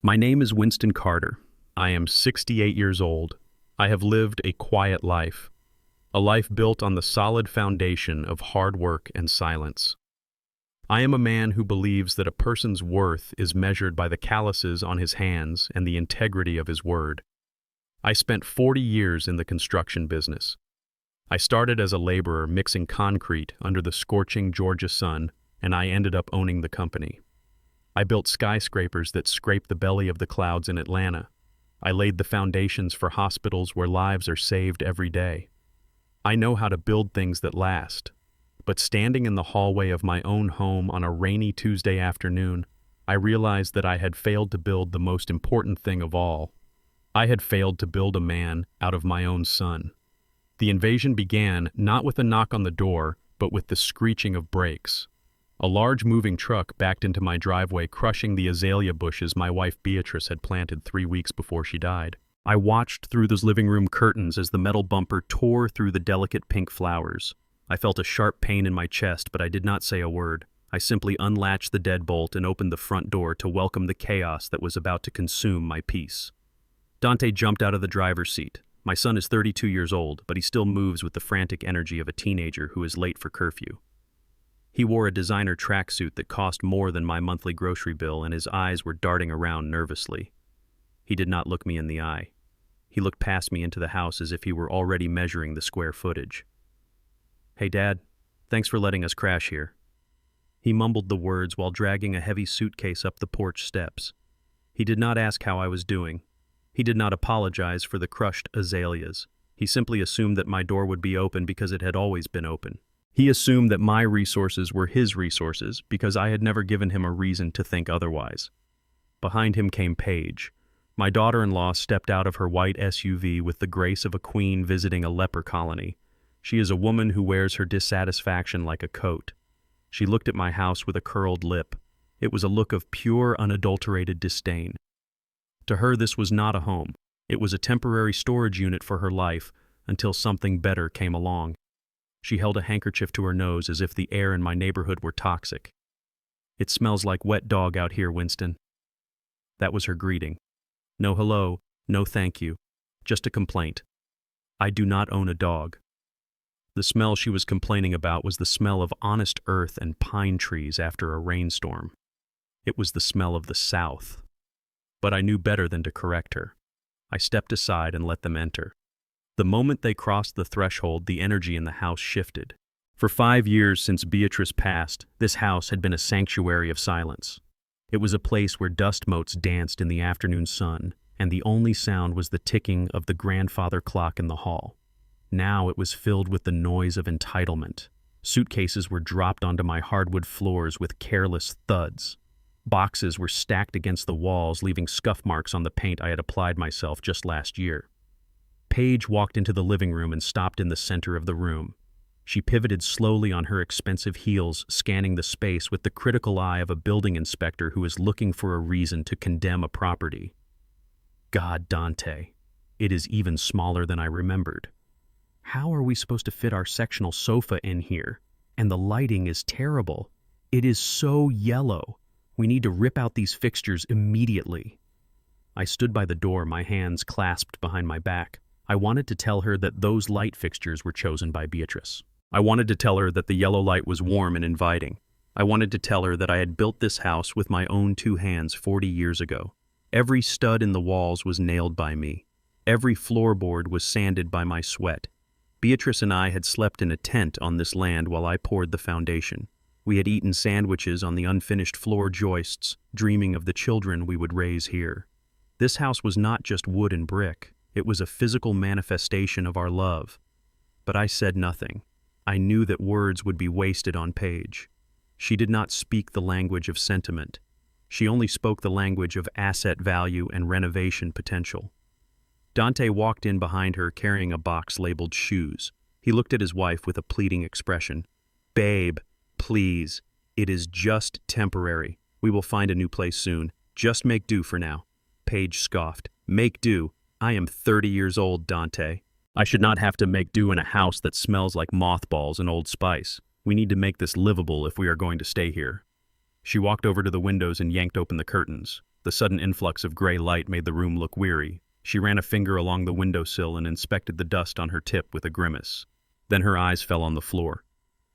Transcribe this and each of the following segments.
My name is Winston Carter. I am 68 years old. I have lived a quiet life, a life built on the solid foundation of hard work and silence. I am a man who believes that a person's worth is measured by the calluses on his hands and the integrity of his word. I spent 40 years in the construction business. I started as a laborer mixing concrete under the scorching Georgia sun, and I ended up owning the company. I built skyscrapers that scraped the belly of the clouds in Atlanta. I laid the foundations for hospitals where lives are saved every day. I know how to build things that last. But standing in the hallway of my own home on a rainy Tuesday afternoon, I realized that I had failed to build the most important thing of all. I had failed to build a man out of my own son. The invasion began not with a knock on the door, but with the screeching of brakes. A large moving truck backed into my driveway, crushing the azalea bushes my wife Beatrice had planted 3 weeks before she died. I watched through those living room curtains as the metal bumper tore through the delicate pink flowers. I felt a sharp pain in my chest, but I did not say a word. I simply unlatched the deadbolt and opened the front door to welcome the chaos that was about to consume my peace. Dante jumped out of the driver's seat. My son is 32 years old, but he still moves with the frantic energy of a teenager who is late for curfew. He wore a designer tracksuit that cost more than my monthly grocery bill, and his eyes were darting around nervously. He did not look me in the eye. He looked past me into the house as if he were already measuring the square footage. "Hey, Dad, thanks for letting us crash here." He mumbled the words while dragging a heavy suitcase up the porch steps. He did not ask how I was doing. He did not apologize for the crushed azaleas. He simply assumed that my door would be open because it had always been open. He assumed that my resources were his resources because I had never given him a reason to think otherwise. Behind him came Paige. My daughter-in-law stepped out of her white SUV with the grace of a queen visiting a leper colony. She is a woman who wears her dissatisfaction like a coat. She looked at my house with a curled lip. It was a look of pure, unadulterated disdain. To her, this was not a home. It was a temporary storage unit for her life until something better came along. She held a handkerchief to her nose as if the air in my neighborhood were toxic. "It smells like wet dog out here, Winston." That was her greeting. No hello, no thank you, just a complaint. I do not own a dog. The smell she was complaining about was the smell of honest earth and pine trees after a rainstorm. It was the smell of the South. But I knew better than to correct her. I stepped aside and let them enter. The moment they crossed the threshold, the energy in the house shifted. For 5 years since Beatrice passed, this house had been a sanctuary of silence. It was a place where dust motes danced in the afternoon sun, and the only sound was the ticking of the grandfather clock in the hall. Now it was filled with the noise of entitlement. Suitcases were dropped onto my hardwood floors with careless thuds. Boxes were stacked against the walls, leaving scuff marks on the paint I had applied myself just last year. Paige walked into the living room and stopped in the center of the room. She pivoted slowly on her expensive heels, scanning the space with the critical eye of a building inspector who is looking for a reason to condemn a property. God, Dante, it is even smaller than I remembered. How are we supposed to fit our sectional sofa in here? And the lighting is terrible. It is so yellow. We need to rip out these fixtures immediately. I stood by the door, my hands clasped behind my back. I wanted to tell her that those light fixtures were chosen by Beatrice. I wanted to tell her that the yellow light was warm and inviting. I wanted to tell her that I had built this house with my own 2 hands 40 years ago. Every stud in the walls was nailed by me. Every floorboard was sanded by my sweat. Beatrice and I had slept in a tent on this land while I poured the foundation. We had eaten sandwiches on the unfinished floor joists, dreaming of the children we would raise here. This house was not just wood and brick. It was a physical manifestation of our love. But I said nothing. I knew that words would be wasted on Paige. She did not speak the language of sentiment. She only spoke the language of asset value and renovation potential. Dante walked in behind her carrying a box labeled shoes. He looked at his wife with a pleading expression. "Babe, please, it is just temporary. We will find a new place soon. Just make do for now." Paige scoffed. "Make do? I am 30 years old, Dante. I should not have to make do in a house that smells like mothballs and Old Spice. We need to make this livable if we are going to stay here." She walked over to the windows and yanked open the curtains. The sudden influx of gray light made the room look weary. She ran a finger along the windowsill and inspected the dust on her tip with a grimace. Then her eyes fell on the floor.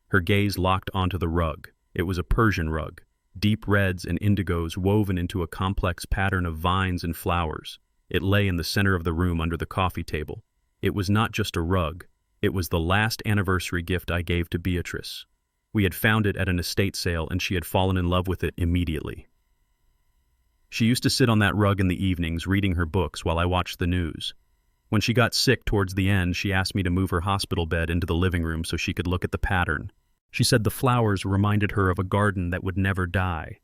Her gaze locked onto the rug. It was a Persian rug, deep reds and indigos woven into a complex pattern of vines and flowers. It lay in the center of the room under the coffee table. It was not just a rug. It was the last anniversary gift I gave to Beatrice. We had found it at an estate sale, and she had fallen in love with it immediately. She used to sit on that rug in the evenings reading her books while I watched the news. When she got sick towards the end, she asked me to move her hospital bed into the living room so she could look at the pattern. She said the flowers reminded her of a garden that would never die.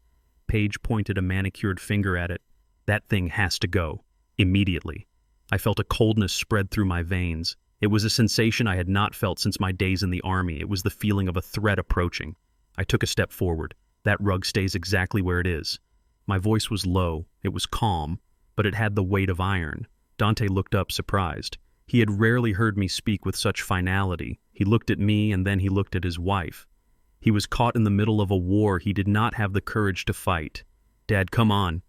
Paige pointed a manicured finger at it. That thing has to go. Immediately. I felt a coldness spread through my veins. It was a sensation I had not felt since my days in the army. It was the feeling of a threat approaching. I took a step forward. That rug stays exactly where it is. My voice was low. It was calm, but it had the weight of iron. Dante looked up, surprised. He had rarely heard me speak with such finality. He looked at me, and then he looked at his wife. He was caught in the middle of a war he did not have the courage to fight. "Dad, come on.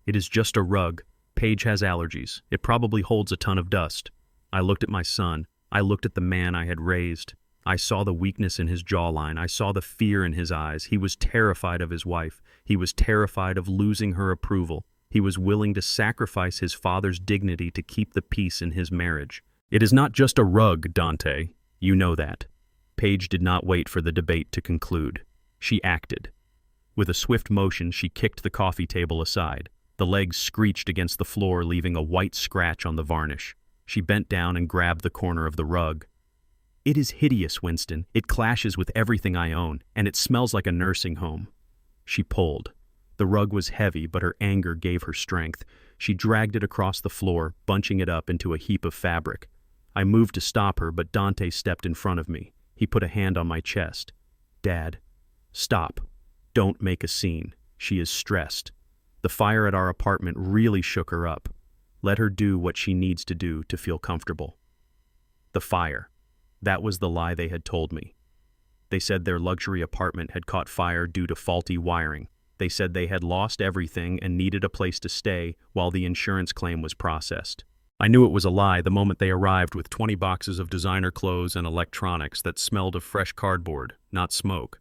It is just a rug. Paige has allergies. It probably holds a ton of dust." I looked at my son. I looked at the man I had raised. I saw the weakness in his jawline. I saw the fear in his eyes. He was terrified of his wife. He was terrified of losing her approval. He was willing to sacrifice his father's dignity to keep the peace in his marriage. "It is not just a rug, Dante. You know that." Paige did not wait for the debate to conclude. She acted. With a swift motion, she kicked the coffee table aside. The legs screeched against the floor, leaving a white scratch on the varnish. She bent down and grabbed the corner of the rug. "It is hideous, Winston. It clashes with everything I own, and it smells like a nursing home." She pulled. The rug was heavy, but her anger gave her strength. She dragged it across the floor, bunching it up into a heap of fabric. I moved to stop her, but Dante stepped in front of me. He put a hand on my chest. "Dad, stop. Don't make a scene. She is stressed. The fire at our apartment really shook her up. Let her do what she needs to do to feel comfortable." The fire. That was the lie they had told me. They said their luxury apartment had caught fire due to faulty wiring. They said they had lost everything and needed a place to stay while the insurance claim was processed. I knew it was a lie the moment they arrived with 20 boxes of designer clothes and electronics that smelled of fresh cardboard, not smoke.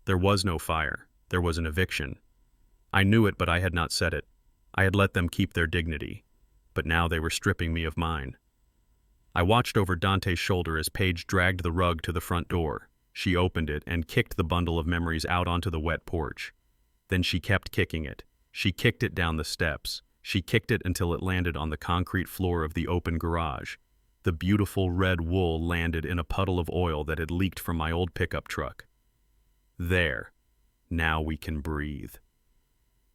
There was no fire. There was an eviction. I knew it, but I had not said it. I had let them keep their dignity. But now they were stripping me of mine. I watched over Dante's shoulder as Paige dragged the rug to the front door. She opened it and kicked the bundle of memories out onto the wet porch. Then she kept kicking it. She kicked it down the steps. She kicked it until it landed on the concrete floor of the open garage. The beautiful red wool landed in a puddle of oil that had leaked from my old pickup truck. There. Now we can breathe.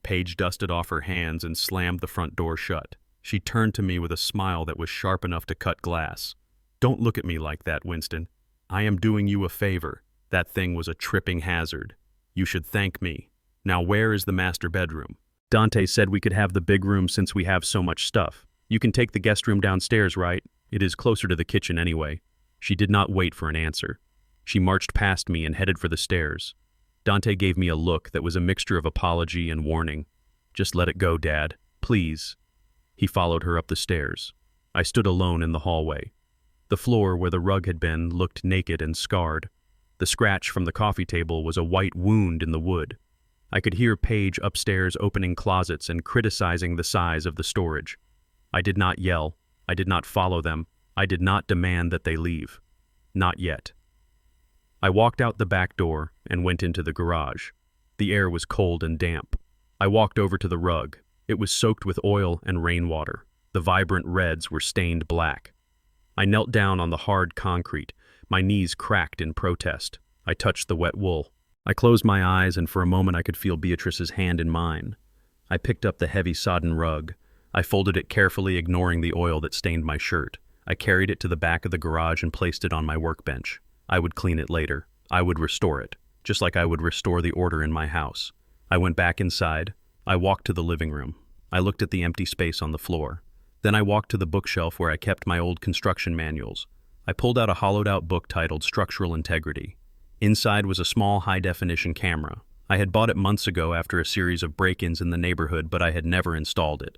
Paige dusted off her hands and slammed the front door shut. She turned to me with a smile that was sharp enough to cut glass. "Don't look at me like that, Winston. I am doing you a favor. That thing was a tripping hazard. You should thank me. Now where is the master bedroom?" "Dante said we could have the big room since we have so much stuff. You can take the guest room downstairs, right? It is closer to the kitchen anyway." She did not wait for an answer. She marched past me and headed for the stairs. Dante gave me a look that was a mixture of apology and warning. "Just let it go, Dad. Please." He followed her up the stairs. I stood alone in the hallway. The floor where the rug had been looked naked and scarred. The scratch from the coffee table was a white wound in the wood. I could hear Paige upstairs opening closets and criticizing the size of the storage. I did not yell. I did not follow them. I did not demand that they leave. Not yet. I walked out the back door and went into the garage. The air was cold and damp. I walked over to the rug. It was soaked with oil and rainwater. The vibrant reds were stained black. I knelt down on the hard concrete. My knees cracked in protest. I touched the wet wool. I closed my eyes, and for a moment I could feel Beatrice's hand in mine. I picked up the heavy sodden rug. I folded it carefully, ignoring the oil that stained my shirt. I carried it to the back of the garage and placed it on my workbench. I would clean it later. I would restore it, just like I would restore the order in my house. I went back inside. I walked to the living room. I looked at the empty space on the floor. Then I walked to the bookshelf where I kept my old construction manuals. I pulled out a hollowed-out book titled Structural Integrity. Inside was a small high-definition camera. I had bought it months ago after a series of break-ins in the neighborhood, but I had never installed it.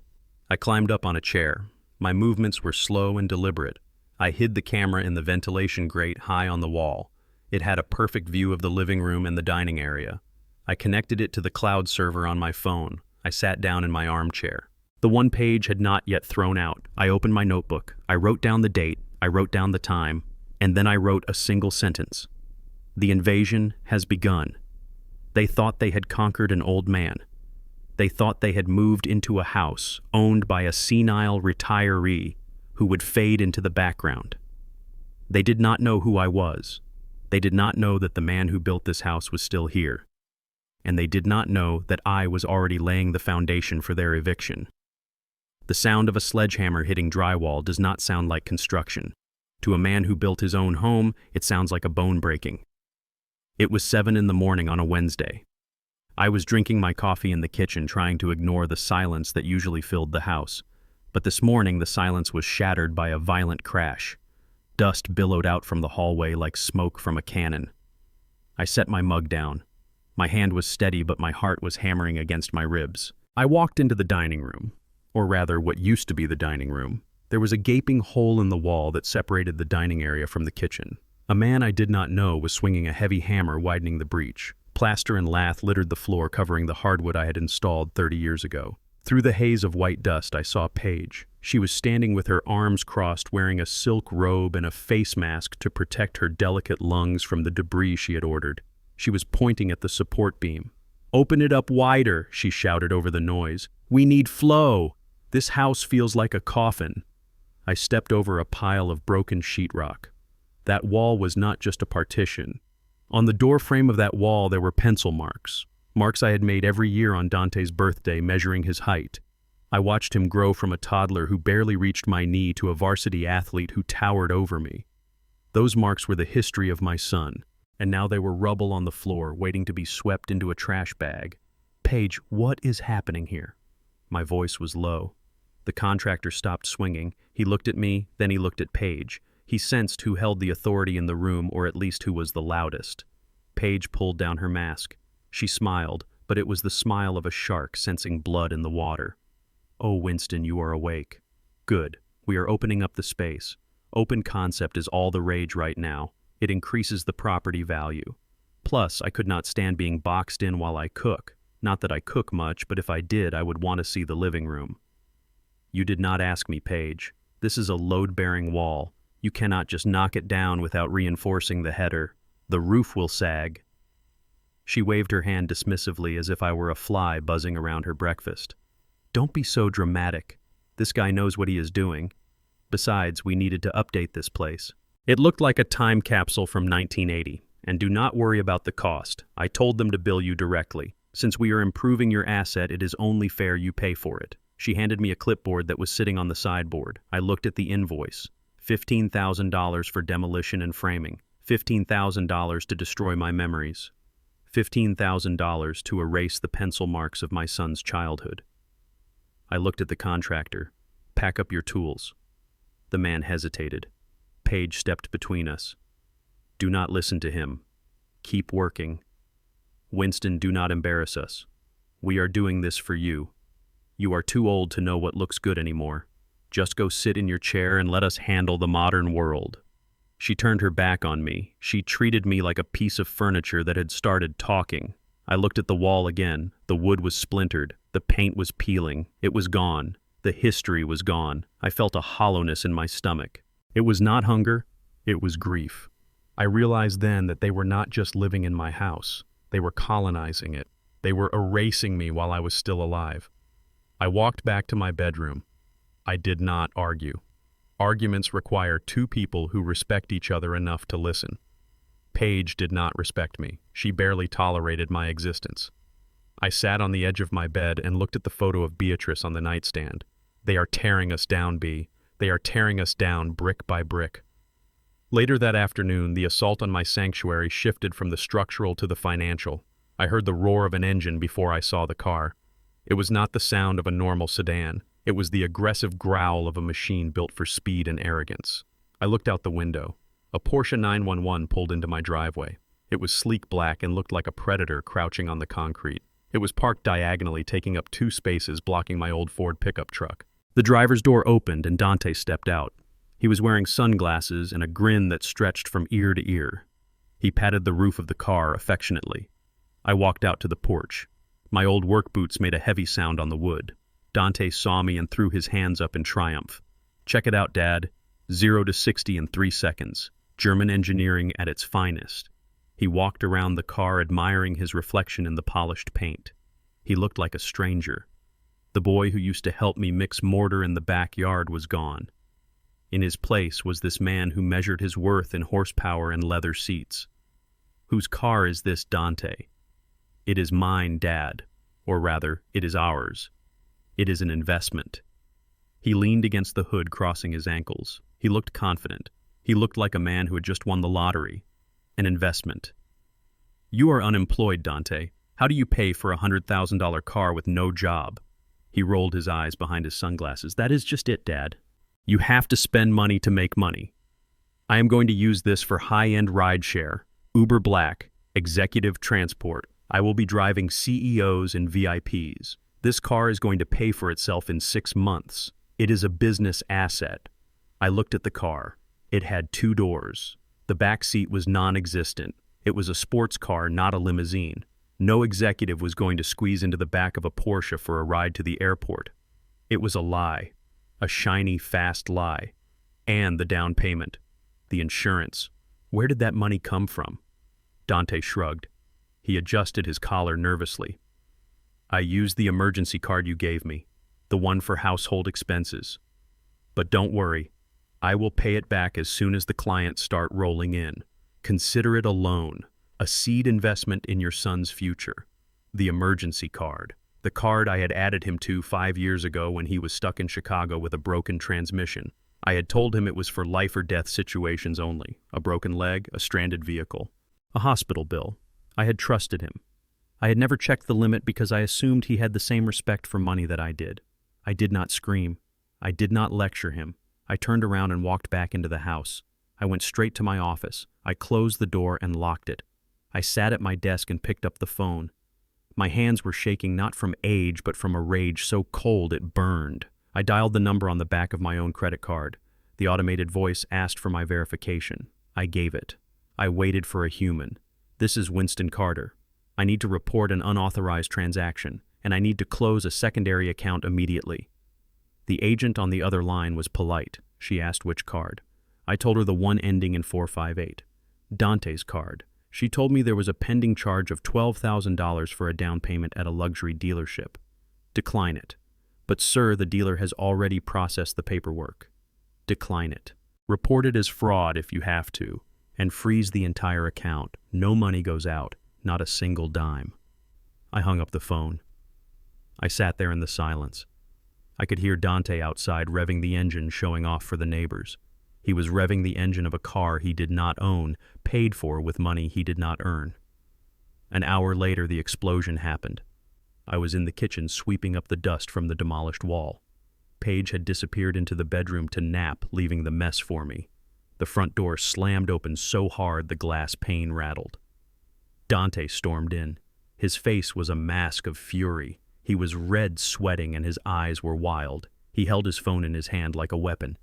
I climbed up on a chair. My movements were slow and deliberate. I hid the camera in the ventilation grate high on the wall. It had a perfect view of the living room and the dining area. I connected it to the cloud server on my phone. I sat down in my armchair. The one page had not yet thrown out. I opened my notebook. I wrote down the date. I wrote down the time. And then I wrote a single sentence. The invasion has begun. They thought they had conquered an old man. They thought they had moved into a house owned by a senile retiree who would fade into the background. They did not know who I was. They did not know that the man who built this house was still here. And they did not know that I was already laying the foundation for their eviction. The sound of a sledgehammer hitting drywall does not sound like construction. To a man who built his own home, it sounds like a bone breaking. It was 7 a.m. on a Wednesday. I was drinking my coffee in the kitchen, trying to ignore the silence that usually filled the house. But this morning, the silence was shattered by a violent crash. Dust billowed out from the hallway like smoke from a cannon. I set my mug down. My hand was steady, but my heart was hammering against my ribs. I walked into the dining room, or rather what used to be the dining room. There was a gaping hole in the wall that separated the dining area from the kitchen. A man I did not know was swinging a heavy hammer, widening the breach. Plaster and lath littered the floor, covering the hardwood I had installed 30 years ago. Through the haze of white dust, I saw Paige. She was standing with her arms crossed, wearing a silk robe and a face mask to protect her delicate lungs from the debris she had ordered. She was pointing at the support beam. "Open it up wider," she shouted over the noise. "We need flow. This house feels like a coffin." I stepped over a pile of broken sheetrock. That wall was not just a partition. On the doorframe of that wall there were pencil marks. Marks I had made every year on Dante's birthday, measuring his height. I watched him grow from a toddler who barely reached my knee to a varsity athlete who towered over me. Those marks were the history of my son, and now they were rubble on the floor, waiting to be swept into a trash bag. "Paige, what is happening here?" My voice was low. The contractor stopped swinging. He looked at me, then he looked at Paige. He sensed who held the authority in the room, or at least who was the loudest. Paige pulled down her mask. She smiled, but it was the smile of a shark sensing blood in the water. "Oh, Winston, you are awake. Good. We are opening up the space. Open concept is all the rage right now. It increases the property value. Plus, I could not stand being boxed in while I cook. Not that I cook much, but if I did, I would want to see the living room." "You did not ask me, Paige. This is a load-bearing wall. You cannot just knock it down without reinforcing the header. The roof will sag." She waved her hand dismissively as if I were a fly buzzing around her breakfast. "Don't be so dramatic. This guy knows what he is doing. Besides, we needed to update this place." It looked like a time capsule from 1980. "And do not worry about the cost. I told them to bill you directly. Since we are improving your asset, it is only fair you pay for it." She handed me a clipboard that was sitting on the sideboard. I looked at the invoice. $15,000 for demolition and framing. $15,000 to destroy my memories. $15,000 to erase the pencil marks of my son's childhood. I looked at the contractor. "Pack up your tools." The man hesitated. Paige stepped between us. "Do not listen to him. Keep working. Winston, do not embarrass us. We are doing this for you. You are too old to know what looks good anymore. Just go sit in your chair and let us handle the modern world." She turned her back on me. She treated me like a piece of furniture that had started talking. I looked at the wall again. The wood was splintered. The paint was peeling. It was gone. The history was gone. I felt a hollowness in my stomach. It was not hunger. It was grief. I realized then that they were not just living in my house. They were colonizing it. They were erasing me while I was still alive. I walked back to my bedroom. I did not argue. Arguments require two people who respect each other enough to listen. Paige did not respect me. She barely tolerated my existence. I sat on the edge of my bed and looked at the photo of Beatrice on the nightstand. "They are tearing us down, B. They are tearing us down brick by brick." Later that afternoon, the assault on my sanctuary shifted from the structural to the financial. I heard the roar of an engine before I saw the car. It was not the sound of a normal sedan. It was the aggressive growl of a machine built for speed and arrogance. I looked out the window. A Porsche 911 pulled into my driveway. It was sleek black and looked like a predator crouching on the concrete. It was parked diagonally, taking up 2 spaces, blocking my old Ford pickup truck. The driver's door opened and Dante stepped out. He was wearing sunglasses and a grin that stretched from ear to ear. He patted the roof of the car affectionately. I walked out to the porch. My old work boots made a heavy sound on the wood. Dante saw me and threw his hands up in triumph. "Check it out, Dad. 0 to 60 in 3 seconds. German engineering at its finest." He walked around the car admiring his reflection in the polished paint. He looked like a stranger. The boy who used to help me mix mortar in the backyard was gone. In his place was this man who measured his worth in horsepower and leather seats. "Whose car is this, Dante?" "It is mine, Dad. Or rather, it is ours. It is an investment." He leaned against the hood, crossing his ankles. He looked confident. He looked like a man who had just won the lottery. An investment. "You are unemployed, Dante. How do you pay for a $100,000 car with no job?" He rolled his eyes behind his sunglasses. "That is just it, Dad. You have to spend money to make money. I am going to use this for high-end rideshare, Uber Black, executive transport. I will be driving CEOs and VIPs. This car is going to pay for itself in 6 months. It is a business asset." I looked at the car. It had 2 doors. The back seat was non-existent. It was a sports car, not a limousine. No executive was going to squeeze into the back of a Porsche for a ride to the airport. It was a lie. A shiny, fast lie. And the down payment. The insurance. Where did that money come from? Dante shrugged. He adjusted his collar nervously. "I used the emergency card you gave me, the one for household expenses. But don't worry. I will pay it back as soon as the clients start rolling in. Consider it a loan, a seed investment in your son's future." The emergency card. The card I had added him to 5 years ago when he was stuck in Chicago with a broken transmission. I had told him it was for life or death situations only. A broken leg, a stranded vehicle. A hospital bill. I had trusted him. I had never checked the limit because I assumed he had the same respect for money that I did. I did not scream. I did not lecture him. I turned around and walked back into the house. I went straight to my office. I closed the door and locked it. I sat at my desk and picked up the phone. My hands were shaking not from age but from a rage so cold it burned. I dialed the number on the back of my own credit card. The automated voice asked for my verification. I gave it. I waited for a human. "This is Winston Carter. I need to report an unauthorized transaction, and I need to close a secondary account immediately." The agent on the other line was polite. She asked which card. I told her the one ending in 458. Dante's card. She told me there was a pending charge of $12,000 for a down payment at a luxury dealership. Decline it. "But sir, the dealer has already processed the paperwork." Decline it. Report it as fraud if you have to, and freeze the entire account. No money goes out, not a single dime. I hung up the phone. I sat there in the silence. I could hear Dante outside revving the engine, showing off for the neighbors. He was revving the engine of a car he did not own, paid for with money he did not earn. An hour later, the explosion happened. I was in the kitchen sweeping up the dust from the demolished wall. Paige had disappeared into the bedroom to nap, leaving the mess for me. The front door slammed open so hard the glass pane rattled. Dante stormed in. His face was a mask of fury. He was red, sweating, and his eyes were wild. He held his phone in his hand like a weapon.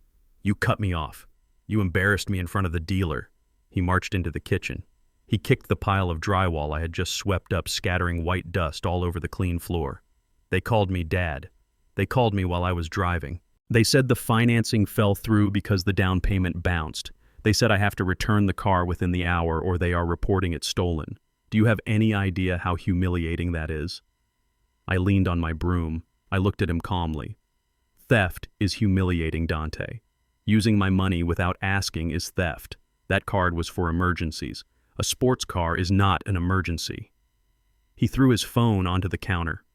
"You cut me off. You embarrassed me in front of the dealer." He marched into the kitchen. He kicked the pile of drywall I had just swept up, scattering white dust all over the clean floor. "They called me Dad. They called me while I was driving. They said the financing fell through because the down payment bounced. They said I have to return the car within the hour or they are reporting it stolen. Do you have any idea how humiliating that is?" I leaned on my broom. I looked at him calmly. "Theft is humiliating, Dante. Using my money without asking is theft. That card was for emergencies. A sports car is not an emergency." He threw his phone onto the counter.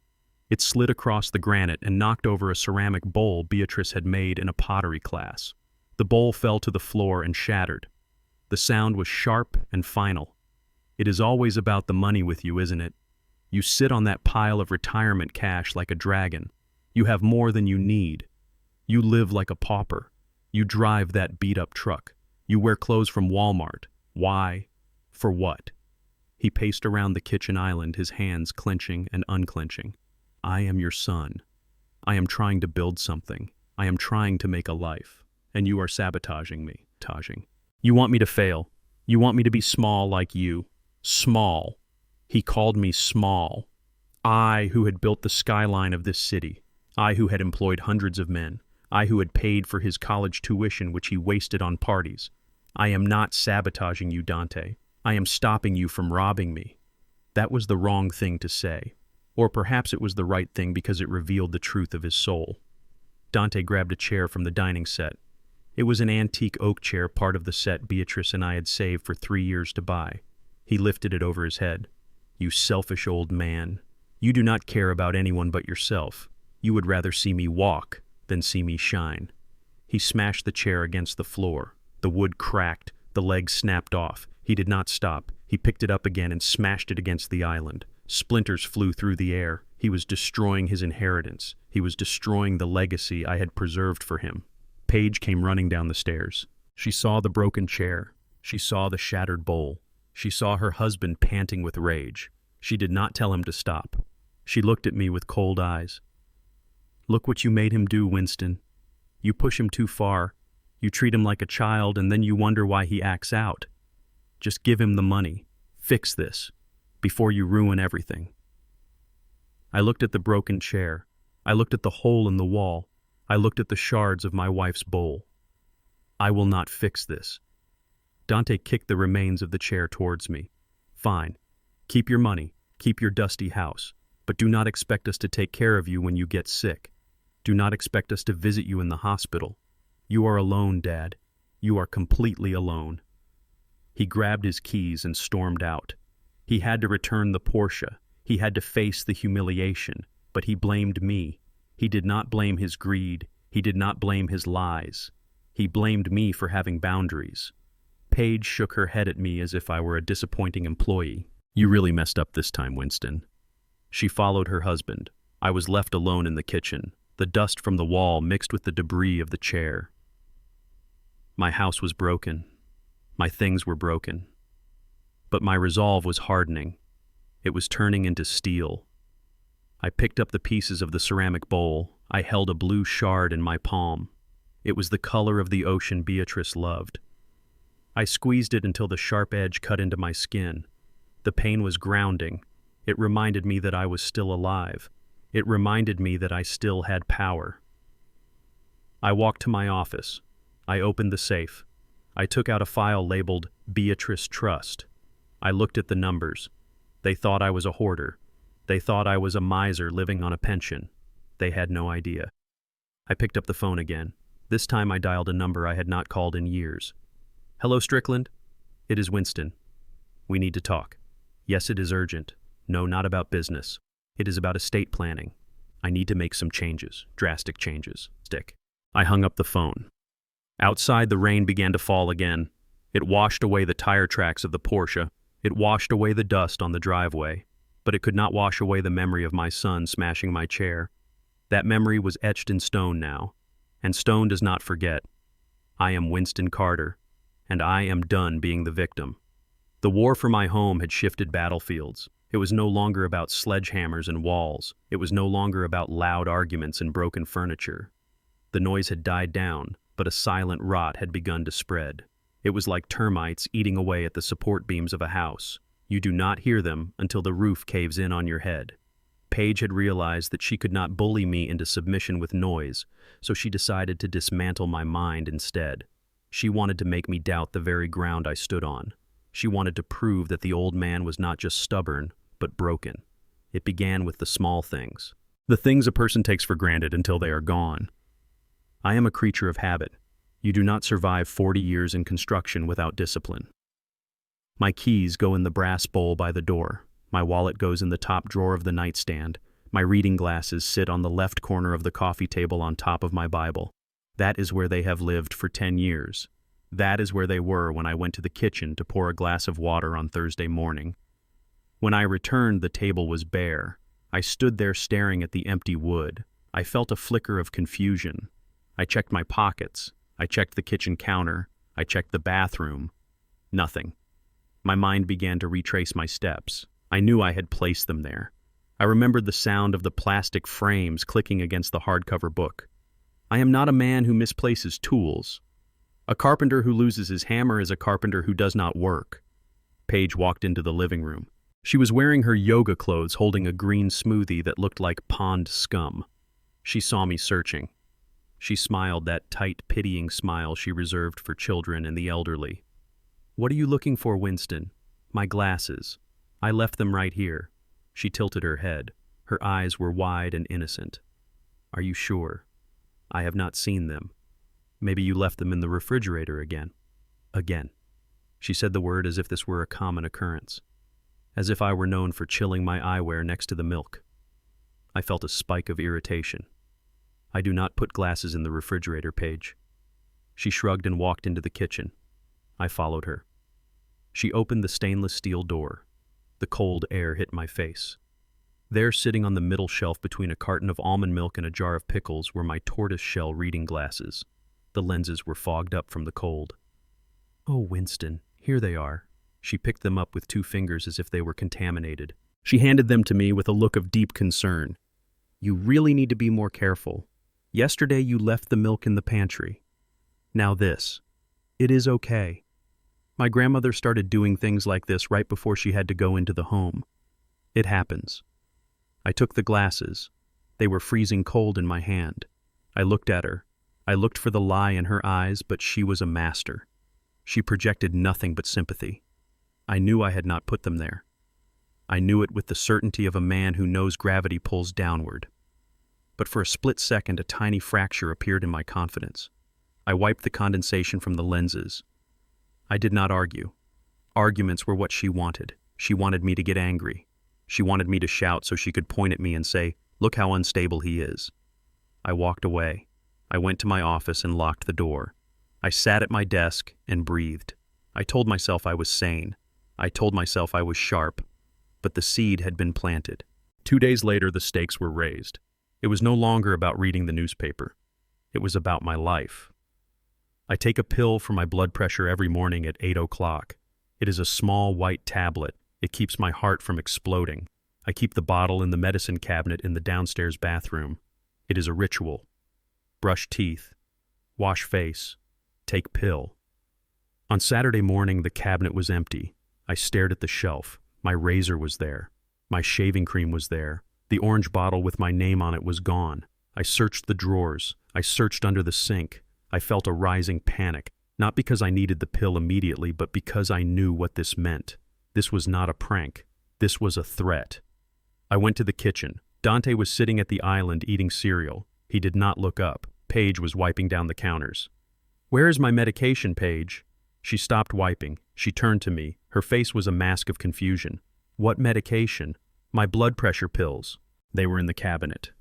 It slid across the granite and knocked over a ceramic bowl Beatrice had made in a pottery class. The bowl fell to the floor and shattered. The sound was sharp and final. It is always about the money with you, isn't it? You sit on that pile of retirement cash like a dragon. You have more than you need. You live like a pauper. You drive that beat-up truck. You wear clothes from Walmart. Why? For what? He paced around the kitchen island, his hands clenching and unclenching. I am your son. I am trying to build something. I am trying to make a life. And you are sabotaging me. You want me to fail. You want me to be small like you. Small. He called me small. I, who had built the skyline of this city. I, who had employed hundreds of men. I, who had paid for his college tuition, which he wasted on parties. I am not sabotaging you, Dante. I am stopping you from robbing me. That was the wrong thing to say. Or perhaps it was the right thing because it revealed the truth of his soul. Dante grabbed a chair from the dining set. It was an antique oak chair, part of the set Beatrice and I had saved for 3 years to buy. He lifted it over his head. You selfish old man. You do not care about anyone but yourself. You would rather see me walk than see me shine. He smashed the chair against the floor. The wood cracked. The legs snapped off. He did not stop. He picked it up again and smashed it against the island. Splinters flew through the air. He was destroying his inheritance. He was destroying the legacy I had preserved for him. Paige came running down the stairs. She saw the broken chair. She saw the shattered bowl. She saw her husband panting with rage. She did not tell him to stop. She looked at me with cold eyes. Look what you made him do, Winston. You push him too far. You treat him like a child, and then you wonder why he acts out. Just give him the money. Fix this, before you ruin everything. I looked at the broken chair. I looked at the hole in the wall. I looked at the shards of my wife's bowl. I will not fix this. Dante kicked the remains of the chair towards me. Fine. Keep your money. Keep your dusty house. But do not expect us to take care of you when you get sick. Do not expect us to visit you in the hospital. You are alone, Dad. You are completely alone. He grabbed his keys and stormed out. He had to return the Porsche. He had to face the humiliation, but he blamed me. He did not blame his greed. He did not blame his lies. He blamed me for having boundaries. Paige shook her head at me as if I were a disappointing employee. You really messed up this time, Winston. She followed her husband. I was left alone in the kitchen, the dust from the wall mixed with the debris of the chair. My house was broken. My things were broken. But my resolve was hardening. It was turning into steel. I picked up the pieces of the ceramic bowl. I held a blue shard in my palm. It was the color of the ocean Beatrice loved. I squeezed it until the sharp edge cut into my skin. The pain was grounding. It reminded me that I was still alive. It reminded me that I still had power. I walked to my office. I opened the safe. I took out a file labeled Beatrice Trust. I looked at the numbers. They thought I was a hoarder. They thought I was a miser living on a pension. They had no idea. I picked up the phone again. This time I dialed a number I had not called in years. Hello, Strickland? It is Winston. We need to talk. Yes, it is urgent. No, not about business. It is about estate planning. I need to make some changes, drastic changes. I hung up the phone. Outside, the rain began to fall again. It washed away the tire tracks of the Porsche. It washed away the dust on the driveway. But it could not wash away the memory of my son smashing my chair. That memory was etched in stone now. And stone does not forget. I am Winston Carter, and I am done being the victim. The war for my home had shifted battlefields. It was no longer about sledgehammers and walls. It was no longer about loud arguments and broken furniture. The noise had died down, but a silent rot had begun to spread. It was like termites eating away at the support beams of a house. You do not hear them until the roof caves in on your head. Paige had realized that she could not bully me into submission with noise, so she decided to dismantle my mind instead. She wanted to make me doubt the very ground I stood on. She wanted to prove that the old man was not just stubborn, but broken. It began with the small things. The things a person takes for granted until they are gone. I am a creature of habit. You do not survive 40 years in construction without discipline. My keys go in the brass bowl by the door. My wallet goes in the top drawer of the nightstand. My reading glasses sit on the left corner of the coffee table on top of my Bible. That is where they have lived for 10 years. That is where they were when I went to the kitchen to pour a glass of water on Thursday morning. When I returned, the table was bare. I stood there staring at the empty wood. I felt a flicker of confusion. I checked my pockets. I checked the kitchen counter. I checked the bathroom. Nothing. My mind began to retrace my steps. I knew I had placed them there. I remembered the sound of the plastic frames clicking against the hardcover book. I am not a man who misplaces tools. A carpenter who loses his hammer is a carpenter who does not work. Paige walked into the living room. She was wearing her yoga clothes, holding a green smoothie that looked like pond scum. She saw me searching. She smiled, that tight, pitying smile she reserved for children and the elderly. "What are you looking for, Winston?" "My glasses. I left them right here." She tilted her head. Her eyes were wide and innocent. "Are you sure?" "I have not seen them." "Maybe you left them in the refrigerator again." "Again." She said the word as if this were a common occurrence, as if I were known for chilling my eyewear next to the milk. I felt a spike of irritation. "I do not put glasses in the refrigerator, Paige." She shrugged and walked into the kitchen. I followed her. She opened the stainless steel door. The cold air hit my face. There, sitting on the middle shelf between a carton of almond milk and a jar of pickles, were my tortoise-shell reading glasses. The lenses were fogged up from the cold. "Oh, Winston, here they are." She picked them up with 2 fingers as if they were contaminated. She handed them to me with a look of deep concern. "You really need to be more careful. Yesterday you left the milk in the pantry. Now this. It is okay. My grandmother started doing things like this right before she had to go into the home. It happens." I took the glasses. They were freezing cold in my hand. I looked at her. I looked for the lie in her eyes, but she was a master. She projected nothing but sympathy. I knew I had not put them there. I knew it with the certainty of a man who knows gravity pulls downward. But for a split second, a tiny fracture appeared in my confidence. I wiped the condensation from the lenses. I did not argue. Arguments were what she wanted. She wanted me to get angry. She wanted me to shout so she could point at me and say, "Look how unstable he is." I walked away. I went to my office and locked the door. I sat at my desk and breathed. I told myself I was sane. I told myself I was sharp. But the seed had been planted. 2 days later, the stakes were raised. It was no longer about reading the newspaper. It was about my life. I take a pill for my blood pressure every morning at 8 o'clock. It is a small white tablet. It keeps my heart from exploding. I keep the bottle in the medicine cabinet in the downstairs bathroom. It is a ritual. Brush teeth. Wash face. Take pill. On Saturday morning, the cabinet was empty. I stared at the shelf. My razor was there. My shaving cream was there. The orange bottle with my name on it was gone. I searched the drawers. I searched under the sink. I felt a rising panic, not because I needed the pill immediately, but because I knew what this meant. This was not a prank. This was a threat. I went to the kitchen. Dante was sitting at the island eating cereal. He did not look up. Paige was wiping down the counters. "Where is my medication, Paige?" She stopped wiping. She turned to me. Her face was a mask of confusion. "What medication?" "My blood pressure pills." They were in the cabinet.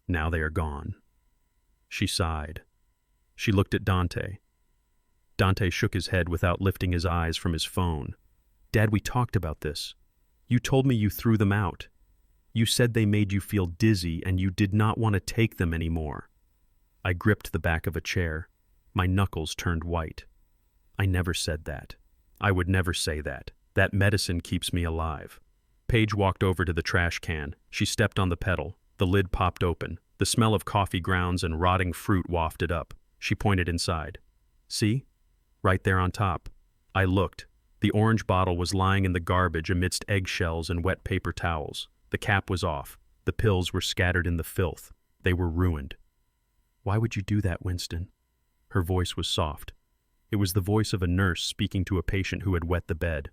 Now they are gone. She sighed. She looked at Dante. Dante shook his head without lifting his eyes from his phone. "Dad, we talked about this. You told me you threw them out. You said they made you feel dizzy and you did not want to take them anymore." I gripped the back of a chair. My knuckles turned white. "I never said that. I would never say that. That medicine keeps me alive." Paige walked over to the trash can. She stepped on the pedal. The lid popped open. The smell of coffee grounds and rotting fruit wafted up. She pointed inside. "See? Right there on top." I looked. The orange bottle was lying in the garbage amidst eggshells and wet paper towels. The cap was off. The pills were scattered in the filth. They were ruined. "Why would you do that, Winston?" Her voice was soft. It was the voice of a nurse speaking to a patient who had wet the bed.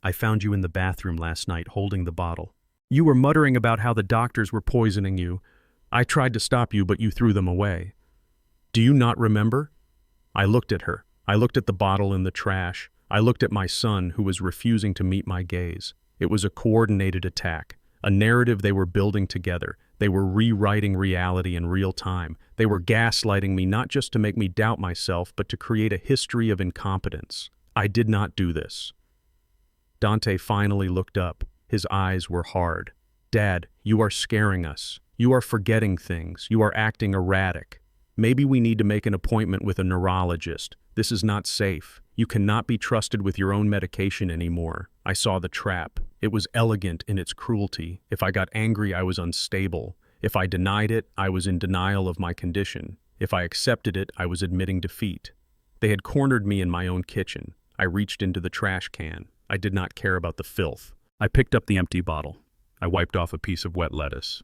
"I found you in the bathroom last night holding the bottle. You were muttering about how the doctors were poisoning you. I tried to stop you, but you threw them away. Do you not remember?" I looked at her. I looked at the bottle in the trash. I looked at my son, who was refusing to meet my gaze. It was a coordinated attack, a narrative they were building together. They were rewriting reality in real time. They were gaslighting me not just to make me doubt myself, but to create a history of incompetence. I did not do this. Dante finally looked up. His eyes were hard. "Dad, you are scaring us. You are forgetting things. You are acting erratic. Maybe we need to make an appointment with a neurologist. This is not safe. You cannot be trusted with your own medication anymore. I saw the trap. It was elegant in its cruelty. If I got angry, I was unstable. If I denied it, I was in denial of my condition. If I accepted it, I was admitting defeat. They had cornered me in my own kitchen. I reached into the trash can. I did not care about the filth. I picked up the empty bottle. I wiped off a piece of wet lettuce.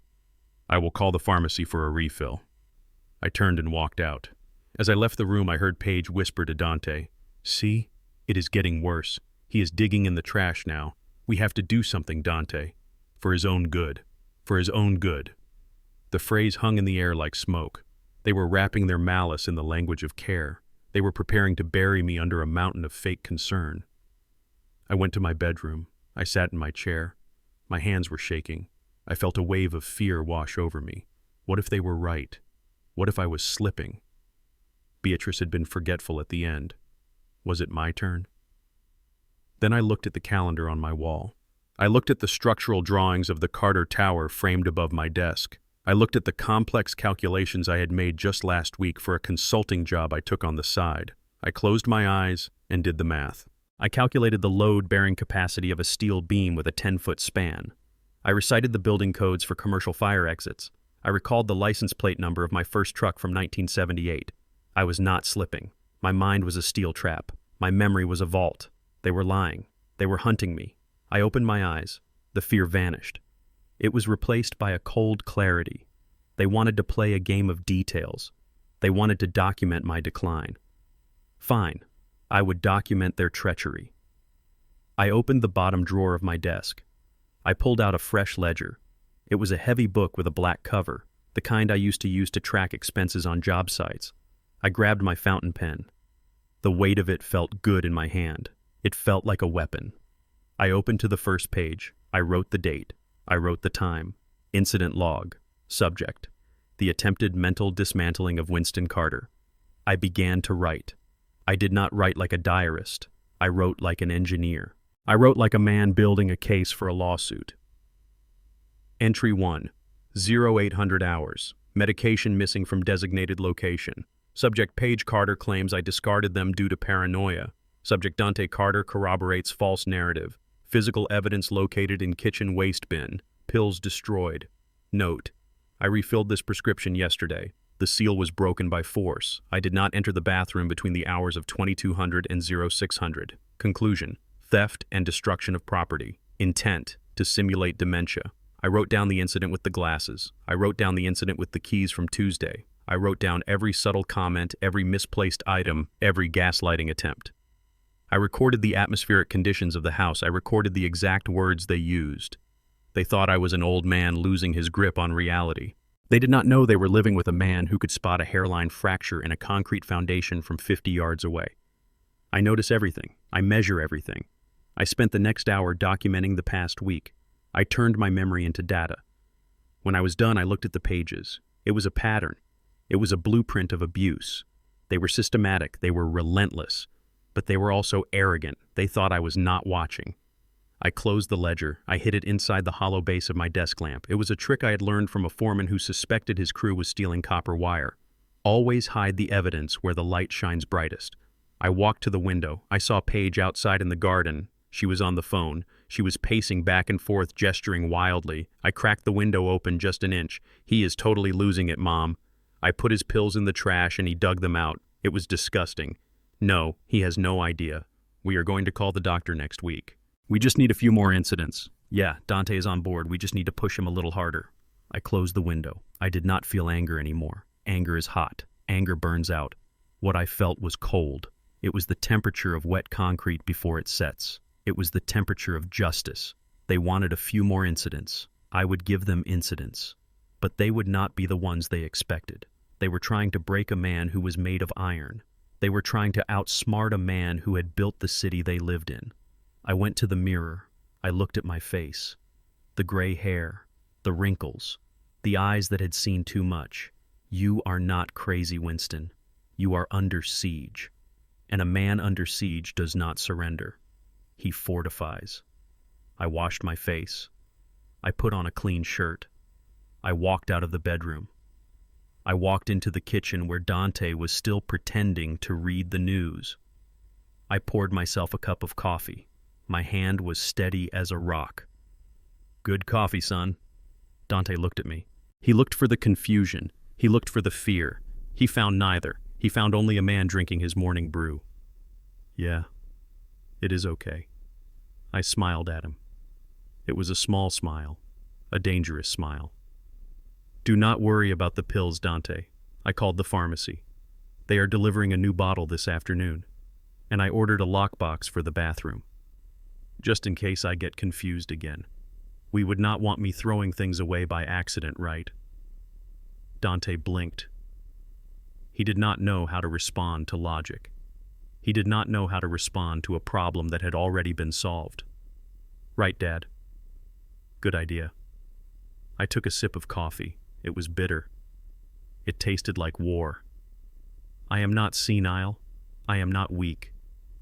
I will call the pharmacy for a refill. I turned and walked out. As I left the room, I heard Paige whisper to Dante, "See? It is getting worse. He is digging in the trash now. We have to do something, Dante. For his own good. For his own good." The phrase hung in the air like smoke. They were wrapping their malice in the language of care. They were preparing to bury me under a mountain of fake concern. I went to my bedroom. I sat in my chair. My hands were shaking. I felt a wave of fear wash over me. What if they were right? What if I was slipping? Beatrice had been forgetful at the end. Was it my turn? Then I looked at the calendar on my wall. I looked at the structural drawings of the Carter Tower framed above my desk. I looked at the complex calculations I had made just last week for a consulting job I took on the side. I closed my eyes and did the math. I calculated the load-bearing capacity of a steel beam with a 10-foot span. I recited the building codes for commercial fire exits. I recalled the license plate number of my first truck from 1978. I was not slipping. My mind was a steel trap. My memory was a vault. They were lying. They were hunting me. I opened my eyes. The fear vanished. It was replaced by a cold clarity. They wanted to play a game of details. They wanted to document my decline. Fine. I would document their treachery. I opened the bottom drawer of my desk. I pulled out a fresh ledger. It was a heavy book with a black cover, the kind I used to use to track expenses on job sites. I grabbed my fountain pen. The weight of it felt good in my hand. It felt like a weapon. I opened to the first page. I wrote the date. I wrote the time. Incident log. Subject: the attempted mental dismantling of Winston Carter. I began to write. I did not write like a diarist. I wrote like an engineer. I wrote like a man building a case for a lawsuit. Entry 1. 0800 hours. Medication missing from designated location. Subject: Paige Carter claims I discarded them due to paranoia. Subject: Dante Carter corroborates false narrative. Physical evidence located in kitchen waste bin. Pills destroyed. Note: I refilled this prescription yesterday. The seal was broken by force. I did not enter the bathroom between the hours of 2200 and 0600. Conclusion: theft and destruction of property. Intent: to simulate dementia. I wrote down the incident with the glasses. I wrote down the incident with the keys from Tuesday. I wrote down every subtle comment, every misplaced item, every gaslighting attempt. I recorded the atmospheric conditions of the house. I recorded the exact words they used. They thought I was an old man losing his grip on reality. They did not know they were living with a man who could spot a hairline fracture in a concrete foundation from 50 yards away. I notice everything. I measure everything. I spent the next hour documenting the past week. I turned my memory into data. When I was done, I looked at the pages. It was a pattern. It was a blueprint of abuse. They were systematic. They were relentless. But they were also arrogant. They thought I was not watching. I closed the ledger. I hid it inside the hollow base of my desk lamp. It was a trick I had learned from a foreman who suspected his crew was stealing copper wire. Always hide the evidence where the light shines brightest. I walked to the window. I saw Paige outside in the garden. She was on the phone. She was pacing back and forth, gesturing wildly. I cracked the window open just an inch. "He is totally losing it, Mom." I put his pills in the trash and he dug them out. It was disgusting. "No, he has no idea. We are going to call the doctor next week. We just need a few more incidents. Yeah, Dante is on board. We just need to push him a little harder." I closed the window. I did not feel anger anymore. Anger is hot. Anger burns out. What I felt was cold. It was the temperature of wet concrete before it sets. It was the temperature of justice. They wanted a few more incidents. I would give them incidents. But they would not be the ones they expected. They were trying to break a man who was made of iron. They were trying to outsmart a man who had built the city they lived in. I went to the mirror. I looked at my face. The gray hair, the wrinkles, the eyes that had seen too much. You are not crazy, Winston. You are under siege. And a man under siege does not surrender. He fortifies. I washed my face. I put on a clean shirt. I walked out of the bedroom. I walked into the kitchen where Dante was still pretending to read the news. I poured myself a cup of coffee. My hand was steady as a rock. "Good coffee, son." Dante looked at me. He looked for the confusion. He looked for the fear. He found neither. He found only a man drinking his morning brew. "Yeah, it is okay." I smiled at him. It was a small smile, a dangerous smile. "Do not worry about the pills, Dante." I called the pharmacy. "They are delivering a new bottle this afternoon." And I ordered a lockbox for the bathroom. Just in case I get confused again. We would not want me throwing things away by accident, right? Dante blinked. He did not know how to respond to logic. He did not know how to respond to a problem that had already been solved. "Right, Dad." "Good idea." I took a sip of coffee. It was bitter. It tasted like war. I am not senile. I am not weak.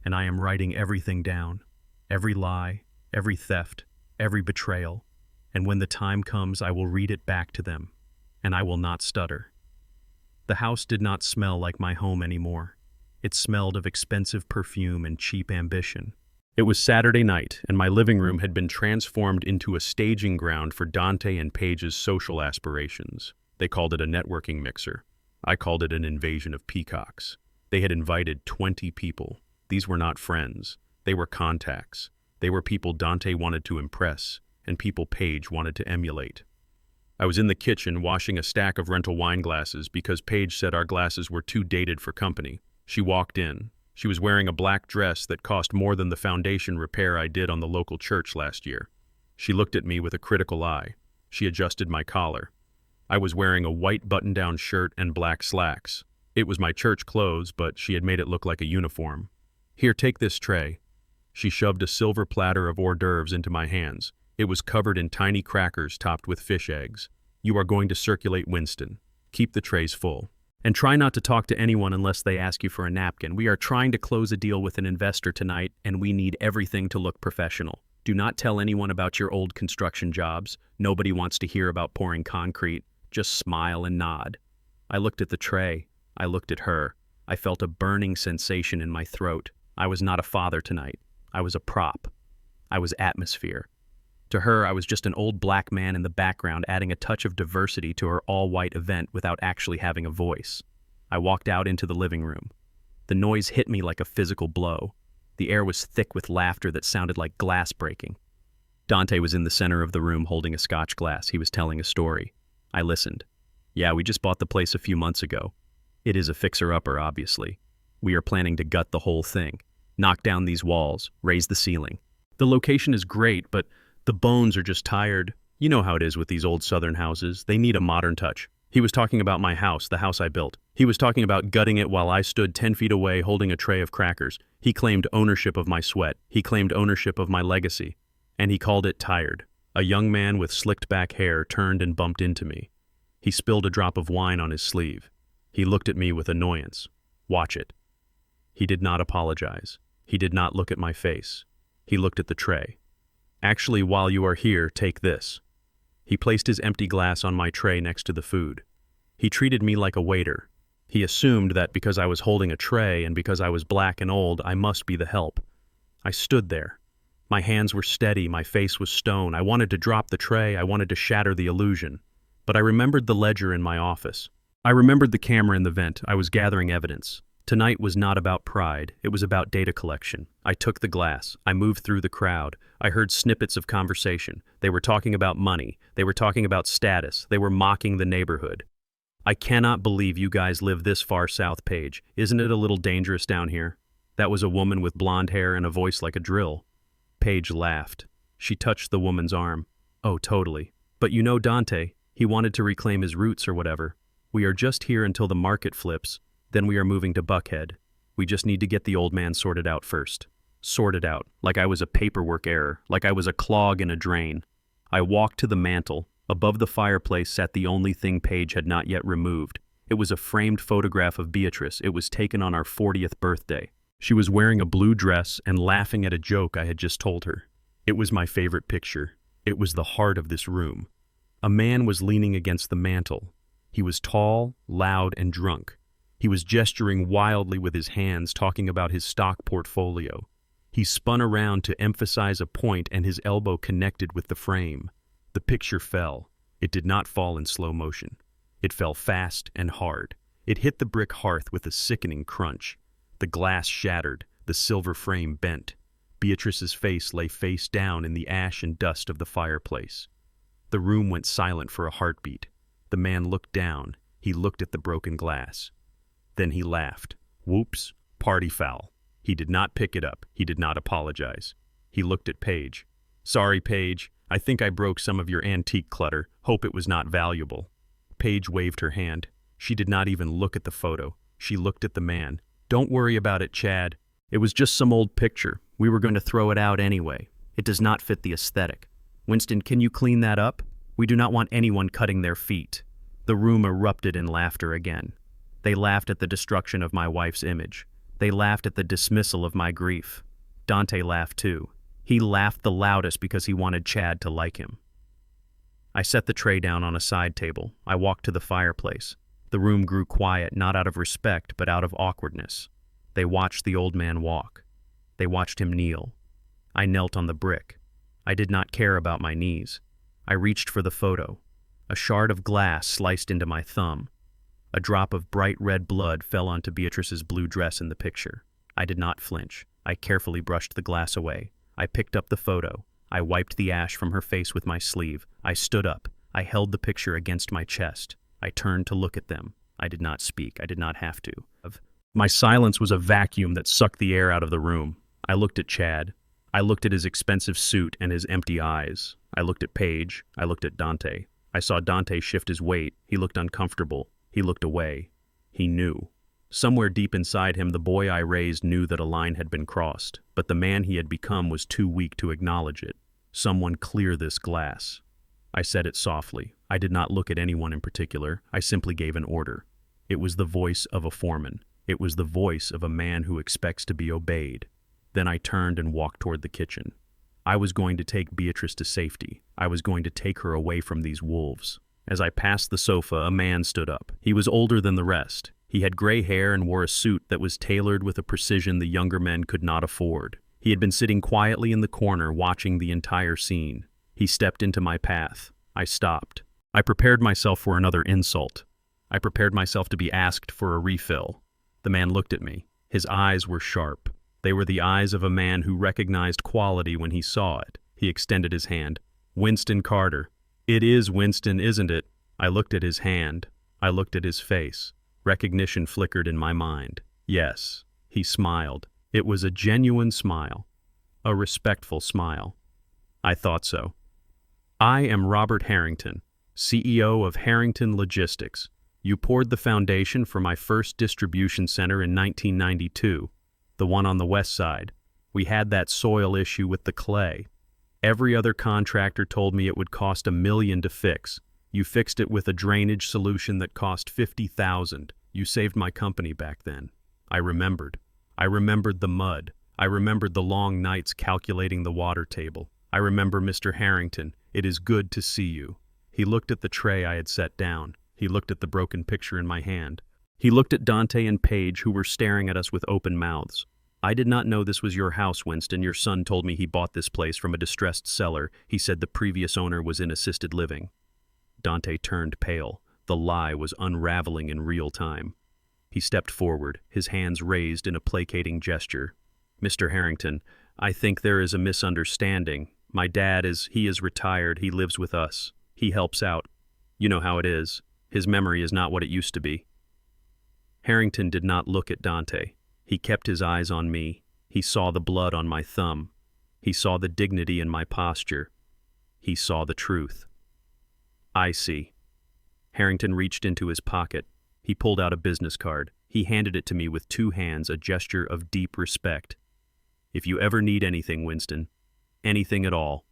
And I am writing everything down. Every lie, every theft, every betrayal. And when the time comes, I will read it back to them. And I will not stutter. The house did not smell like my home anymore. It smelled of expensive perfume and cheap ambition. It was Saturday night, and my living room had been transformed into a staging ground for Dante and Paige's social aspirations. They called it a networking mixer. I called it an invasion of peacocks. They had invited 20 people. These were not friends. They were contacts. They were people Dante wanted to impress, and people Paige wanted to emulate. I was in the kitchen washing a stack of rental wine glasses because Paige said our glasses were too dated for company. She walked in. She was wearing a black dress that cost more than the foundation repair I did on the local church last year. She looked at me with a critical eye. She adjusted my collar. I was wearing a white button-down shirt and black slacks. It was my church clothes, but she had made it look like a uniform. "Here, take this tray." She shoved a silver platter of hors d'oeuvres into my hands. It was covered in tiny crackers topped with fish eggs. "You are going to circulate Winston. Keep the trays full. And try not to talk to anyone unless they ask you for a napkin. We are trying to close a deal with an investor tonight, and we need everything to look professional. Do not tell anyone about your old construction jobs. Nobody wants to hear about pouring concrete. Just smile and nod." I looked at the tray. I looked at her. I felt a burning sensation in my throat. I was not a father tonight. I was a prop. I was atmosphere. To her, I was just an old black man in the background adding a touch of diversity to her all-white event without actually having a voice. I walked out into the living room. The noise hit me like a physical blow. The air was thick with laughter that sounded like glass breaking. Dante was in the center of the room holding a scotch glass. He was telling a story. I listened. "Yeah, we just bought the place a few months ago. It is a fixer-upper, obviously. We are planning to gut the whole thing. Knock down these walls, raise the ceiling. The location is great, but the bones are just tired. You know how it is with these old southern houses. They need a modern touch." He was talking about my house, the house I built. He was talking about gutting it while I stood 10 feet away holding a tray of crackers. He claimed ownership of my sweat. He claimed ownership of my legacy. And he called it tired. A young man with slicked back hair turned and bumped into me. He spilled a drop of wine on his sleeve. He looked at me with annoyance. "Watch it." He did not apologize. He did not look at my face. He looked at the tray. "Actually, while you are here, take this." He placed his empty glass on my tray next to the food. He treated me like a waiter. He assumed that because I was holding a tray and because I was black and old, I must be the help. I stood there. My hands were steady, my face was stone. I wanted to drop the tray, I wanted to shatter the illusion. But I remembered the ledger in my office. I remembered the camera in the vent. I was gathering evidence. Tonight was not about pride, it was about data collection. I took the glass. I moved through the crowd. I heard snippets of conversation. They were talking about money. They were talking about status. They were mocking the neighborhood. "I cannot believe you guys live this far south, Paige. Isn't it a little dangerous down here?" That was a woman with blonde hair and a voice like a drill. Paige laughed. She touched the woman's arm. "Oh, totally. But you know Dante, he wanted to reclaim his roots or whatever. We are just here until the market flips. Then we are moving to Buckhead. We just need to get the old man sorted out first." Sorted out, like I was a paperwork error, like I was a clog in a drain. I walked to the mantel. Above the fireplace sat the only thing Paige had not yet removed. It was a framed photograph of Beatrice. It was taken on our 40th birthday. She was wearing a blue dress and laughing at a joke I had just told her. It was my favorite picture. It was the heart of this room. A man was leaning against the mantel. He was tall, loud, and drunk. He was gesturing wildly with his hands, talking about his stock portfolio. He spun around to emphasize a point, and his elbow connected with the frame. The picture fell. It did not fall in slow motion. It fell fast and hard. It hit the brick hearth with a sickening crunch. The glass shattered, the silver frame bent. Beatrice's face lay face down in the ash and dust of the fireplace. The room went silent for a heartbeat. The man looked down. He looked at the broken glass. Then he laughed. Whoops, party foul. He did not pick it up. He did not apologize. He looked at Paige. Sorry, Paige. I think I broke some of your antique clutter. Hope it was not valuable. Paige waved her hand. She did not even look at the photo. She looked at the man. Don't worry about it, Chad. It was just some old picture. We were going to throw it out anyway. It does not fit the aesthetic. Winston, can you clean that up? We do not want anyone cutting their feet. The room erupted in laughter again. They laughed at the destruction of my wife's image. They laughed at the dismissal of my grief. Dante laughed too. He laughed the loudest because he wanted Chad to like him. I set the tray down on a side table. I walked to the fireplace. The room grew quiet, not out of respect, but out of awkwardness. They watched the old man walk. They watched him kneel. I knelt on the brick. I did not care about my knees. I reached for the photo. A shard of glass sliced into my thumb. A drop of bright red blood fell onto Beatrice's blue dress in the picture. I did not flinch. I carefully brushed the glass away. I picked up the photo. I wiped the ash from her face with my sleeve. I stood up. I held the picture against my chest. I turned to look at them. I did not speak. I did not have to. My silence was a vacuum that sucked the air out of the room. I looked at Chad. I looked at his expensive suit and his empty eyes. I looked at Paige. I looked at Dante. I saw Dante shift his weight. He looked uncomfortable. He looked away. He knew. Somewhere deep inside him, the boy I raised knew that a line had been crossed, but the man he had become was too weak to acknowledge it. Someone clear this glass. I said it softly. I did not look at anyone in particular. I simply gave an order. It was the voice of a foreman. It was the voice of a man who expects to be obeyed. Then I turned and walked toward the kitchen. I was going to take Beatrice to safety. I was going to take her away from these wolves. As I passed the sofa, a man stood up. He was older than the rest. He had gray hair and wore a suit that was tailored with a precision the younger men could not afford. He had been sitting quietly in the corner, watching the entire scene. He stepped into my path. I stopped. I prepared myself for another insult. I prepared myself to be asked for a refill. The man looked at me. His eyes were sharp. They were the eyes of a man who recognized quality when he saw it. He extended his hand. Winston Carter. It is Winston, isn't it? I looked at his hand. I looked at his face. Recognition flickered in my mind. Yes. He smiled. It was a genuine smile. A respectful smile. I thought so. I am Robert Harrington, CEO of Harrington Logistics. You poured the foundation for my first distribution center in 1992, the one on the west side. We had that soil issue with the clay. Every other contractor told me it would cost $1 million to fix. You fixed it with a drainage solution that cost $50,000. You saved my company back then. I remembered. I remembered the mud. I remembered the long nights calculating the water table. I remember Mr. Harrington. It is good to see you. He looked at the tray I had set down. He looked at the broken picture in my hand. He looked at Dante and Paige, who were staring at us with open mouths. I did not know this was your house, Winston. Your son told me he bought this place from a distressed seller. He said the previous owner was in assisted living. Dante turned pale. The lie was unraveling in real time. He stepped forward, his hands raised in a placating gesture. Mr. Harrington, I think there is a misunderstanding. My dad he is retired. He lives with us. He helps out. You know how it is. His memory is not what it used to be. Harrington did not look at Dante. He kept his eyes on me. He saw the blood on my thumb. He saw the dignity in my posture. He saw the truth. I see. Harrington reached into his pocket. He pulled out a business card. He handed it to me with two hands, a gesture of deep respect. If you ever need anything, Winston, anything at all,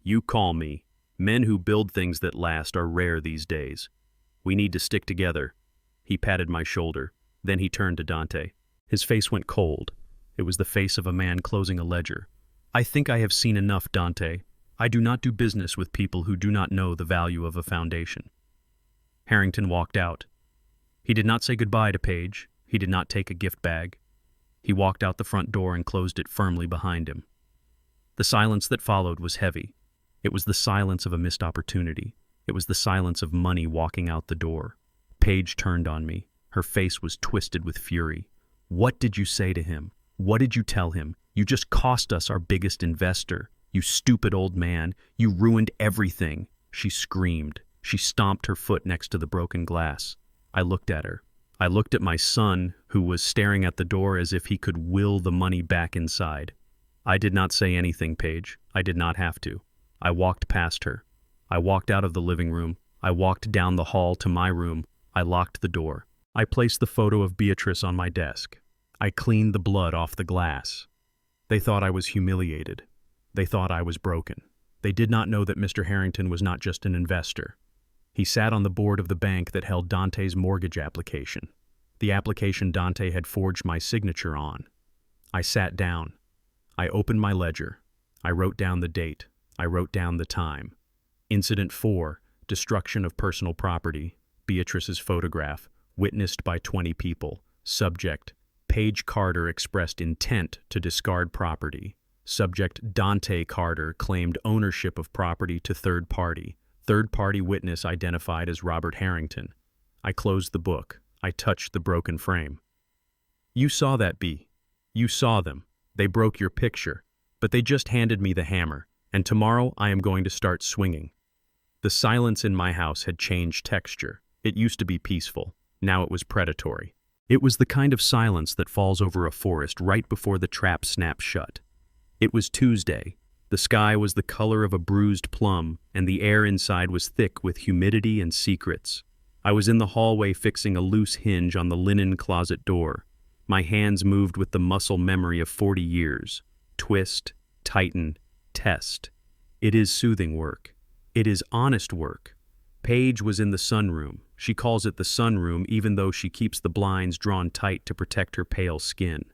you call me. Men who build things that last are rare these days. We need to stick together. He patted my shoulder. Then he turned to Dante. His face went cold. It was the face of a man closing a ledger. I think I have seen enough, Dante. I do not do business with people who do not know the value of a foundation. Harrington walked out. He did not say goodbye to Paige. He did not take a gift bag. He walked out the front door and closed it firmly behind him. The silence that followed was heavy. It was the silence of a missed opportunity. It was the silence of money walking out the door. Paige turned on me. Her face was twisted with fury. "What did you say to him? What did you tell him? You just cost us our biggest investor. You stupid old man. You ruined everything." She screamed. She stomped her foot next to the broken glass. I looked at her. I looked at my son, who was staring at the door as if he could will the money back inside. I did not say anything, Paige. I did not have to. I walked past her. I walked out of the living room. I walked down the hall to my room. I locked the door. I placed the photo of Beatrice on my desk. I cleaned the blood off the glass. They thought I was humiliated. They thought I was broken. They did not know that Mr. Harrington was not just an investor. He sat on the board of the bank that held Dante's mortgage application, the application Dante had forged my signature on. I sat down. I opened my ledger. I wrote down the date. I wrote down the time. Incident 4, destruction of personal property, Beatrice's photograph, witnessed by 20 people. Subject, Paige Carter expressed intent to discard property. Subject, Dante Carter claimed ownership of property to third party. Third-party witness identified as Robert Harrington. I closed the book. I touched the broken frame. "You saw that, B. You saw them. They broke your picture. But they just handed me the hammer, and tomorrow I am going to start swinging." The silence in my house had changed texture. It used to be peaceful. Now it was predatory. It was the kind of silence that falls over a forest right before the trap snaps shut. It was Tuesday. The sky was the color of a bruised plum, and the air inside was thick with humidity and secrets. I was in the hallway fixing a loose hinge on the linen closet door. My hands moved with the muscle memory of 40 years. Twist, tighten, test. It is soothing work. It is honest work. Paige was in the sunroom. She calls it the sunroom even though she keeps the blinds drawn tight to protect her pale skin.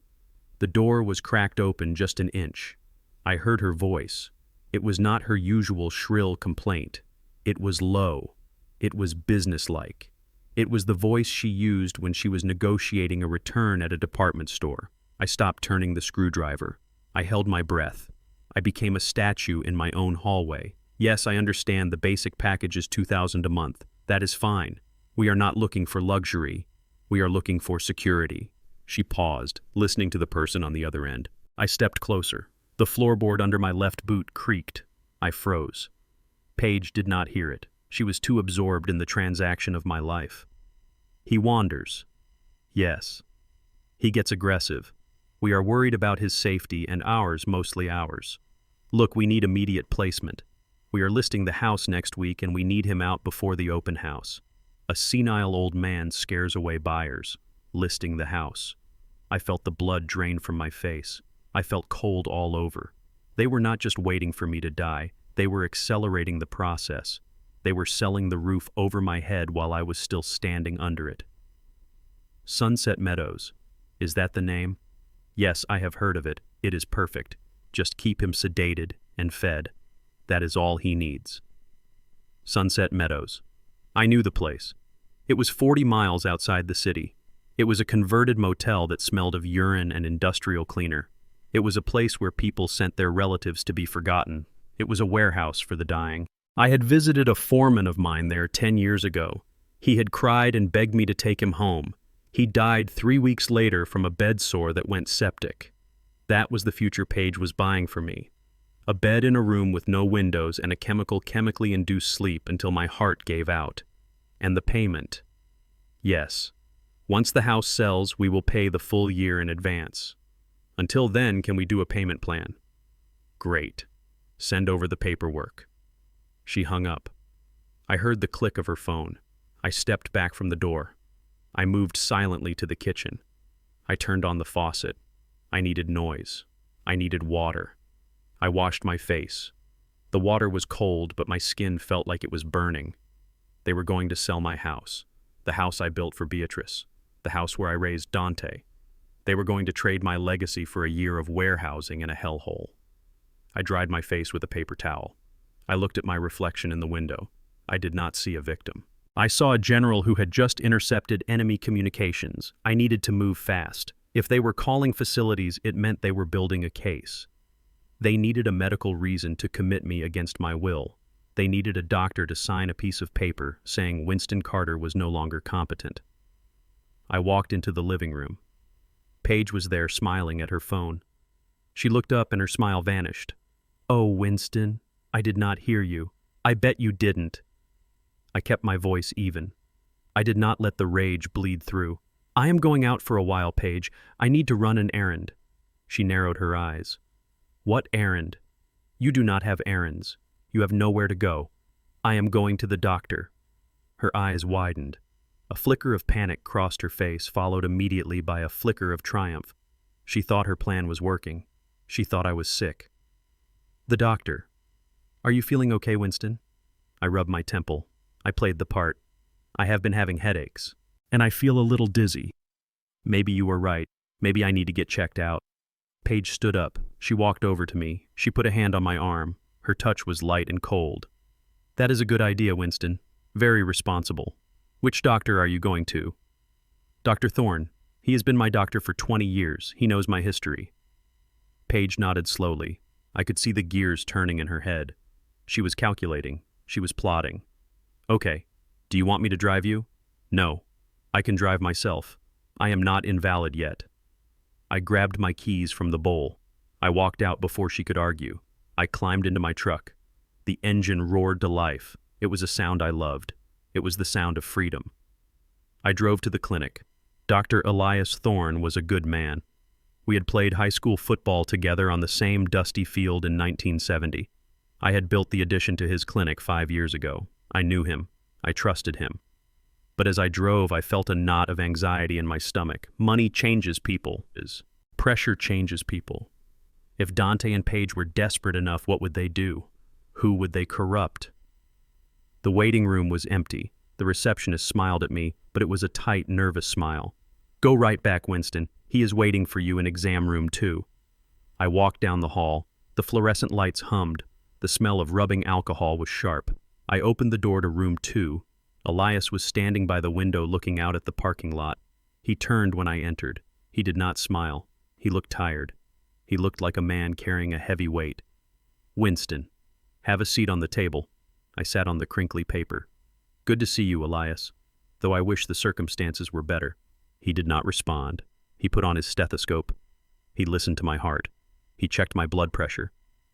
The door was cracked open just an inch. I heard her voice. It was not her usual shrill complaint. It was low. It was businesslike. It was the voice she used when she was negotiating a return at a department store. I stopped turning the screwdriver. I held my breath. I became a statue in my own hallway. Yes, I understand the basic package is $2,000 a month. That is fine. We are not looking for luxury. We are looking for security. She paused, listening to the person on the other end. I stepped closer. The floorboard under my left boot creaked. I froze. Paige did not hear it. She was too absorbed in the transaction of my life. He wanders. Yes. He gets aggressive. We are worried about his safety and ours, mostly ours. Look, we need immediate placement. We are listing the house next week and we need him out before the open house. A senile old man scares away buyers, listing the house. I felt the blood drain from my face. I felt cold all over. They were not just waiting for me to die, they were accelerating the process. They were selling the roof over my head while I was still standing under it. Sunset Meadows. Is that the name? Yes, I have heard of it. It is perfect. Just keep him sedated and fed. That is all he needs. Sunset Meadows. I knew the place. It was 40 miles outside the city. It was a converted motel that smelled of urine and industrial cleaner. It was a place where people sent their relatives to be forgotten. It was a warehouse for the dying. I had visited a foreman of mine there 10 years ago. He had cried and begged me to take him home. He died 3 weeks later from a bed sore that went septic. That was the future Paige was buying for me. A bed in a room with no windows and a chemically induced sleep until my heart gave out. And the payment. Yes. Once the house sells, we will pay the full year in advance. Until then, can we do a payment plan? Great. Send over the paperwork. She hung up. I heard the click of her phone. I stepped back from the door. I moved silently to the kitchen. I turned on the faucet. I needed noise. I needed water. I washed my face. The water was cold, but my skin felt like it was burning. They were going to sell my house, the house I built for Beatrice, the house where I raised Dante. They were going to trade my legacy for a year of warehousing in a hellhole. I dried my face with a paper towel. I looked at my reflection in the window. I did not see a victim. I saw a general who had just intercepted enemy communications. I needed to move fast. If they were calling facilities, it meant they were building a case. They needed a medical reason to commit me against my will. They needed a doctor to sign a piece of paper saying Winston Carter was no longer competent. I walked into the living room. Paige was there smiling at her phone. She looked up and her smile vanished. "Oh, Winston, I did not hear you. I bet you didn't." I kept my voice even. I did not let the rage bleed through. "I am going out for a while, Paige. I need to run an errand." She narrowed her eyes. "What errand? You do not have errands. You have nowhere to go." "I am going to the doctor." Her eyes widened. A flicker of panic crossed her face, followed immediately by a flicker of triumph. She thought her plan was working. She thought I was sick. "The doctor. Are you feeling okay, Winston?" I rubbed my temple. I played the part. "I have been having headaches, and I feel a little dizzy." "Maybe you were right. Maybe I need to get checked out." Paige stood up. She walked over to me. She put a hand on my arm. Her touch was light and cold. "That is a good idea, Winston. Very responsible. Which doctor are you going to?" "Dr. Thorne. He has been my doctor for 20 years. He knows my history." Paige nodded slowly. I could see the gears turning in her head. She was calculating. She was plotting. "Okay. Do you want me to drive you?" "No. I can drive myself. I am not invalid yet." I grabbed my keys from the bowl. I walked out before she could argue. I climbed into my truck. The engine roared to life. It was a sound I loved. It was the sound of freedom. I drove to the clinic. Dr. Elias Thorne was a good man. We had played high school football together on the same dusty field in 1970. I had built the addition to his clinic 5 years ago. I knew him. I trusted him. But as I drove, I felt a knot of anxiety in my stomach. Money changes people. Pressure changes people. If Dante and Paige were desperate enough, what would they do? Who would they corrupt? The waiting room was empty. The receptionist smiled at me, but it was a tight, nervous smile. "Go right back, Winston. He is waiting for you in exam room 2. I walked down the hall. The fluorescent lights hummed. The smell of rubbing alcohol was sharp. I opened the door to room 2. Elias was standing by the window looking out at the parking lot. He turned when I entered. He did not smile. He looked tired. He looked like a man carrying a heavy weight. "Winston, have a seat on the table." I sat on the crinkly paper. "Good to see you, Elias, though I wish the circumstances were better." He did not respond. He put on his stethoscope. He listened to my heart. He checked my blood pressure.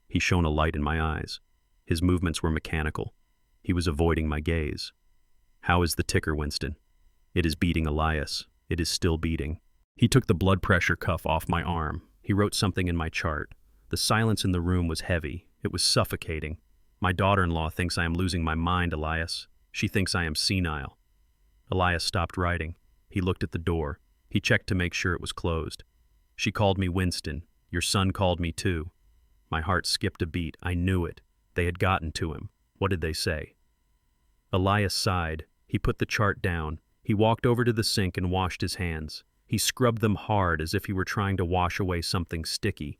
He shone a light in my eyes. His movements were mechanical. He was avoiding my gaze. "How is the ticker, Winston?" "It is beating, Elias. It is still beating." He took the blood pressure cuff off my arm. He wrote something in my chart. The silence in the room was heavy. It was suffocating. "My daughter-in-law thinks I am losing my mind, Elias. She thinks I am senile." Elias stopped writing. He looked at the door. He checked to make sure it was closed. "She called me Winston. Your son called me too." My heart skipped a beat. I knew it. They had gotten to him. What did they say? Elias sighed. He put the chart down. He walked over to the sink and washed his hands. He scrubbed them hard as if he were trying to wash away something sticky.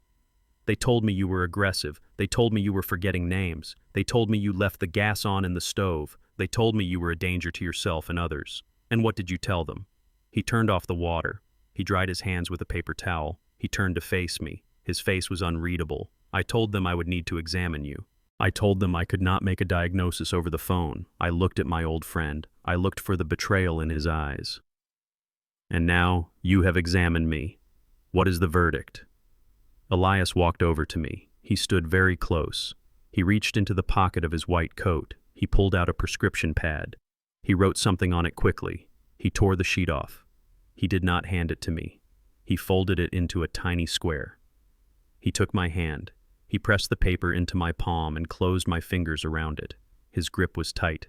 "They told me you were aggressive. They told me you were forgetting names. They told me you left the gas on in the stove. They told me you were a danger to yourself and others. And what did you tell them?" He turned off the water. He dried his hands with a paper towel. He turned to face me. His face was unreadable. "I told them I would need to examine you. I told them I could not make a diagnosis over the phone." I looked at my old friend. I looked for the betrayal in his eyes. "And now you have examined me. What is the verdict?" Elias walked over to me. He stood very close. He reached into the pocket of his white coat. He pulled out a prescription pad. He wrote something on it quickly. He tore the sheet off. He did not hand it to me. He folded it into a tiny square. He took my hand. He pressed the paper into my palm and closed my fingers around it. His grip was tight.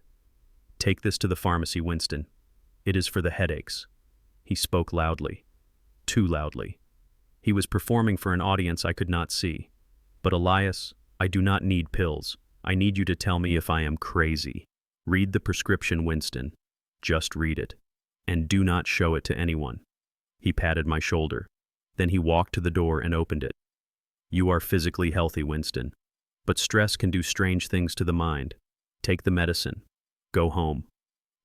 "Take this to the pharmacy, Winston. It is for the headaches." He spoke loudly. Too loudly. He was performing for an audience I could not see. "But Elias, I do not need pills. I need you to tell me if I am crazy. Read the prescription, Winston. Just read it. And do not show it to anyone." He patted my shoulder. Then he walked to the door and opened it. "You are physically healthy, Winston. But stress can do strange things to the mind. Take the medicine. Go home."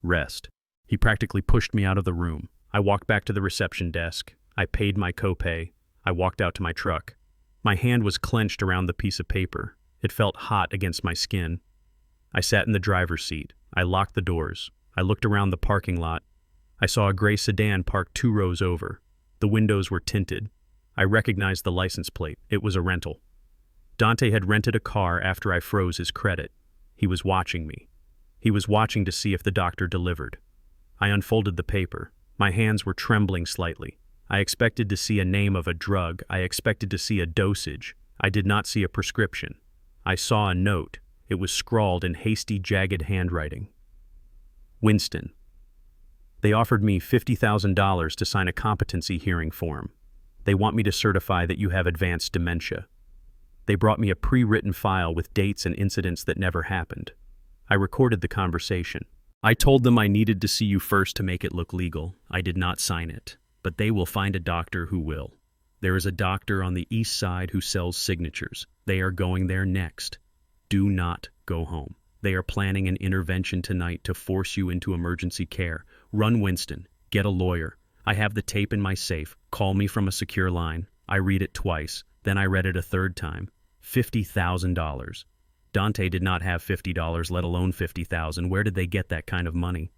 Rest. He practically pushed me out of the room. I walked back to the reception desk. I paid my copay. I walked out to my truck. My hand was clenched around the piece of paper. It felt hot against my skin. I sat in the driver's seat. I locked the doors. I looked around the parking lot. I saw a gray sedan parked 2 rows over. The windows were tinted. I recognized the license plate. It was a rental. Dante had rented a car after I froze his credit. He was watching me. He was watching to see if the doctor delivered. I unfolded the paper. My hands were trembling slightly. I expected to see a name of a drug. I expected to see a dosage. I did not see a prescription. I saw a note. It was scrawled in hasty, jagged handwriting. Winston. They offered me $50,000 to sign a competency hearing form. They want me to certify that you have advanced dementia. They brought me a pre-written file with dates and incidents that never happened. I recorded the conversation. I told them I needed to see you first to make it look legal. I did not sign it, but they will find a doctor who will. There is a doctor on the east side who sells signatures. They are going there next. Do not go home. They are planning an intervention tonight to force you into emergency care. Run, Winston. Get a lawyer. I have the tape in my safe. Call me from a secure line. I read it twice. Then I read it a third time. $50,000. Dante did not have $50, let alone $50,000. Where did they get that kind of money?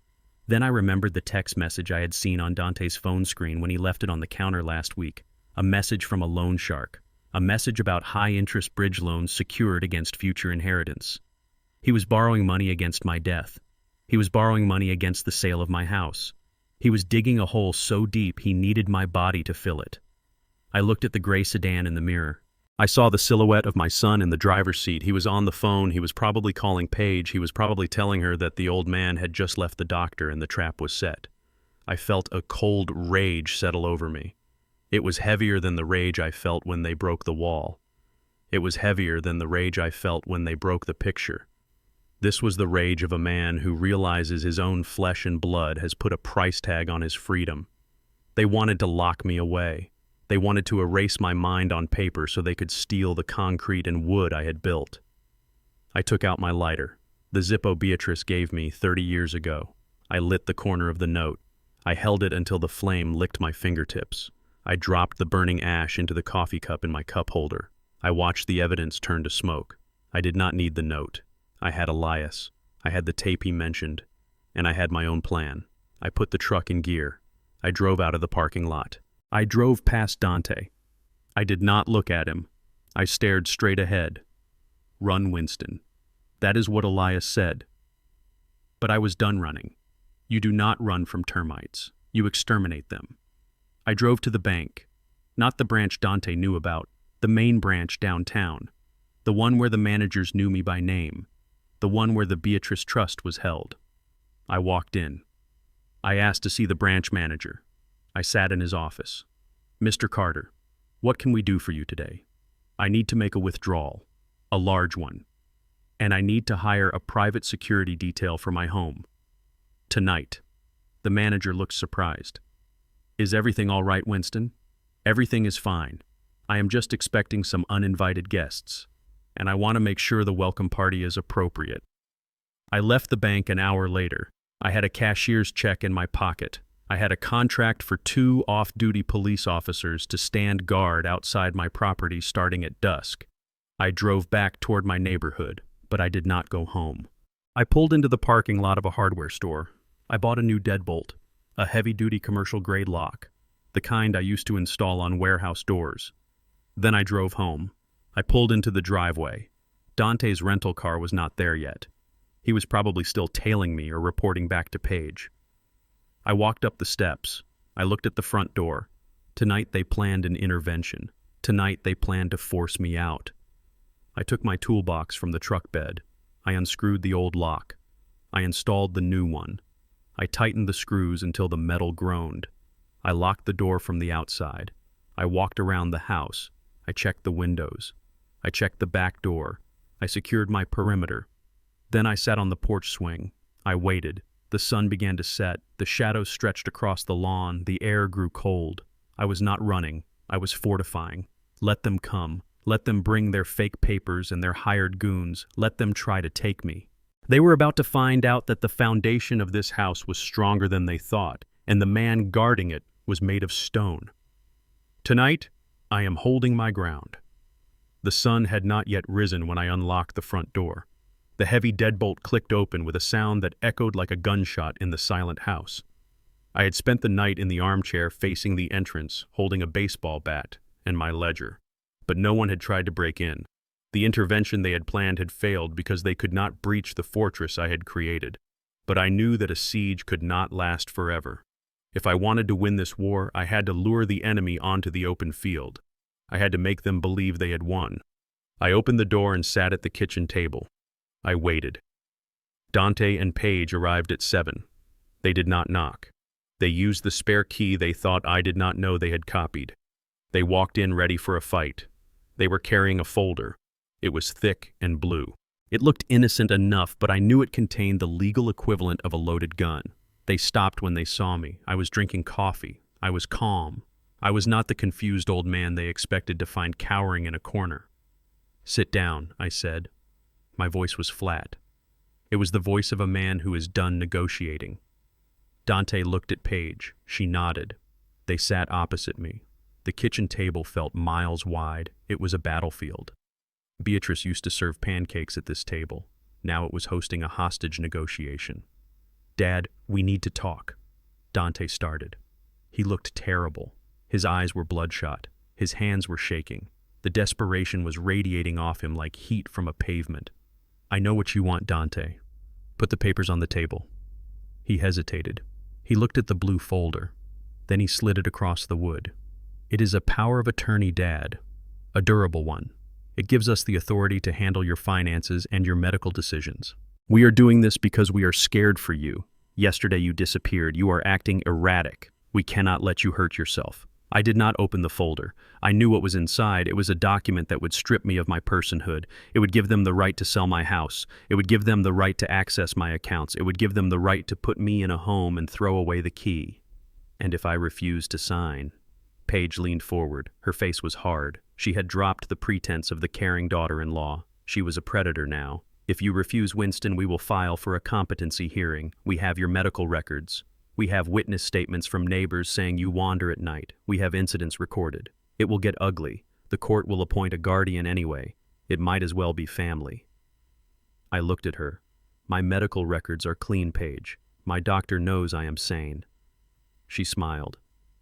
Then I remembered the text message I had seen on Dante's phone screen when he left it on the counter last week. A message from a loan shark. A message about high-interest bridge loans secured against future inheritance. He was borrowing money against my death. He was borrowing money against the sale of my house. He was digging a hole so deep he needed my body to fill it. I looked at the gray sedan in the mirror. I saw the silhouette of my son in the driver's seat. He was on the phone. He was probably calling Paige. He was probably telling her that the old man had just left the doctor and the trap was set. I felt a cold rage settle over me. It was heavier than the rage I felt when they broke the wall. It was heavier than the rage I felt when they broke the picture. This was the rage of a man who realizes his own flesh and blood has put a price tag on his freedom. They wanted to lock me away. They wanted to erase my mind on paper so they could steal the concrete and wood I had built. I took out my lighter, the Zippo Beatrice gave me 30 years ago. I lit the corner of the note. I held it until the flame licked my fingertips. I dropped the burning ash into the coffee cup in my cup holder. I watched the evidence turn to smoke. I did not need the note. I had Elias. I had the tape he mentioned. And I had my own plan. I put the truck in gear. I drove out of the parking lot. I drove past Dante. I did not look at him. I stared straight ahead. Run, Winston. That is what Elias said. But I was done running. You do not run from termites. You exterminate them. I drove to the bank. Not the branch Dante knew about. The main branch downtown. The one where the managers knew me by name. The one where the Beatrice Trust was held. I walked in. I asked to see the branch manager. I sat in his office. Mr. Carter, what can we do for you today? I need to make a withdrawal, a large one. And I need to hire a private security detail for my home. Tonight. The manager looked surprised. Is everything all right, Winston? Everything is fine. I am just expecting some uninvited guests. And I want to make sure the welcome party is appropriate. I left the bank an hour later. I had a cashier's check in my pocket. I had a contract for 2 off-duty police officers to stand guard outside my property starting at dusk. I drove back toward my neighborhood, but I did not go home. I pulled into the parking lot of a hardware store. I bought a new deadbolt, a heavy-duty commercial-grade lock, the kind I used to install on warehouse doors. Then I drove home. I pulled into the driveway. Dante's rental car was not there yet. He was probably still tailing me or reporting back to Paige. I walked up the steps. I looked at the front door. Tonight they planned an intervention. Tonight they planned to force me out. I took my toolbox from the truck bed. I unscrewed the old lock. I installed the new one. I tightened the screws until the metal groaned. I locked the door from the outside. I walked around the house. I checked the windows. I checked the back door. I secured my perimeter. Then I sat on the porch swing. I waited. The sun began to set. The shadows stretched across the lawn. The air grew cold. I was not running. I was fortifying. Let them come. Let them bring their fake papers and their hired goons. Let them try to take me. They were about to find out that the foundation of this house was stronger than they thought, and the man guarding it was made of stone. Tonight, I am holding my ground. The sun had not yet risen when I unlocked the front door. The heavy deadbolt clicked open with a sound that echoed like a gunshot in the silent house. I had spent the night in the armchair facing the entrance, holding a baseball bat and my ledger. But no one had tried to break in. The intervention they had planned had failed because they could not breach the fortress I had created. But I knew that a siege could not last forever. If I wanted to win this war, I had to lure the enemy onto the open field. I had to make them believe they had won. I opened the door and sat at the kitchen table. I waited. Dante and Paige arrived at 7. They did not knock. They used the spare key they thought I did not know they had copied. They walked in ready for a fight. They were carrying a folder. It was thick and blue. It looked innocent enough, but I knew it contained the legal equivalent of a loaded gun. They stopped when they saw me. I was drinking coffee. I was calm. I was not the confused old man they expected to find cowering in a corner. "Sit down," I said. My voice was flat. It was the voice of a man who is done negotiating. Dante looked at Paige. She nodded. They sat opposite me. The kitchen table felt miles wide. It was a battlefield. Beatrice used to serve pancakes at this table. Now it was hosting a hostage negotiation. "Dad, we need to talk." Dante started. He looked terrible. His eyes were bloodshot. His hands were shaking. The desperation was radiating off him like heat from a pavement. "I know what you want, Dante. Put the papers on the table." He hesitated. He looked at the blue folder. Then he slid it across the wood. "It is a power of attorney, Dad. A durable one. It gives us the authority to handle your finances and your medical decisions. We are doing this because we are scared for you. Yesterday you disappeared. You are acting erratic. We cannot let you hurt yourself." I did not open the folder. I knew what was inside. It was a document that would strip me of my personhood. It would give them the right to sell my house. It would give them the right to access my accounts. It would give them the right to put me in a home and throw away the key. And if I refused to sign... Paige leaned forward. Her face was hard. She had dropped the pretense of the caring daughter-in-law. She was a predator now. "If you refuse, Winston, we will file for a competency hearing. We have your medical records. We have witness statements from neighbors saying you wander at night. We have incidents recorded. It will get ugly. The court will appoint a guardian anyway. It might as well be family." I looked at her. "My medical records are clean, Paige. My doctor knows I am sane." She smiled.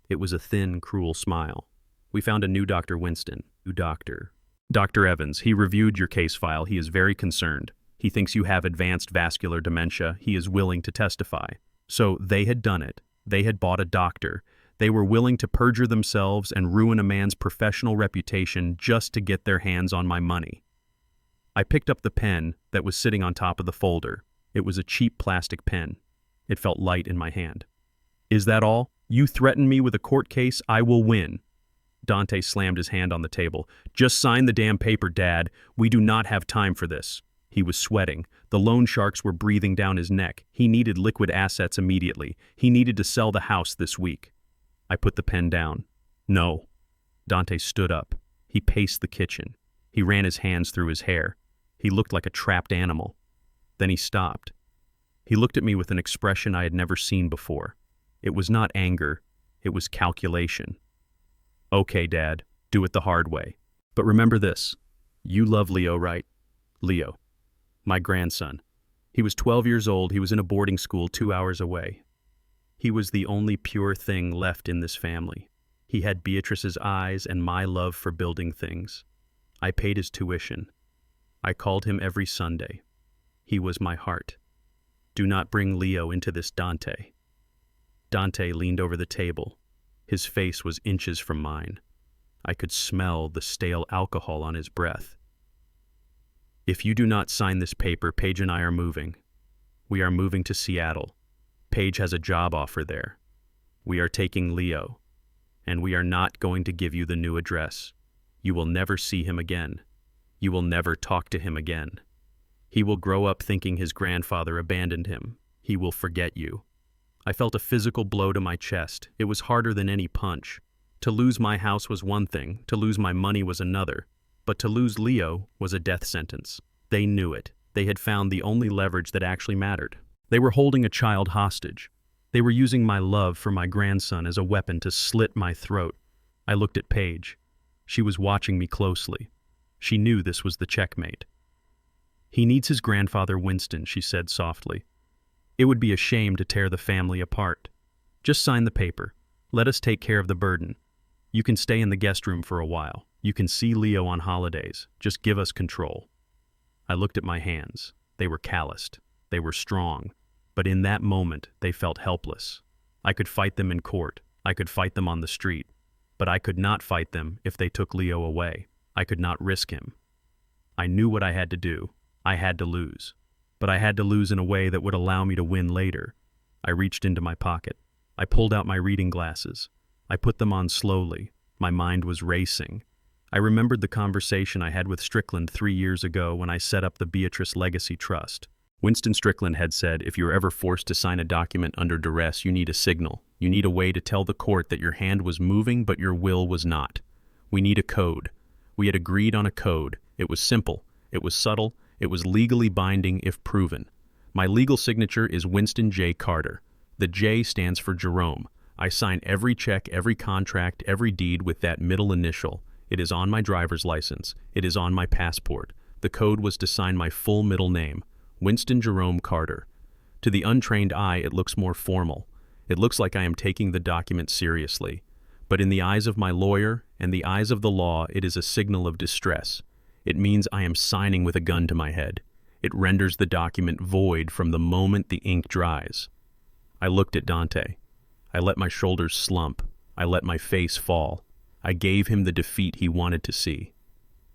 It was a thin, cruel smile. "We found a new Dr. Winston. New doctor. Dr. Evans. He reviewed your case file. He is very concerned. He thinks you have advanced vascular dementia. He is willing to testify." So they had done it. They had bought a doctor. They were willing to perjure themselves and ruin a man's professional reputation just to get their hands on my money. I picked up the pen that was sitting on top of the folder. It was a cheap plastic pen. It felt light in my hand. "Is that all? You threaten me with a court case? I will win." Dante slammed his hand on the table. "Just sign the damn paper, Dad. We do not have time for this." He was sweating. The loan sharks were breathing down his neck. He needed liquid assets immediately. He needed to sell the house this week. I put the pen down. "No." Dante stood up. He paced the kitchen. He ran his hands through his hair. He looked like a trapped animal. Then he stopped. He looked at me with an expression I had never seen before. It was not anger. It was calculation. "Okay, Dad, do it the hard way. But remember this. You love Leo, right?" "Leo. My grandson. He was 12 years old. He was in a boarding school 2 hours away. He was the only pure thing left in this family. He had Beatrice's eyes and my love for building things. I paid his tuition. I called him every Sunday. He was my heart. Do not bring Leo into this, Dante." Dante leaned over the table. His face was inches from mine. I could smell the stale alcohol on his breath. "If you do not sign this paper, Paige and I are moving. We are moving to Seattle. Paige has a job offer there. We are taking Leo, and we are not going to give you the new address. You will never see him again. You will never talk to him again. He will grow up thinking his grandfather abandoned him. He will forget you." I felt a physical blow to my chest. It was harder than any punch. To lose my house was one thing, to lose my money was another. But to lose Leo was a death sentence. They knew it. They had found the only leverage that actually mattered. They were holding a child hostage. They were using my love for my grandson as a weapon to slit my throat. I looked at Paige. She was watching me closely. She knew this was the checkmate. "He needs his grandfather, Winston," she said softly. "It would be a shame to tear the family apart. Just sign the paper. Let us take care of the burden. You can stay in the guest room for a while. You can see Leo on holidays. Just give us control." I looked at my hands. They were calloused. They were strong. But in that moment, they felt helpless. I could fight them in court. I could fight them on the street. But I could not fight them if they took Leo away. I could not risk him. I knew what I had to do. I had to lose. But I had to lose in a way that would allow me to win later. I reached into my pocket. I pulled out my reading glasses. I put them on slowly. My mind was racing. I remembered the conversation I had with Strickland 3 years ago when I set up the Beatrice Legacy Trust. Winston Strickland had said, if you're ever forced to sign a document under duress, you need a signal. You need a way to tell the court that your hand was moving but your will was not. We need a code. We had agreed on a code. It was simple. It was subtle. It was legally binding if proven. My legal signature is Winston J. Carter. The J stands for Jerome. I sign every check, every contract, every deed with that middle initial. It is on my driver's license. It is on my passport. The code was to sign my full middle name, Winston Jerome Carter. To the untrained eye, it looks more formal. It looks like I am taking the document seriously. But in the eyes of my lawyer and the eyes of the law, it is a signal of distress. It means I am signing with a gun to my head. It renders the document void from the moment the ink dries. I looked at Dante. I let my shoulders slump. I let my face fall. I gave him the defeat he wanted to see.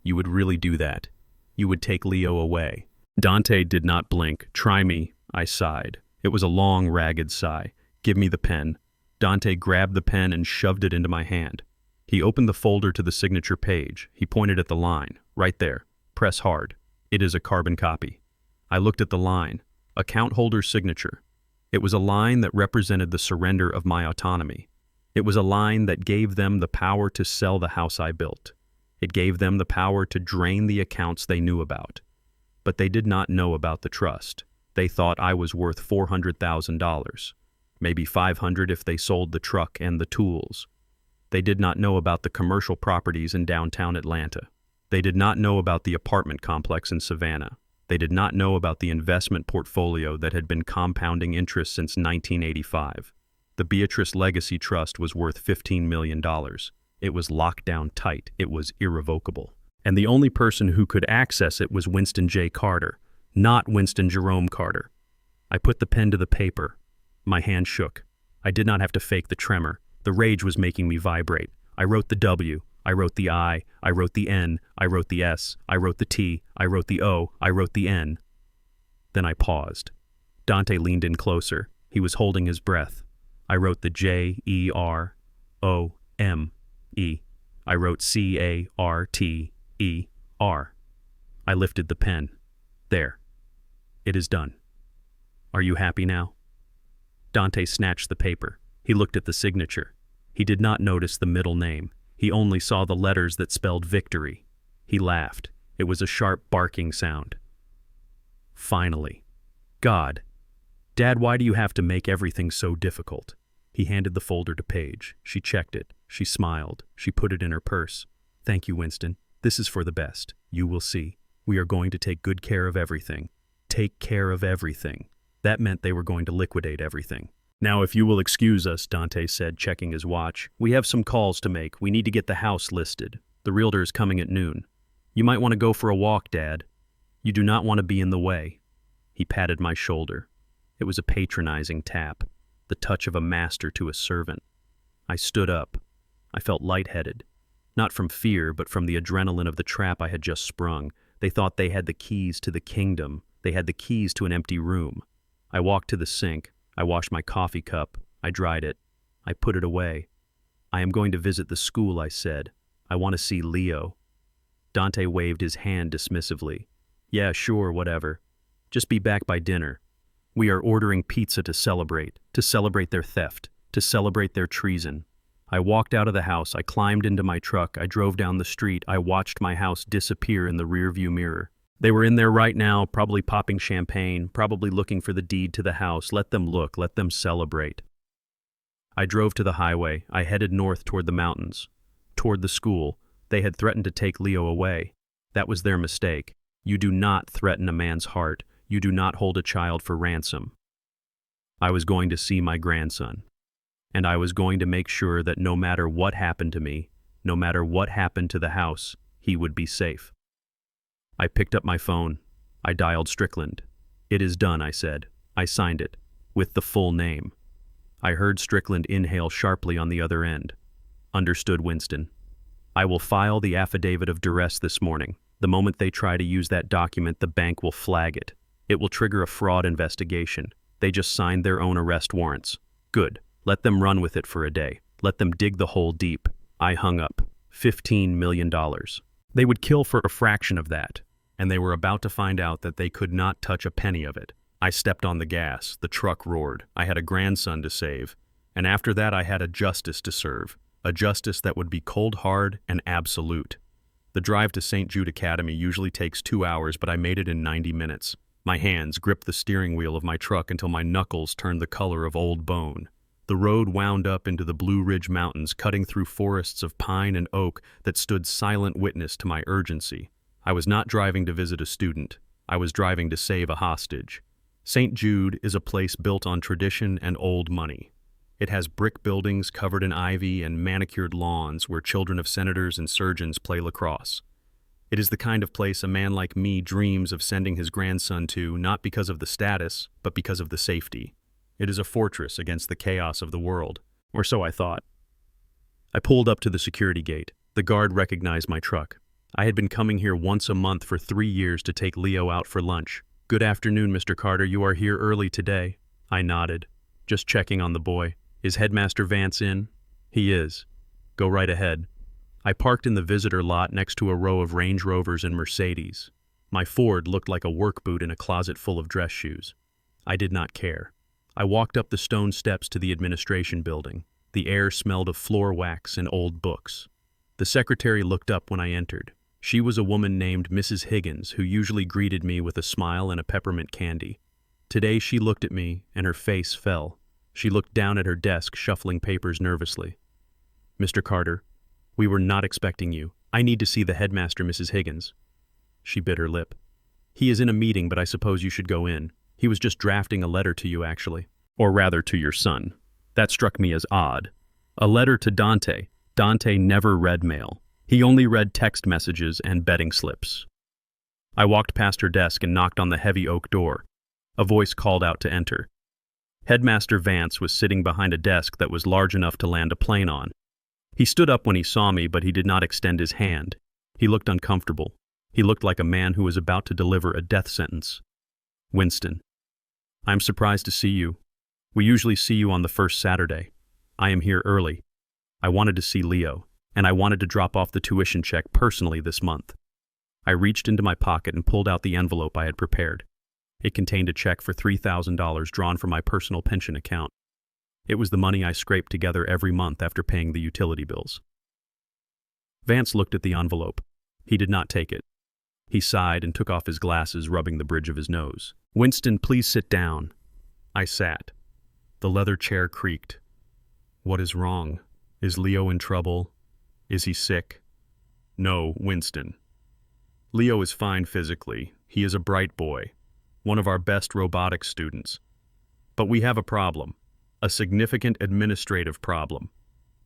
You would really do that. You would take Leo away. Dante did not blink. "Try me," I sighed. It was a long, ragged sigh. "Give me the pen." Dante grabbed the pen and shoved it into my hand. He opened the folder to the signature page. He pointed at the line. "Right there. Press hard. It is a carbon copy." I looked at the line. Account holder's signature. It was a line that represented the surrender of my autonomy. It was a line that gave them the power to sell the house I built. It gave them the power to drain the accounts they knew about. But they did not know about the trust. They thought I was worth $400,000. Maybe $500 if they sold the truck and the tools. They did not know about the commercial properties in downtown Atlanta. They did not know about the apartment complex in Savannah. They did not know about the investment portfolio that had been compounding interest since 1985. The Beatrice Legacy Trust was worth $15 million. It was locked down tight. It was irrevocable. And the only person who could access it was Winston J. Carter, not Winston Jerome Carter. I put the pen to the paper. My hand shook. I did not have to fake the tremor. The rage was making me vibrate. I wrote the W. I wrote the I. I wrote the N. I wrote the S. I wrote the T. I wrote the O. I wrote the N. Then I paused. Dante leaned in closer. He was holding his breath. I wrote the J-E-R-O-M-E. I wrote C-A-R-T-E-R. I lifted the pen. There. It is done. Are you happy now? Dante snatched the paper. He looked at the signature. He did not notice the middle name. He only saw the letters that spelled victory. He laughed. It was a sharp barking sound. Finally. God. Dad, why do you have to make everything so difficult? He handed the folder to Paige. She checked it. She smiled. She put it in her purse. Thank you, Winston. This is for the best. You will see. We are going to take good care of everything. Take care of everything. That meant they were going to liquidate everything. Now, if you will excuse us, Dante said, checking his watch. We have some calls to make. We need to get the house listed. The realtor is coming at noon. You might want to go for a walk, Dad. You do not want to be in the way. He patted my shoulder. It was a patronizing tap, the touch of a master to a servant. I stood up. I felt lightheaded. Not from fear, but from the adrenaline of the trap I had just sprung. They thought they had the keys to the kingdom. They had the keys to an empty room. I walked to the sink. I washed my coffee cup. I dried it. I put it away. I am going to visit the school, I said. I want to see Leo. Dante waved his hand dismissively. Yeah, sure, whatever. Just be back by dinner. We are ordering pizza to celebrate their theft, to celebrate their treason. I walked out of the house. I climbed into my truck. I drove down the street. I watched my house disappear in the rearview mirror. They were in there right now, probably popping champagne, probably looking for the deed to the house. Let them look, let them celebrate. I drove to the highway. I headed north toward the mountains, toward the school. They had threatened to take Leo away. That was their mistake. You do not threaten a man's heart. You do not hold a child for ransom. I was going to see my grandson, and I was going to make sure that no matter what happened to me, no matter what happened to the house, he would be safe. I picked up my phone. I dialed Strickland. "It is done," I said. I signed it, with the full name. I heard Strickland inhale sharply on the other end. "Understood, Winston. I will file the affidavit of duress this morning. The moment they try to use that document, the bank will flag it. It will trigger a fraud investigation. They just signed their own arrest warrants. Good. Let them run with it for a day. Let them dig the hole deep." I hung up. $15 million. They would kill for a fraction of that, and they were about to find out that they could not touch a penny of it. I stepped on the gas. The truck roared. I had a grandson to save, and after that I had a justice to serve, a justice that would be cold hard and absolute. The drive to St. Jude Academy usually takes 2 hours, but I made it in 90 minutes. My hands gripped the steering wheel of my truck until my knuckles turned the color of old bone. The road wound up into the Blue Ridge Mountains, cutting through forests of pine and oak that stood silent witness to my urgency. I was not driving to visit a student. I was driving to save a hostage. St. Jude is a place built on tradition and old money. It has brick buildings covered in ivy and manicured lawns where children of senators and surgeons play lacrosse. It is the kind of place a man like me dreams of sending his grandson to, not because of the status, but because of the safety. It is a fortress against the chaos of the world, or so I thought. I pulled up to the security gate. The guard recognized my truck. I had been coming here once a month for 3 years to take Leo out for lunch. "Good afternoon, Mr. Carter. You are here early today." I nodded. "Just checking on the boy. Is Headmaster Vance in?" "He is." "Go right ahead." I parked in the visitor lot next to a row of Range Rovers and Mercedes. My Ford looked like a work boot in a closet full of dress shoes. I did not care. I walked up the stone steps to the administration building. The air smelled of floor wax and old books. The secretary looked up when I entered. She was a woman named Mrs. Higgins, who usually greeted me with a smile and a peppermint candy. Today she looked at me, and her face fell. She looked down at her desk, shuffling papers nervously. "Mr. Carter, we were not expecting you. I need to see the headmaster, Mrs. Higgins." She bit her lip. "He is in a meeting, but I suppose you should go in. He was just drafting a letter to you, actually. Or rather, to your son." That struck me as odd. A letter to Dante. Dante never read mail. He only read text messages and betting slips. I walked past her desk and knocked on the heavy oak door. A voice called out to enter. Headmaster Vance was sitting behind a desk that was large enough to land a plane on. He stood up when he saw me, but he did not extend his hand. He looked uncomfortable. He looked like a man who was about to deliver a death sentence. "Winston, I am surprised to see you. We usually see you on the first Saturday. I am here early. I wanted to see Leo, and I wanted to drop off the tuition check personally this month." I reached into my pocket and pulled out the envelope I had prepared. It contained a check for $3,000 drawn from my personal pension account. It was the money I scraped together every month after paying the utility bills. Vance looked at the envelope. He did not take it. He sighed and took off his glasses, rubbing the bridge of his nose. "Winston, please sit down." I sat. The leather chair creaked. "What is wrong? Is Leo in trouble? Is he sick?" "No, Winston. Leo is fine physically. He is a bright boy, one of our best robotics students. But we have a problem, a significant administrative problem."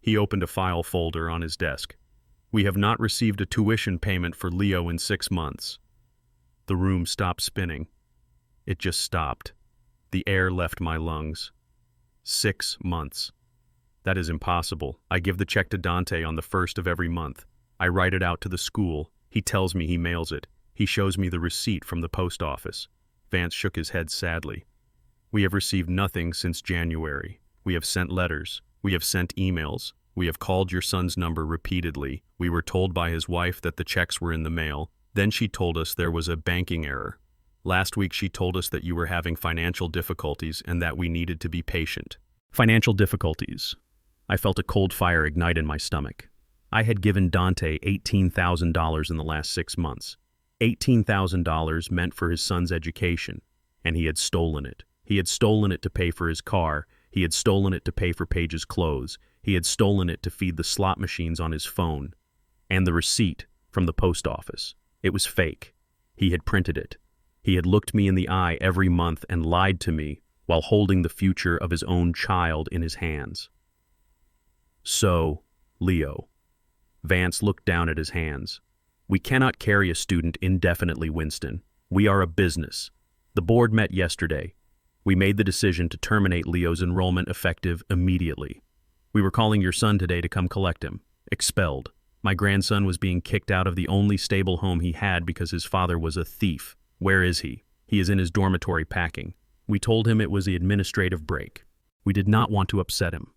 He opened a file folder on his desk. "We have not received a tuition payment for Leo in 6 months. The room stopped spinning. It just stopped. The air left my lungs. 6 months. That is impossible. I give the check to Dante on the 1st of every month. I write it out to the school. He tells me he mails it. He shows me the receipt from the post office." Vance shook his head sadly. "We have received nothing since January. We have sent letters. We have sent emails. We have called your son's number repeatedly. We were told by his wife that the checks were in the mail. Then she told us there was a banking error. Last week she told us that you were having financial difficulties and that we needed to be patient." Financial difficulties. I felt a cold fire ignite in my stomach. I had given Dante $18,000 in the last 6 months. $18,000 meant for his son's education, and he had stolen it. He had stolen it to pay for his car. He had stolen it to pay for Paige's clothes. He had stolen it to feed the slot machines on his phone. And the receipt from the post office. It was fake. He had printed it. He had looked me in the eye every month and lied to me while holding the future of his own child in his hands. So, Leo. Vance looked down at his hands. We cannot carry a student indefinitely, Winston. We are a business. The board met yesterday. We made the decision to terminate Leo's enrollment effective immediately. We were calling your son today to come collect him. Expelled. My grandson was being kicked out of the only stable home he had because his father was a thief. Where is he? He is in his dormitory packing. We told him it was the administrative break. We did not want to upset him.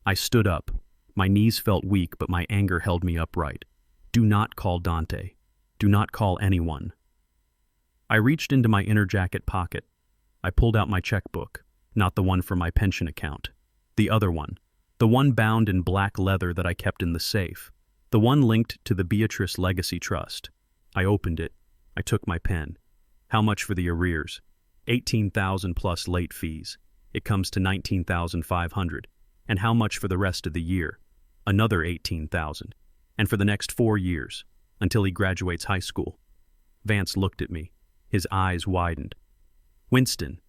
I stood up. My knees felt weak, but my anger held me upright. Do not call Dante. Do not call anyone. I reached into my inner jacket pocket. I pulled out my checkbook, not the one for my pension account. The other one, the one bound in black leather that I kept in the safe. The one linked to the Beatrice Legacy Trust. I opened it. I took my pen. How much for the arrears? $18,000 plus late fees. It comes to $19,500. And how much for the rest of the year? Another $18,000. And for the next 4 years, until he graduates high school. Vance looked at me. His eyes widened. Winston,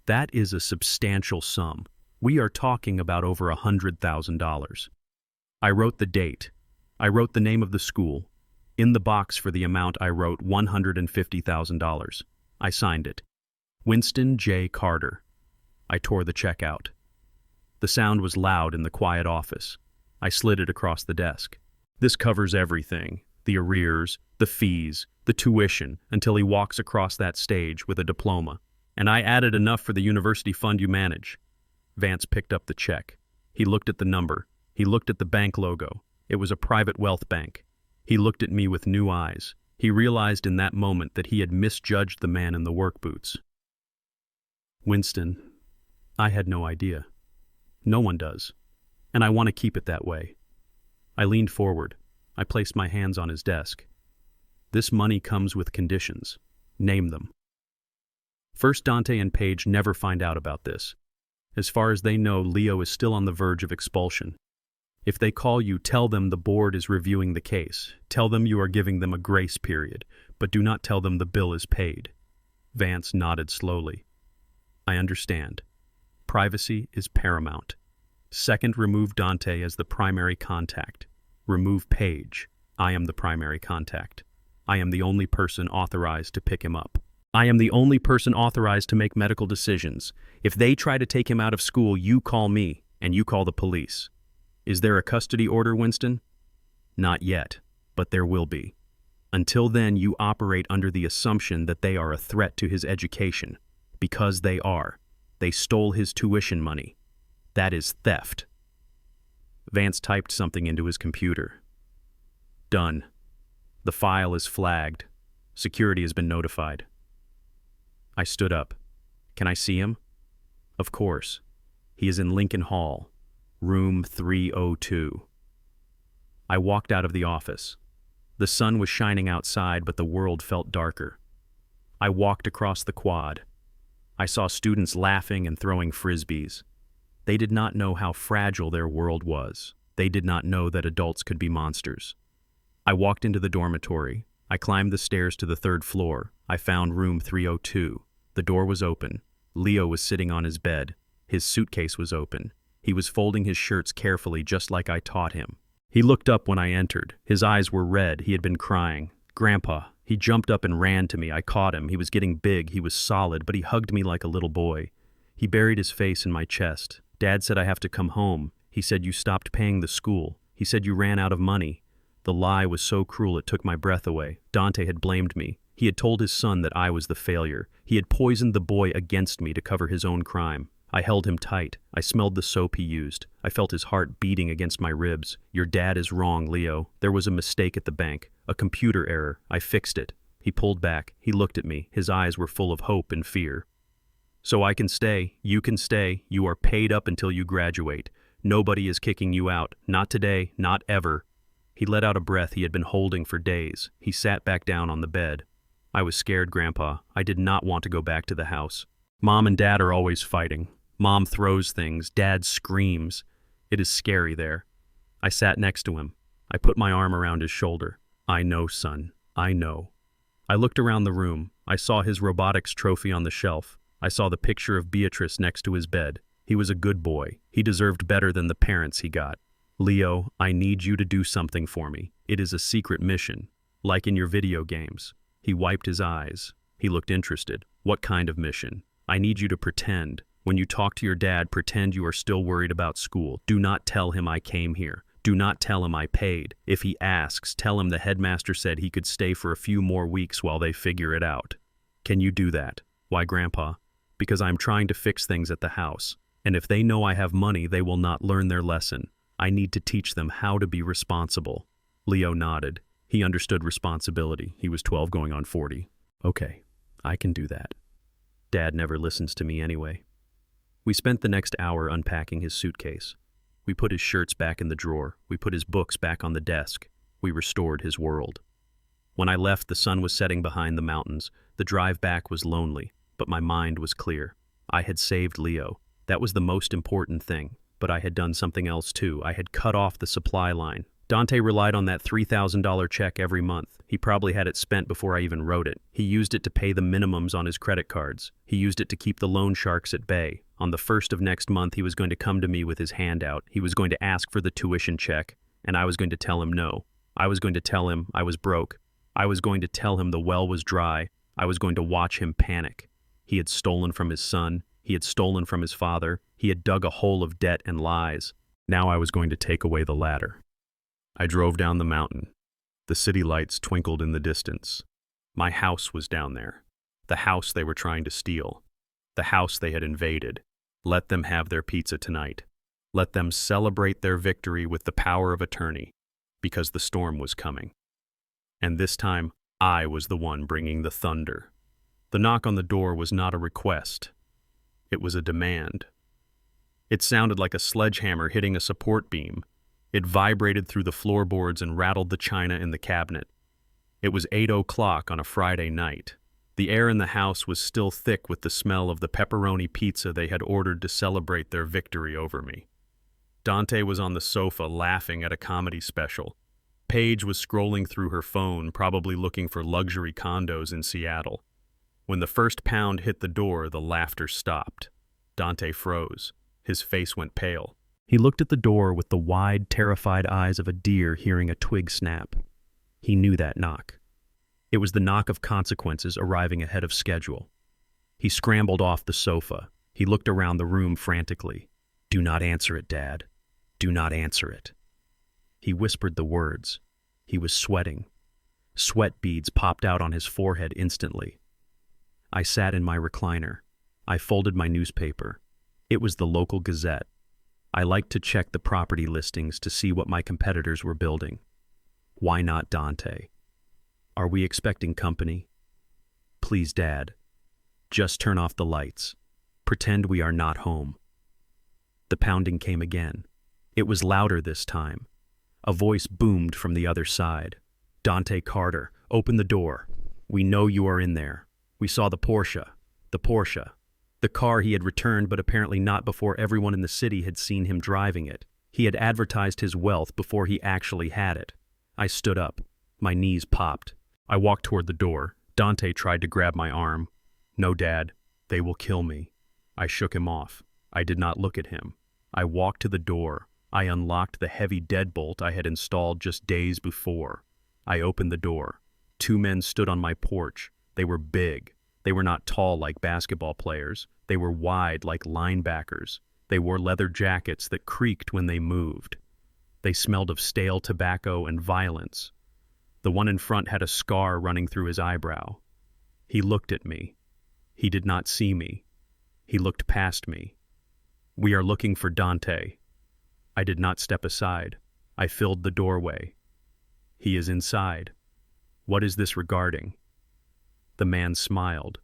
that is a substantial sum. We are talking about over $100,000. I wrote the date. I wrote the name of the school. In the box for the amount I wrote $150,000. I signed it. Winston J. Carter. I tore the check out. The sound was loud in the quiet office. I slid it across the desk. This covers everything. The arrears, the fees, the tuition, until he walks across that stage with a diploma. And I added enough for the university fund you manage. Vance picked up the check. He looked at the number. He looked at the bank logo. It was a private wealth bank. He looked at me with new eyes. He realized in that moment that he had misjudged the man in the work boots. Winston, I had no idea. No one does. And I want to keep it that way. I leaned forward. I placed my hands on his desk. This money comes with conditions. Name them. First, Dante and Paige never find out about this. As far as they know, Leo is still on the verge of expulsion. If they call you, tell them the board is reviewing the case. Tell them you are giving them a grace period, but do not tell them the bill is paid. Vance nodded slowly. I understand. Privacy is paramount. Second, remove Dante as the primary contact. Remove Paige. I am the primary contact. I am the only person authorized to pick him up. I am the only person authorized to make medical decisions. If they try to take him out of school, you call me, and you call the police. Is there a custody order, Winston? Not yet, but there will be. Until then, you operate under the assumption that they are a threat to his education. Because they are. They stole his tuition money. That is theft. Vance typed something into his computer. Done. The file is flagged. Security has been notified. I stood up. Can I see him? Of course. He is in Lincoln Hall, room 302. I walked out of the office. The sun was shining outside, but the world felt darker. I walked across the quad. I saw students laughing and throwing frisbees. They did not know how fragile their world was. They did not know that adults could be monsters. I walked into the dormitory. I climbed the stairs to the 3rd floor. I found room 302. The door was open. Leo was sitting on his bed. His suitcase was open. He was folding his shirts carefully, just like I taught him. He looked up when I entered. His eyes were red. He had been crying. Grandpa. He jumped up and ran to me. I caught him. He was getting big. He was solid, but he hugged me like a little boy. He buried his face in my chest. Dad said I have to come home. He said you stopped paying the school. He said you ran out of money. The lie was so cruel it took my breath away. Dante had blamed me. He had told his son that I was the failure. He had poisoned the boy against me to cover his own crime. I held him tight. I smelled the soap he used. I felt his heart beating against my ribs. Your dad is wrong, Leo. There was a mistake at the bank. A computer error. I fixed it. He pulled back. He looked at me. His eyes were full of hope and fear. So I can stay. You can stay. You are paid up until you graduate. Nobody is kicking you out. Not today. Not ever. He let out a breath he had been holding for days. He sat back down on the bed. I was scared, Grandpa. I did not want to go back to the house. Mom and Dad are always fighting. Mom throws things. Dad screams. It is scary there. I sat next to him. I put my arm around his shoulder. I know, son. I know. I looked around the room. I saw his robotics trophy on the shelf. I saw the picture of Beatrice next to his bed. He was a good boy. He deserved better than the parents he got. Leo, I need you to do something for me. It is a secret mission, like in your video games. He wiped his eyes. He looked interested. What kind of mission? I need you to pretend. When you talk to your dad, pretend you are still worried about school. Do not tell him I came here. Do not tell him I paid. If he asks, tell him the headmaster said he could stay for a few more weeks while they figure it out. Can you do that? Why, Grandpa? Because I'm trying to fix things at the house. And if they know I have money, they will not learn their lesson. I need to teach them how to be responsible. Leo nodded. He understood responsibility. He was 12 going on 40. Okay, I can do that. Dad never listens to me anyway. We spent the next hour unpacking his suitcase. We put his shirts back in the drawer. We put his books back on the desk. We restored his world. When I left, the sun was setting behind the mountains. The drive back was lonely, but my mind was clear. I had saved Leo. That was the most important thing. But I had done something else too. I had cut off the supply line. Dante relied on that $3,000 check every month. He probably had it spent before I even wrote it. He used it to pay the minimums on his credit cards. He used it to keep the loan sharks at bay. On the 1st of next month, he was going to come to me with his hand out. He was going to ask for the tuition check, and I was going to tell him no. I was going to tell him I was broke. I was going to tell him the well was dry. I was going to watch him panic. He had stolen from his son. He had stolen from his father. He had dug a hole of debt and lies. Now I was going to take away the latter. I drove down the mountain. The city lights twinkled in the distance. My house was down there. The house they were trying to steal. The house they had invaded. Let them have their pizza tonight. Let them celebrate their victory with the power of attorney, because the storm was coming. And this time, I was the one bringing the thunder. The knock on the door was not a request. It was a demand. It sounded like a sledgehammer hitting a support beam. It vibrated through the floorboards and rattled the china in the cabinet. It was 8 o'clock on a Friday night. The air in the house was still thick with the smell of the pepperoni pizza they had ordered to celebrate their victory over me. Dante was on the sofa laughing at a comedy special. Paige was scrolling through her phone, probably looking for luxury condos in Seattle. When the first pound hit the door, the laughter stopped. Dante froze. His face went pale. He looked at the door with the wide, terrified eyes of a deer hearing a twig snap. He knew that knock. It was the knock of consequences arriving ahead of schedule. He scrambled off the sofa. He looked around the room frantically. "Do not answer it, Dad. Do not answer it." He whispered the words. He was sweating. Sweat beads popped out on his forehead instantly. I sat in my recliner. I folded my newspaper. It was the local Gazette. I liked to check the property listings to see what my competitors were building. Why not Dante? Are we expecting company? Please, Dad. Just turn off the lights. Pretend we are not home. The pounding came again. It was louder this time. A voice boomed from the other side. "Dante Carter, open the door. We know you are in there. We saw the Porsche. The Porsche. The car he had returned, but apparently not before everyone in the city had seen him driving it. He had advertised his wealth before he actually had it. I stood up. My knees popped. I walked toward the door. Dante tried to grab my arm. "No, Dad. They will kill me." I shook him off. I did not look at him. I walked to the door. I unlocked the heavy deadbolt I had installed just days before. I opened the door. 2 men stood on my porch. They were big. They were not tall like basketball players. They were wide like linebackers. They wore leather jackets that creaked when they moved. They smelled of stale tobacco and violence. The one in front had a scar running through his eyebrow. He looked at me. He did not see me. He looked past me. "We are looking for Dante." I did not step aside. I filled the doorway. "He is inside." "What is this regarding?" The man smiled.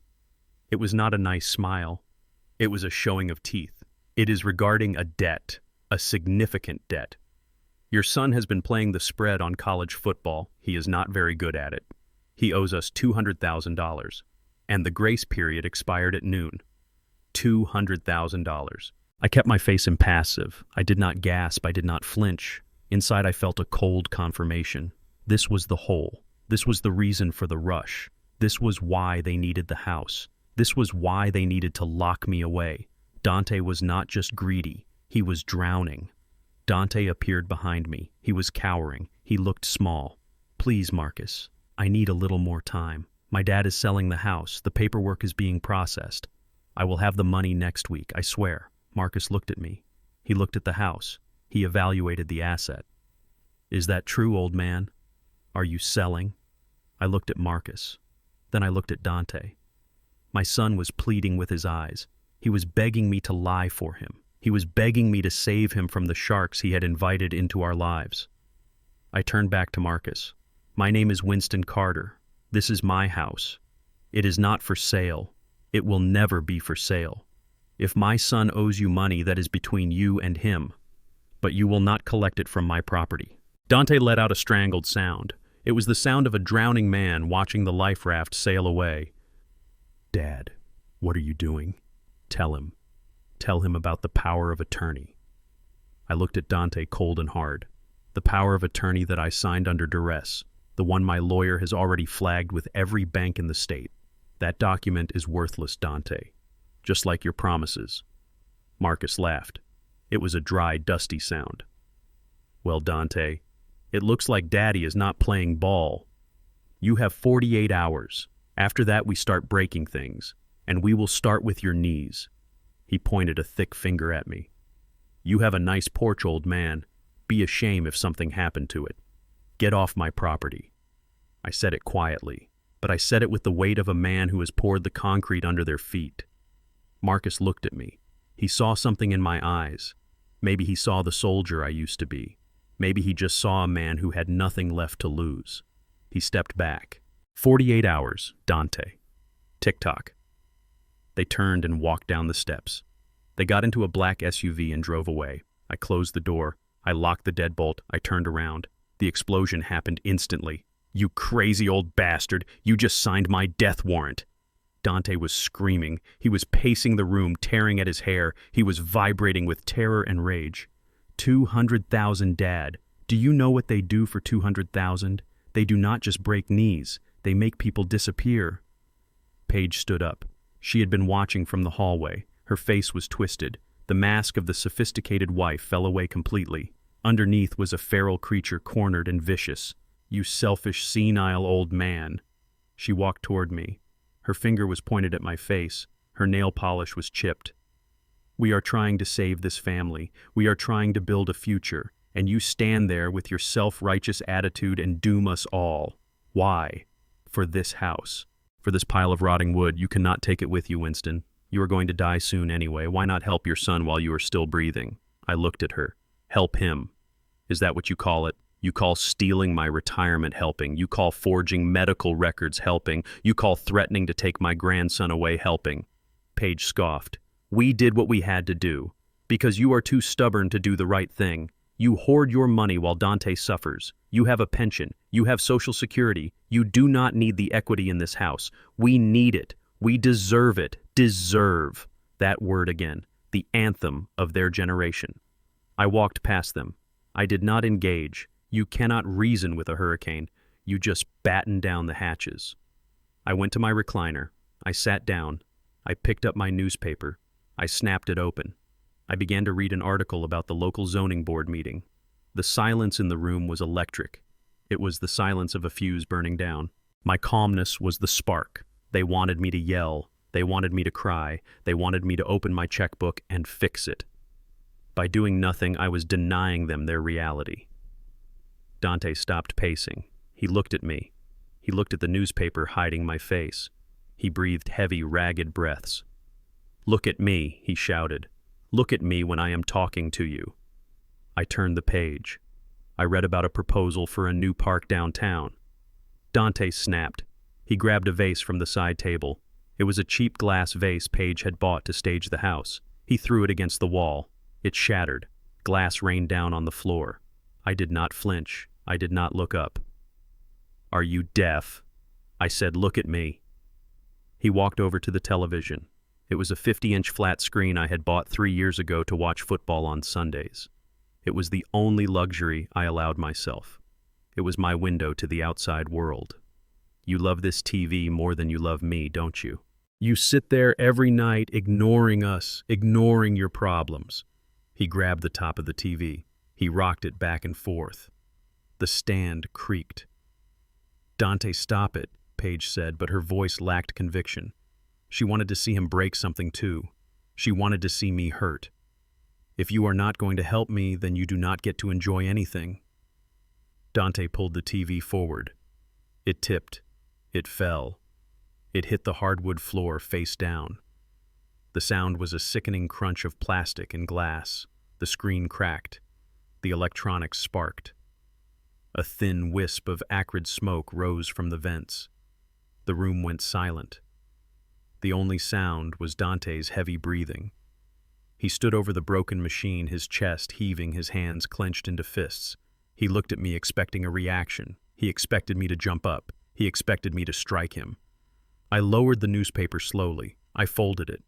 It was not a nice smile. It was a showing of teeth. "It is regarding a debt, a significant debt. Your son has been playing the spread on college football. He is not very good at it. He owes us $200,000. And the grace period expired at noon. $200,000. I kept my face impassive. I did not gasp. I did not flinch. Inside I felt a cold confirmation. This was the hole. This was the reason for the rush. This was why they needed the house. This was why they needed to lock me away. Dante was not just greedy. He was drowning. Dante appeared behind me. He was cowering. He looked small. Please, Marcus. I need a little more time. My dad is selling the house. The paperwork is being processed. I will have the money next week, I swear. Marcus looked at me. He looked at the house. He evaluated the asset. Is that true, old man? Are you selling? I looked at Marcus. Then I looked at Dante. My son was pleading with his eyes. He was begging me to lie for him. He was begging me to save him from the sharks he had invited into our lives. I turned back to Marcus. My name is Winston Carter. This is my house. It is not for sale. It will never be for sale. If my son owes you money, that is between you and him, but you will not collect it from my property. Dante let out a strangled sound. It was the sound of a drowning man watching the life raft sail away. Dad, what are you doing? Tell him. Tell him about the power of attorney. I looked at Dante cold and hard. The power of attorney that I signed under duress, the one my lawyer has already flagged with every bank in the state. That document is worthless, Dante. Just like your promises. Marcus laughed. It was a dry, dusty sound. Well, Dante, it looks like Daddy is not playing ball. You have 48 hours. After that, we start breaking things, and we will start with your knees. He pointed a thick finger at me. You have a nice porch, old man. Be ashamed if something happened to it. Get off my property. I said it quietly, but I said it with the weight of a man who has poured the concrete under their feet. Marcus looked at me. He saw something in my eyes. Maybe he saw the soldier I used to be. Maybe he just saw a man who had nothing left to lose. He stepped back. 48 hours, Dante. Tick-tock. They turned and walked down the steps. They got into a black SUV and drove away. I closed the door. I locked the deadbolt. I turned around. The explosion happened instantly. You crazy old bastard! You just signed my death warrant! Dante was screaming. He was pacing the room, tearing at his hair. He was vibrating with terror and rage. 200,000, Dad. Do you know what they do for 200,000? They do not just break knees. They make people disappear. Paige stood up. She had been watching from the hallway. Her face was twisted. The mask of the sophisticated wife fell away completely. Underneath was a feral creature, cornered and vicious. You selfish, senile old man. She walked toward me. Her finger was pointed at my face. Her nail polish was chipped. We are trying to save this family. We are trying to build a future. And you stand there with your self-righteous attitude and doom us all. Why? For this house. For this pile of rotting wood. You cannot take it with you, Winston. You are going to die soon anyway. Why not help your son while you are still breathing? I looked at her. Help him. Is that what you call it? You call stealing my retirement helping. You call forging medical records helping. You call threatening to take my grandson away helping. Paige scoffed. We did what we had to do. Because you are too stubborn to do the right thing. You hoard your money while Dante suffers. You have a pension. You have Social Security. You do not need the equity in this house. We need it. We deserve it. Deserve. That word again. The anthem of their generation. I walked past them. I did not engage. You cannot reason with a hurricane. You just batten down the hatches. I went to my recliner. I sat down. I picked up my newspaper. I snapped it open. I began to read an article about the local zoning board meeting. The silence in the room was electric. It was the silence of a fuse burning down. My calmness was the spark. They wanted me to yell. They wanted me to cry. They wanted me to open my checkbook and fix it. By doing nothing, I was denying them their reality. Dante stopped pacing. He looked at me. He looked at the newspaper hiding my face. He breathed heavy, ragged breaths. Look at me, he shouted. Look at me when I am talking to you. I turned the page. I read about a proposal for a new park downtown. Dante snapped. He grabbed a vase from the side table. It was a cheap glass vase Paige had bought to stage the house. He threw it against the wall. It shattered. Glass rained down on the floor. I did not flinch. I did not look up. "Are you deaf?" I said, "Look at me." He walked over to the television. It was a 50-inch flat screen I had bought 3 years ago to watch football on Sundays. It was the only luxury I allowed myself. It was my window to the outside world. "You love this TV more than you love me, don't you? You sit there every night ignoring us, ignoring your problems." He grabbed the top of the TV. He rocked it back and forth. The stand creaked. "Dante, stop it," Paige said, but her voice lacked conviction. She wanted to see him break something too. She wanted to see me hurt. "If you are not going to help me, then you do not get to enjoy anything." Dante pulled the TV forward. It tipped. It fell. It hit the hardwood floor face down. The sound was a sickening crunch of plastic and glass. The screen cracked. The electronics sparked. A thin wisp of acrid smoke rose from the vents. The room went silent. The only sound was Dante's heavy breathing. He stood over the broken machine, his chest heaving, his hands clenched into fists. He looked at me expecting a reaction. He expected me to jump up. He expected me to strike him. I lowered the newspaper slowly. I folded it.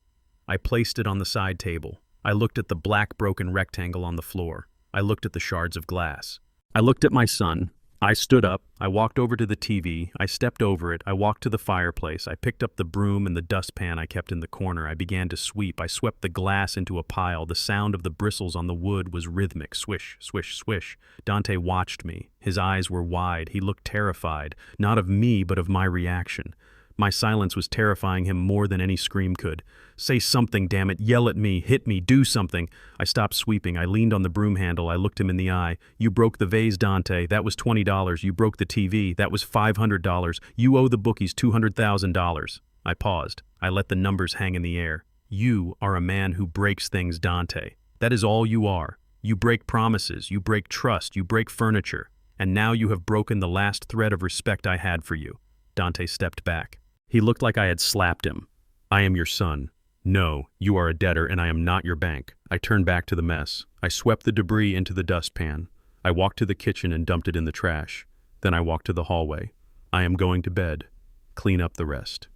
I placed it on the side table. I looked at the black broken rectangle on the floor. I looked at the shards of glass. I looked at my son. I stood up. I walked over to the TV. I stepped over it. I walked to the fireplace. I picked up the broom and the dustpan I kept in the corner. I began to sweep. I swept the glass into a pile. The sound of the bristles on the wood was rhythmic. Swish, swish, swish. Dante watched me. His eyes were wide. He looked terrified, not of me, but of my reaction. My silence was terrifying him more than any scream could. "Say something, damn it. Yell at me. Hit me. Do something." I stopped sweeping. I leaned on the broom handle. I looked him in the eye. "You broke the vase, Dante. That was $20. You broke the TV. That was $500. You owe the bookies $200,000. I paused. I let the numbers hang in the air. "You are a man who breaks things, Dante. That is all you are. You break promises. You break trust. You break furniture. And now you have broken the last thread of respect I had for you." Dante stepped back. He looked like I had slapped him. "I am your son. No, you are a debtor and I am not your bank." I turned back to the mess. I swept the debris into the dustpan. I walked to the kitchen and dumped it in the trash. Then I walked to the hallway. "I am going to bed. Clean up the rest."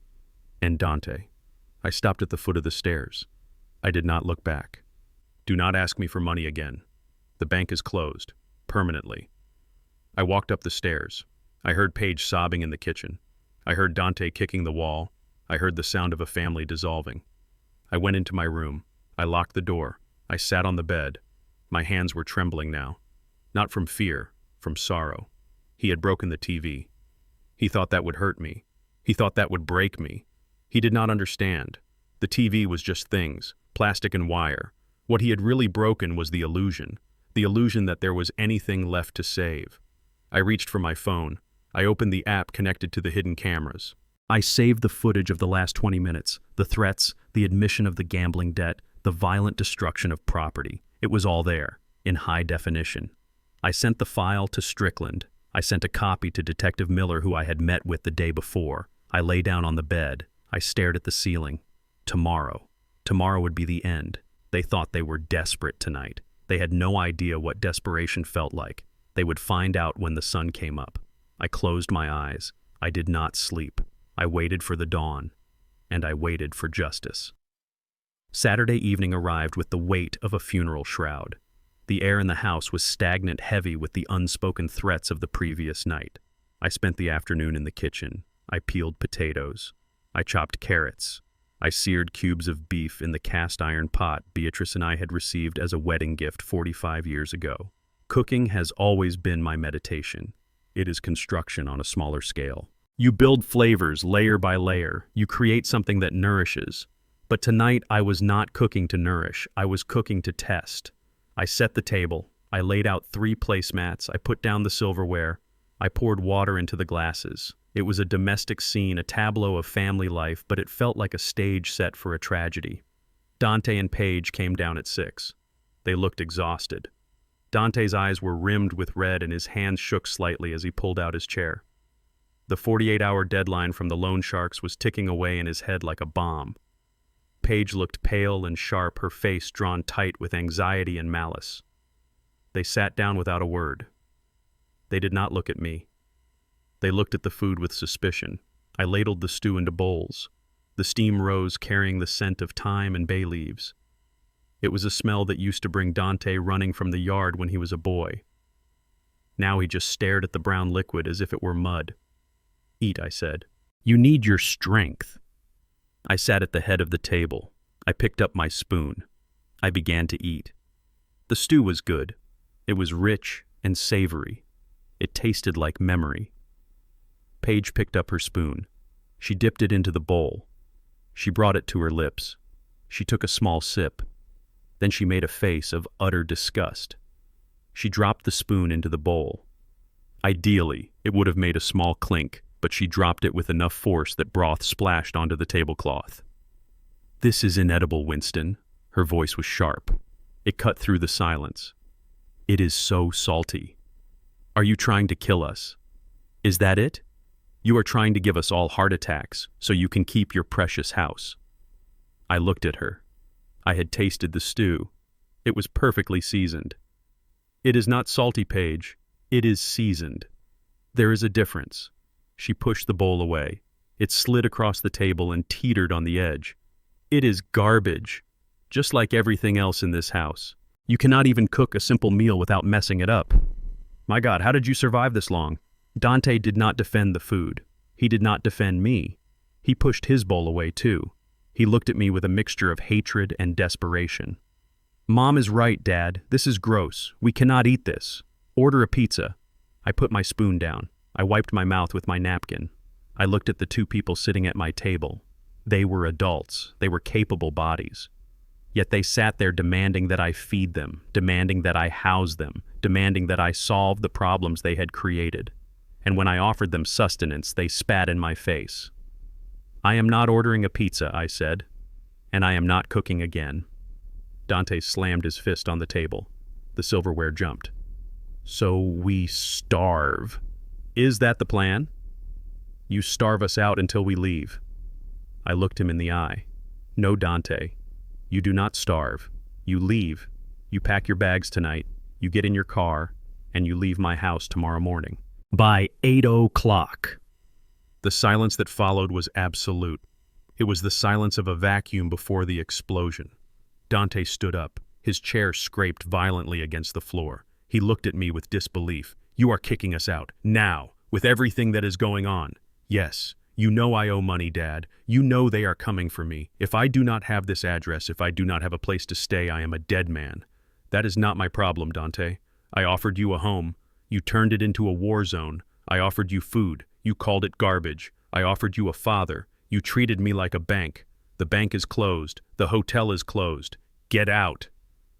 And Dante. I stopped at the foot of the stairs. I did not look back. "Do not ask me for money again. The bank is closed. Permanently." I walked up the stairs. I heard Paige sobbing in the kitchen. I heard Dante kicking the wall. I heard the sound of a family dissolving. I went into my room. I locked the door. I sat on the bed. My hands were trembling now. Not from fear, from sorrow. He had broken the TV. He thought that would hurt me. He thought that would break me. He did not understand. The TV was just things, plastic and wire. What he had really broken was the illusion that there was anything left to save. I reached for my phone. I opened the app connected to the hidden cameras. I saved the footage of the last 20 minutes, the threats, the admission of the gambling debt, the violent destruction of property. It was all there, in high definition. I sent the file to Strickland. I sent a copy to Detective Miller, who I had met with the day before. I lay down on the bed. I stared at the ceiling. Tomorrow. Tomorrow would be the end. They thought they were desperate tonight. They had no idea what desperation felt like. They would find out when the sun came up. I closed my eyes. I did not sleep. I waited for the dawn. And I waited for justice. Saturday evening arrived with the weight of a funeral shroud. The air in the house was stagnant, heavy with the unspoken threats of the previous night. I spent the afternoon in the kitchen. I peeled potatoes. I chopped carrots. I seared cubes of beef in the cast-iron pot Beatrice and I had received as a wedding gift 45 years ago. Cooking has always been my meditation. It is construction on a smaller scale. You build flavors layer by layer. You create something that nourishes. But tonight I was not cooking to nourish. I was cooking to test. I set the table. I laid out 3 placemats. I put down the silverware. I poured water into the glasses. It was a domestic scene, a tableau of family life, but it felt like a stage set for a tragedy. Dante and Paige came down at 6. They looked exhausted. Dante's eyes were rimmed with red and his hands shook slightly as he pulled out his chair. The 48-hour deadline from the loan sharks was ticking away in his head like a bomb. Paige looked pale and sharp, her face drawn tight with anxiety and malice. They sat down without a word. They did not look at me. They looked at the food with suspicion. I ladled the stew into bowls. The steam rose, carrying the scent of thyme and bay leaves. It was a smell that used to bring Dante running from the yard when he was a boy. Now he just stared at the brown liquid as if it were mud. "Eat," I said. "You need your strength." I sat at the head of the table. I picked up my spoon. I began to eat. The stew was good. It was rich and savory. It tasted like memory. Paige picked up her spoon. She dipped it into the bowl. She brought it to her lips. She took a small sip. Then she made a face of utter disgust. She dropped the spoon into the bowl. Ideally, it would have made a small clink, but she dropped it with enough force that broth splashed onto the tablecloth. "This is inedible, Winston." Her voice was sharp. It cut through the silence. "It is so salty. Are you trying to kill us? Is that it? You are trying to give us all heart attacks so you can keep your precious house." I looked at her. I had tasted the stew. It was perfectly seasoned. "It is not salty, Paige. It is seasoned. There is a difference." She pushed the bowl away. It slid across the table and teetered on the edge. "It is garbage, just like everything else in this house. You cannot even cook a simple meal without messing it up. My God, how did you survive this long?" Dante did not defend the food. He did not defend me. He pushed his bowl away too. He looked at me with a mixture of hatred and desperation. "Mom is right, Dad. This is gross. We cannot eat this. Order a pizza." I put my spoon down. I wiped my mouth with my napkin. I looked at the two people sitting at my table. They were adults. They were capable bodies. Yet they sat there demanding that I feed them, demanding that I house them, demanding that I solve the problems they had created. And when I offered them sustenance, they spat in my face. "I am not ordering a pizza," I said, "and I am not cooking again." Dante slammed his fist on the table. The silverware jumped. "So we starve. Is that the plan? You starve us out until we leave." I looked him in the eye. "No, Dante. You do not starve. You leave. You pack your bags tonight, you get in your car, and you leave my house tomorrow morning. By 8 o'clock. The silence that followed was absolute. It was the silence of a vacuum before the explosion. Dante stood up. His chair scraped violently against the floor. He looked at me with disbelief. "You are kicking us out, now, with everything that is going on." "Yes. You know I owe money, Dad. You know they are coming for me. If I do not have this address, if I do not have a place to stay, I am a dead man. That is not my problem, Dante. I offered you a home. You turned it into a war zone. I offered you food. You called it garbage. I offered you a father. You treated me like a bank. The bank is closed. The hotel is closed. Get out."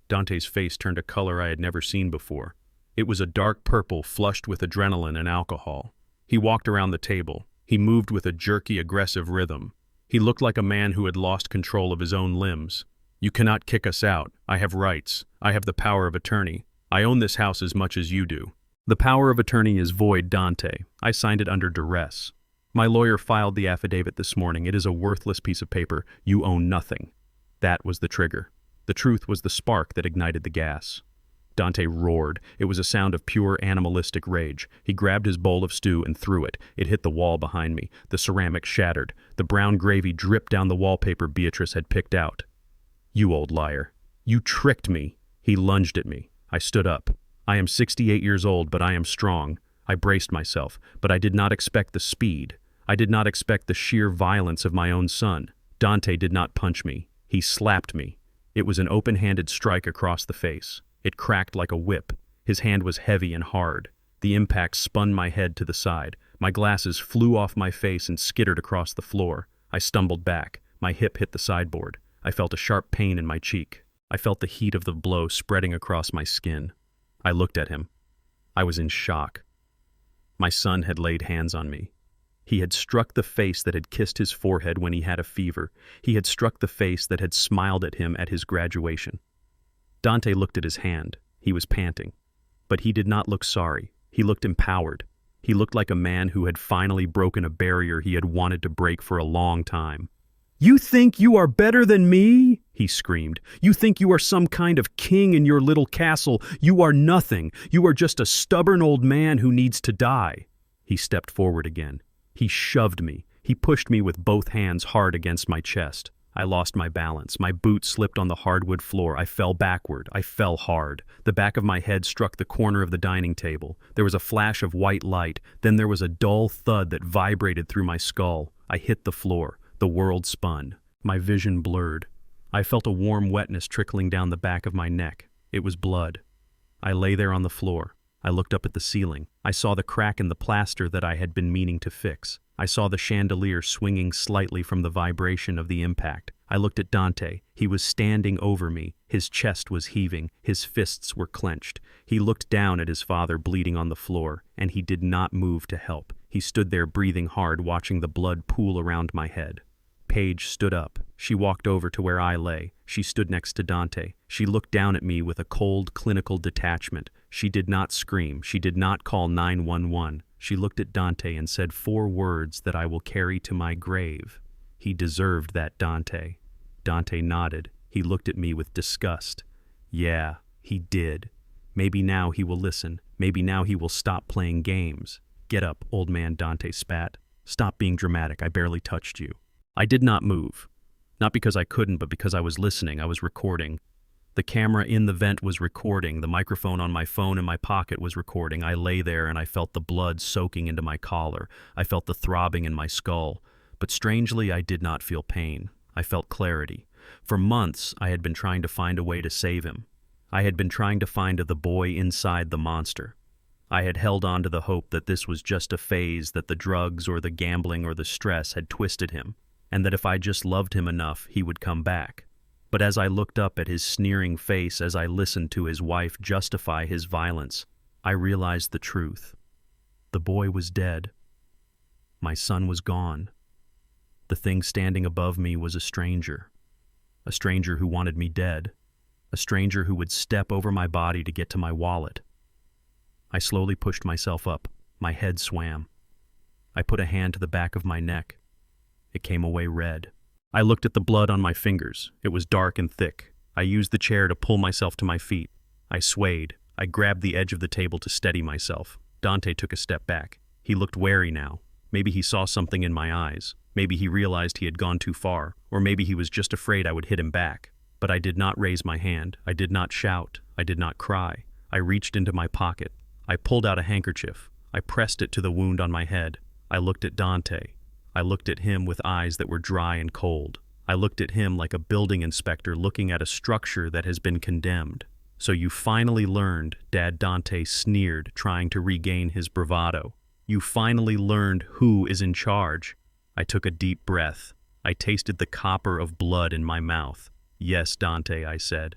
Dante's face turned a color I had never seen before. It was a dark purple flushed with adrenaline and alcohol. He walked around the table. He moved with a jerky, aggressive rhythm. He looked like a man who had lost control of his own limbs. "You cannot kick us out. I have rights. I have the power of attorney. I own this house as much as you do." "The power of attorney is void, Dante. I signed it under duress. My lawyer filed the affidavit this morning. It is a worthless piece of paper. You own nothing." That was the trigger. The truth was the spark that ignited the gas. Dante roared. It was a sound of pure animalistic rage. He grabbed his bowl of stew and threw it. It hit the wall behind me. The ceramic shattered. The brown gravy dripped down the wallpaper Beatrice had picked out. "You old liar. You tricked me." He lunged at me. I stood up. I am 68 years old, but I am strong. I braced myself, but I did not expect the speed. I did not expect the sheer violence of my own son. Dante did not punch me. He slapped me. It was an open-handed strike across the face. It cracked like a whip. His hand was heavy and hard. The impact spun my head to the side. My glasses flew off my face and skittered across the floor. I stumbled back. My hip hit the sideboard. I felt a sharp pain in my cheek. I felt the heat of the blow spreading across my skin. I looked at him. I was in shock. My son had laid hands on me. He had struck the face that had kissed his forehead when he had a fever. He had struck the face that had smiled at him at his graduation. Dante looked at his hand. He was panting. But he did not look sorry. He looked empowered. He looked like a man who had finally broken a barrier he had wanted to break for a long time. "You think you are better than me?" he screamed. "You think you are some kind of king in your little castle. You are nothing. You are just a stubborn old man who needs to die." He stepped forward again. He shoved me. He pushed me with both hands hard against my chest. I lost my balance. My boot slipped on the hardwood floor. I fell backward. I fell hard. The back of my head struck the corner of the dining table. There was a flash of white light. Then there was a dull thud that vibrated through my skull. I hit the floor. The world spun. My vision blurred. I felt a warm wetness trickling down the back of my neck. It was blood. I lay there on the floor. I looked up at the ceiling. I saw the crack in the plaster that I had been meaning to fix. I saw the chandelier swinging slightly from the vibration of the impact. I looked at Dante. He was standing over me. His chest was heaving. His fists were clenched. He looked down at his father bleeding on the floor, and he did not move to help. He stood there breathing hard, watching the blood pool around my head. Paige stood up. She walked over to where I lay. She stood next to Dante. She looked down at me with a cold, clinical detachment. She did not scream. She did not call 911. She looked at Dante and said 4 words that I will carry to my grave. He deserved that, Dante. Dante nodded. He looked at me with disgust. Yeah, he did. Maybe now he will listen. Maybe now he will stop playing games. Get up, old man, Dante spat. Stop being dramatic. I barely touched you. I did not move. Not because I couldn't, but because I was listening. I was recording. The camera in the vent was recording. The microphone on my phone in my pocket was recording. I lay there and I felt the blood soaking into my collar. I felt the throbbing in my skull. But strangely, I did not feel pain. I felt clarity. For months, I had been trying to find a way to save him. I had been trying to find the boy inside the monster. I had held on to the hope that this was just a phase, that the drugs or the gambling or the stress had twisted him, and that if I just loved him enough, he would come back. But as I looked up at his sneering face, as I listened to his wife justify his violence, I realized the truth. The boy was dead. My son was gone. The thing standing above me was a stranger who wanted me dead, a stranger who would step over my body to get to my wallet. I slowly pushed myself up. My head swam. I put a hand to the back of my neck. It came away red. I looked at the blood on my fingers. It was dark and thick. I used the chair to pull myself to my feet. I swayed. I grabbed the edge of the table to steady myself. Dante took a step back. He looked wary now. Maybe he saw something in my eyes. Maybe he realized he had gone too far, or maybe he was just afraid I would hit him back. But I did not raise my hand. I did not shout. I did not cry. I reached into my pocket. I pulled out a handkerchief. I pressed it to the wound on my head. I looked at Dante. I looked at him with eyes that were dry and cold. I looked at him like a building inspector looking at a structure that has been condemned. "So you finally learned," Dad Dante sneered, trying to regain his bravado. "You finally learned who is in charge." I took a deep breath. I tasted the copper of blood in my mouth. "Yes, Dante," I said.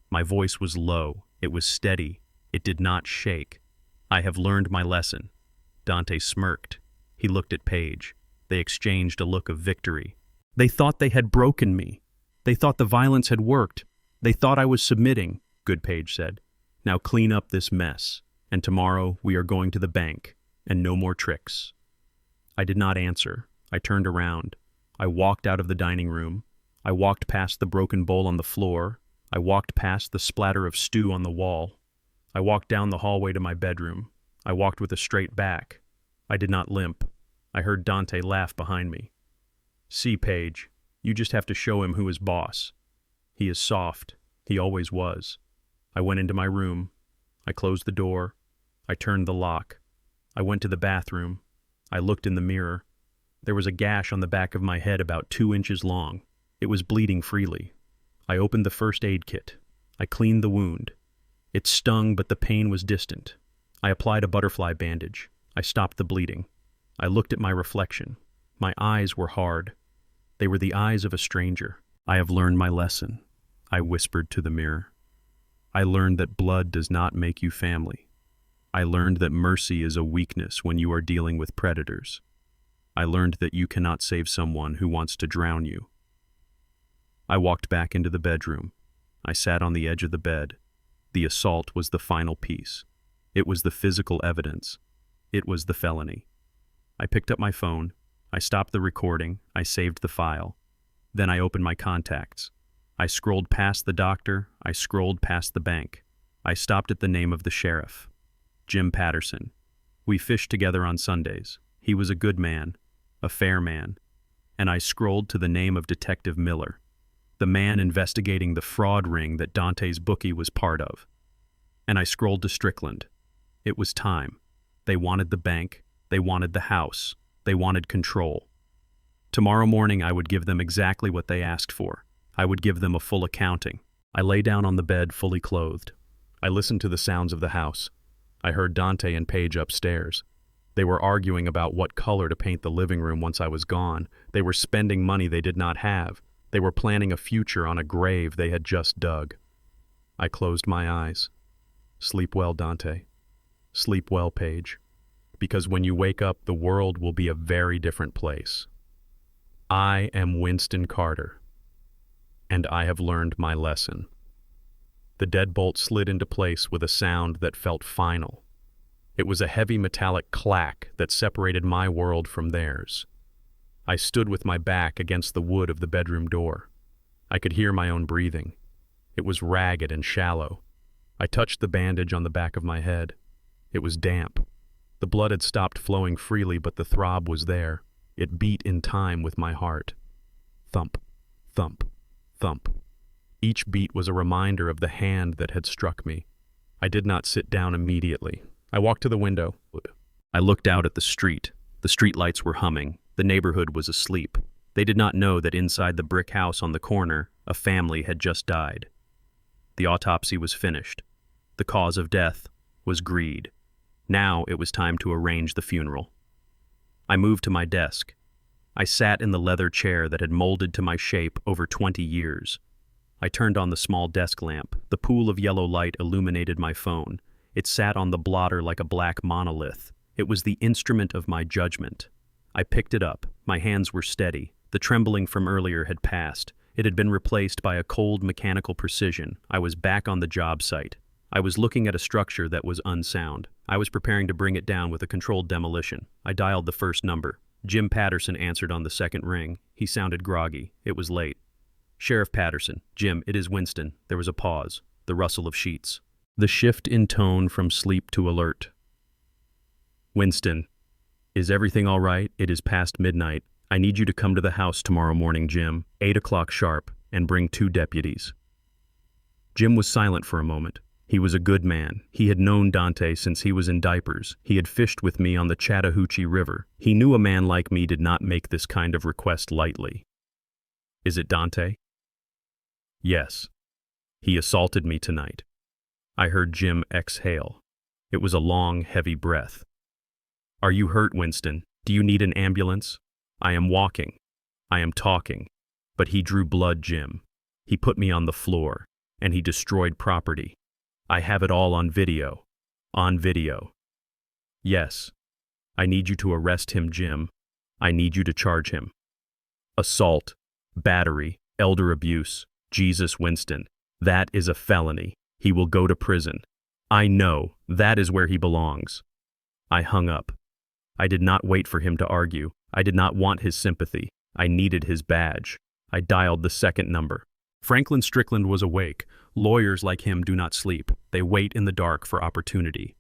My voice was low. It was steady. It did not shake. "I have learned my lesson." Dante smirked. He looked at Paige. They exchanged a look of victory. They thought they had broken me. They thought the violence had worked. They thought I was submitting, good Paige said. "Now clean up this mess. And tomorrow we are going to the bank. And no more tricks." I did not answer. I turned around. I walked out of the dining room. I walked past the broken bowl on the floor. I walked past the splatter of stew on the wall. I walked down the hallway to my bedroom. I walked with a straight back. I did not limp. I heard Dante laugh behind me. "See, Paige, you just have to show him who is boss. He is soft. He always was." I went into my room. I closed the door. I turned the lock. I went to the bathroom. I looked in the mirror. There was a gash on the back of my head about 2 inches long. It was bleeding freely. I opened the first aid kit. I cleaned the wound. It stung, but the pain was distant. I applied a butterfly bandage. I stopped the bleeding. I looked at my reflection. My eyes were hard. They were the eyes of a stranger. "I have learned my lesson," I whispered to the mirror. "I learned that blood does not make you family. I learned that mercy is a weakness when you are dealing with predators. I learned that you cannot save someone who wants to drown you." I walked back into the bedroom. I sat on the edge of the bed. The assault was the final piece. It was the physical evidence. It was the felony. I picked up my phone. I stopped the recording. I saved the file. Then I opened my contacts. I scrolled past the doctor, I scrolled past the bank. I stopped at the name of the sheriff. Jim Patterson. We fished together on Sundays. He was a good man, a fair man. And I scrolled to the name of Detective Miller, the man investigating the fraud ring that Dante's bookie was part of. And I scrolled to Strickland. It was time. They wanted the bank, they wanted the house, they wanted control. Tomorrow morning I would give them exactly what they asked for. I would give them a full accounting. I lay down on the bed fully clothed. I listened to the sounds of the house. I heard Dante and Paige upstairs. They were arguing about what color to paint the living room once I was gone. They were spending money they did not have. They were planning a future on a grave they had just dug. I closed my eyes. Sleep well, Dante. Sleep well, Paige. Because when you wake up, the world will be a very different place. I am Winston Carter, and I have learned my lesson. The deadbolt slid into place with a sound that felt final. It was a heavy metallic clack that separated my world from theirs. I stood with my back against the wood of the bedroom door. I could hear my own breathing. It was ragged and shallow. I touched the bandage on the back of my head. It was damp. The blood had stopped flowing freely, but the throb was there. It beat in time with my heart. Thump, thump, thump. Each beat was a reminder of the hand that had struck me. I did not sit down immediately. I walked to the window. I looked out at the street. The streetlights were humming. The neighborhood was asleep. They did not know that inside the brick house on the corner, a family had just died. The autopsy was finished. The cause of death was greed. Now it was time to arrange the funeral. I moved to my desk. I sat in the leather chair that had molded to my shape over 20 years. I turned on the small desk lamp. The pool of yellow light illuminated my phone. It sat on the blotter like a black monolith. It was the instrument of my judgment. I picked it up. My hands were steady. The trembling from earlier had passed. It had been replaced by a cold mechanical precision. I was back on the job site. I was looking at a structure that was unsound. I was preparing to bring it down with a controlled demolition. I dialed the first number. Jim Patterson answered on the second ring. He sounded groggy. It was late. Sheriff Patterson. Jim, it is Winston. There was a pause. The rustle of sheets. The shift in tone from sleep to alert. Winston. Is everything all right? It is past midnight. I need you to come to the house tomorrow morning, Jim. 8 o'clock sharp, and bring 2 deputies. Jim was silent for a moment. He was a good man. He had known Dante since he was in diapers. He had fished with me on the Chattahoochee River. He knew a man like me did not make this kind of request lightly. Is it Dante? Yes. He assaulted me tonight. I heard Jim exhale. It was a long, heavy breath. Are you hurt, Winston? Do you need an ambulance? I am walking. I am talking. But he drew blood, Jim. He put me on the floor, and he destroyed property. I have it all on video. On video. Yes. I need you to arrest him, Jim. I need you to charge him. Assault, battery, elder abuse. Jesus, Winston. That is a felony. He will go to prison. I know. That is where he belongs. I hung up. I did not wait for him to argue. I did not want his sympathy. I needed his badge. I dialed the second number. Franklin Strickland was awake. Lawyers like him do not sleep. They wait in the dark for opportunity.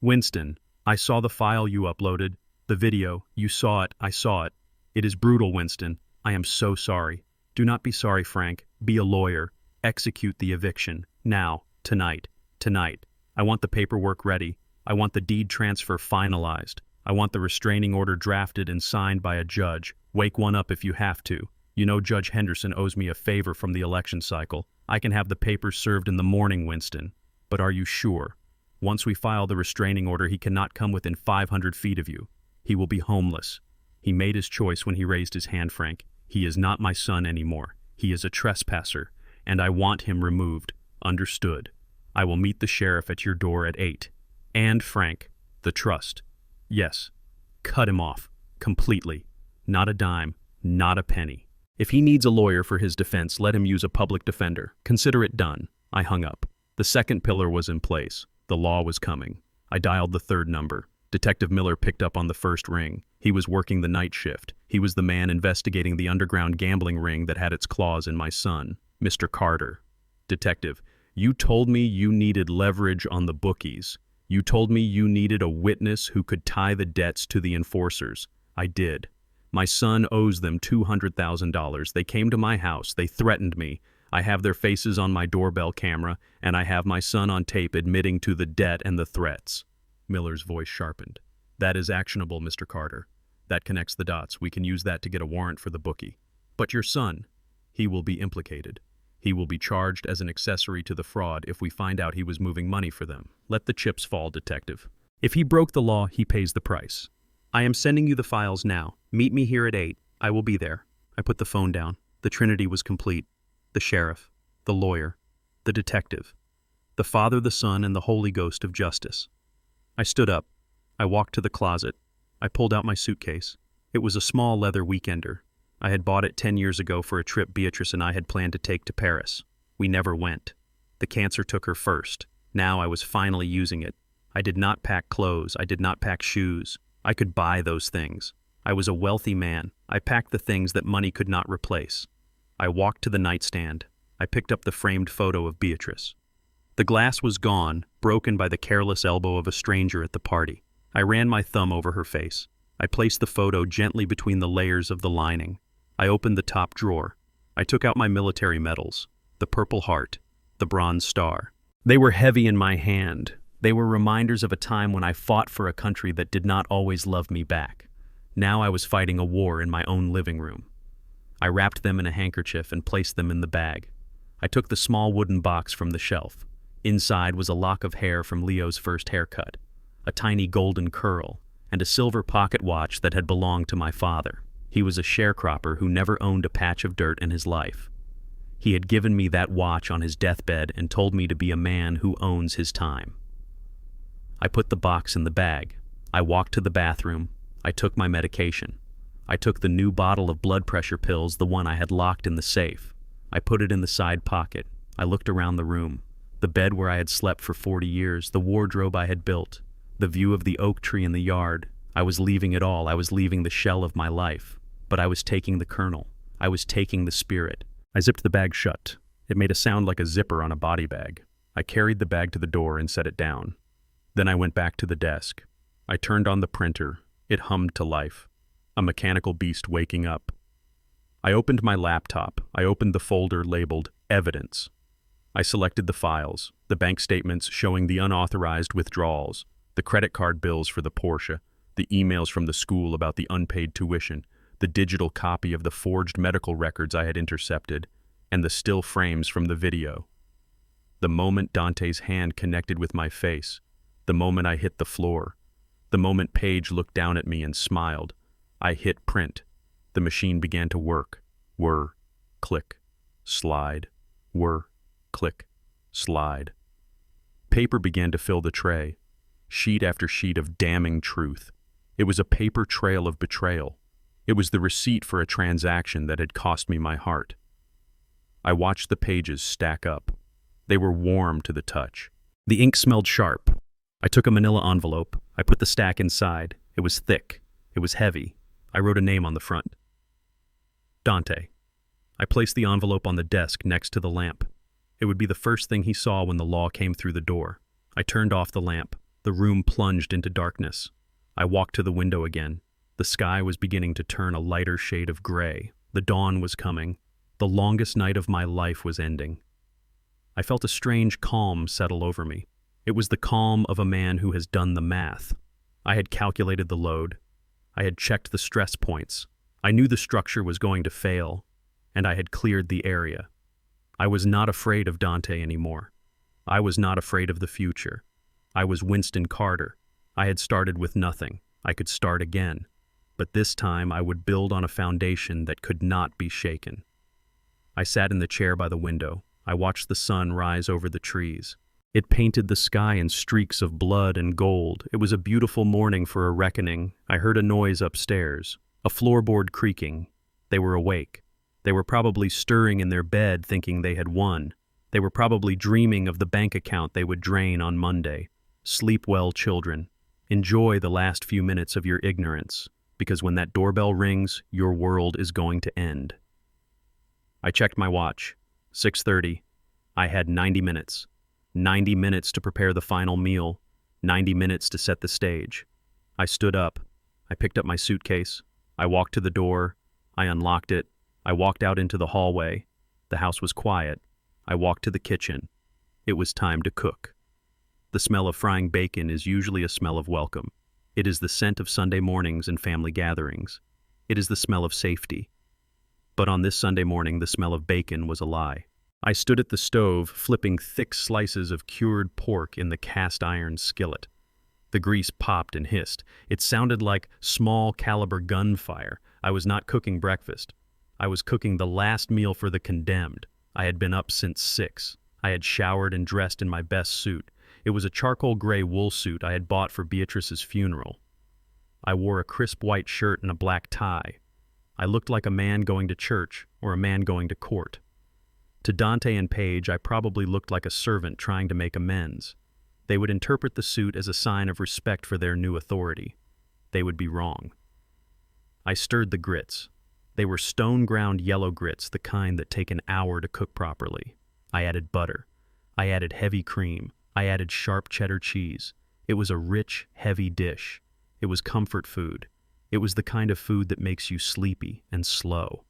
Winston, I saw the file you uploaded. The video. You saw it. I saw it. It is brutal, Winston. I am so sorry. Do not be sorry, Frank. Be a lawyer. Execute the eviction. Now. Tonight. Tonight. I want the paperwork ready. I want the deed transfer finalized. I want the restraining order drafted and signed by a judge. Wake one up if you have to. You know Judge Henderson owes me a favor from the election cycle. I can have the papers served in the morning, Winston. But are you sure? Once we file the restraining order, he cannot come within 500 feet of you. He will be homeless. He made his choice when he raised his hand, Frank. He is not my son anymore. He is a trespasser, and I want him removed. Understood. I will meet the sheriff at your door at 8. And Frank, the trust. Yes. Cut him off. Completely. Not a dime. Not a penny. If he needs a lawyer for his defense, let him use a public defender. Consider it done. I hung up. The second pillar was in place. The law was coming. I dialed the third number. Detective Miller picked up on the first ring. He was working the night shift. He was the man investigating the underground gambling ring that had its claws in my son. Mr. Carter. Detective, you told me you needed leverage on the bookies. You told me you needed a witness who could tie the debts to the enforcers. I did. My son owes them $200,000. They came to my house. They threatened me. I have their faces on my doorbell camera, and I have my son on tape admitting to the debt and the threats. Miller's voice sharpened. That is actionable, Mr. Carter. That connects the dots. We can use that to get a warrant for the bookie. But your son, he will be implicated. He will be charged as an accessory to the fraud if we find out he was moving money for them. Let the chips fall, detective. If he broke the law, he pays the price. I am sending you the files now. Meet me here at 8. I will be there. I put the phone down. The trinity was complete. The sheriff, the lawyer, the detective, the Father, the Son, and the Holy Ghost of justice. I stood up. I walked to the closet. I pulled out my suitcase. It was a small leather weekender. I had bought it 10 years ago for a trip Beatrice and I had planned to take to Paris. We never went. The cancer took her first. Now I was finally using it. I did not pack clothes. I did not pack shoes. I could buy those things. I was a wealthy man. I packed the things that money could not replace. I walked to the nightstand. I picked up the framed photo of Beatrice. The glass was gone, broken by the careless elbow of a stranger at the party. I ran my thumb over her face. I placed the photo gently between the layers of the lining. I opened the top drawer. I took out my military medals, the Purple Heart, the Bronze Star. They were heavy in my hand. They were reminders of a time when I fought for a country that did not always love me back. Now I was fighting a war in my own living room. I wrapped them in a handkerchief and placed them in the bag. I took the small wooden box from the shelf. Inside was a lock of hair from Leo's first haircut, a tiny golden curl, and a silver pocket watch that had belonged to my father. He was a sharecropper who never owned a patch of dirt in his life. He had given me that watch on his deathbed and told me to be a man who owns his time. I put the box in the bag. I walked to the bathroom. I took my medication. I took the new bottle of blood pressure pills, the one I had locked in the safe. I put it in the side pocket. I looked around the room. The bed where I had slept for 40 years, the wardrobe I had built, the view of the oak tree in the yard. I was leaving it all. I was leaving the shell of my life. But I was taking the kernel. I was taking the spirit. I zipped the bag shut. It made a sound like a zipper on a body bag. I carried the bag to the door and set it down. Then I went back to the desk. I turned on the printer. It hummed to life. A mechanical beast waking up. I opened my laptop. I opened the folder labeled Evidence. I selected the files, the bank statements showing the unauthorized withdrawals, the credit card bills for the Porsche, the emails from the school about the unpaid tuition, the digital copy of the forged medical records I had intercepted, and the still frames from the video. The moment Dante's hand connected with my face, the moment I hit the floor, the moment Paige looked down at me and smiled, I hit print. The machine began to work. Whir, click, slide, whir, click, slide. Paper began to fill the tray, sheet after sheet of damning truth. It was a paper trail of betrayal. It was the receipt for a transaction that had cost me my heart. I watched the pages stack up. They were warm to the touch. The ink smelled sharp. I took a manila envelope. I put the stack inside. It was thick. It was heavy. I wrote a name on the front. Dante. I placed the envelope on the desk next to the lamp. It would be the first thing he saw when the law came through the door. I turned off the lamp. The room plunged into darkness. I walked to the window again. The sky was beginning to turn a lighter shade of gray. The dawn was coming. The longest night of my life was ending. I felt a strange calm settle over me. It was the calm of a man who has done the math. I had calculated the load. I had checked the stress points. I knew the structure was going to fail, and I had cleared the area. I was not afraid of Dante anymore. I was not afraid of the future. I was Winston Carter. I had started with nothing. I could start again. But this time I would build on a foundation that could not be shaken. I sat in the chair by the window. I watched the sun rise over the trees. It painted the sky in streaks of blood and gold. It was a beautiful morning for a reckoning. I heard a noise upstairs, a floorboard creaking. They were awake. They were probably stirring in their bed thinking they had won. They were probably dreaming of the bank account they would drain on Monday. Sleep well, children. Enjoy the last few minutes of your ignorance, because when that doorbell rings, your world is going to end. I checked my watch. 6:30. I had 90 minutes. 90 minutes to prepare the final meal. 90 minutes to set the stage. I stood up. I picked up my suitcase. I walked to the door. I unlocked it. I walked out into the hallway. The house was quiet. I walked to the kitchen. It was time to cook. The smell of frying bacon is usually a smell of welcome. It is the scent of Sunday mornings and family gatherings. It is the smell of safety. But on this Sunday morning, the smell of bacon was a lie. I stood at the stove, flipping thick slices of cured pork in the cast-iron skillet. The grease popped and hissed. It sounded like small-caliber gunfire. I was not cooking breakfast. I was cooking the last meal for the condemned. I had been up since 6. I had showered and dressed in my best suit. It was a charcoal gray wool suit I had bought for Beatrice's funeral. I wore a crisp white shirt and a black tie. I looked like a man going to church or a man going to court. To Dante and Paige, I probably looked like a servant trying to make amends. They would interpret the suit as a sign of respect for their new authority. They would be wrong. I stirred the grits. They were stone-ground yellow grits, the kind that take an hour to cook properly. I added butter. I added heavy cream. I added sharp cheddar cheese. It was a rich, heavy dish. It was comfort food. It was the kind of food that makes you sleepy and slow.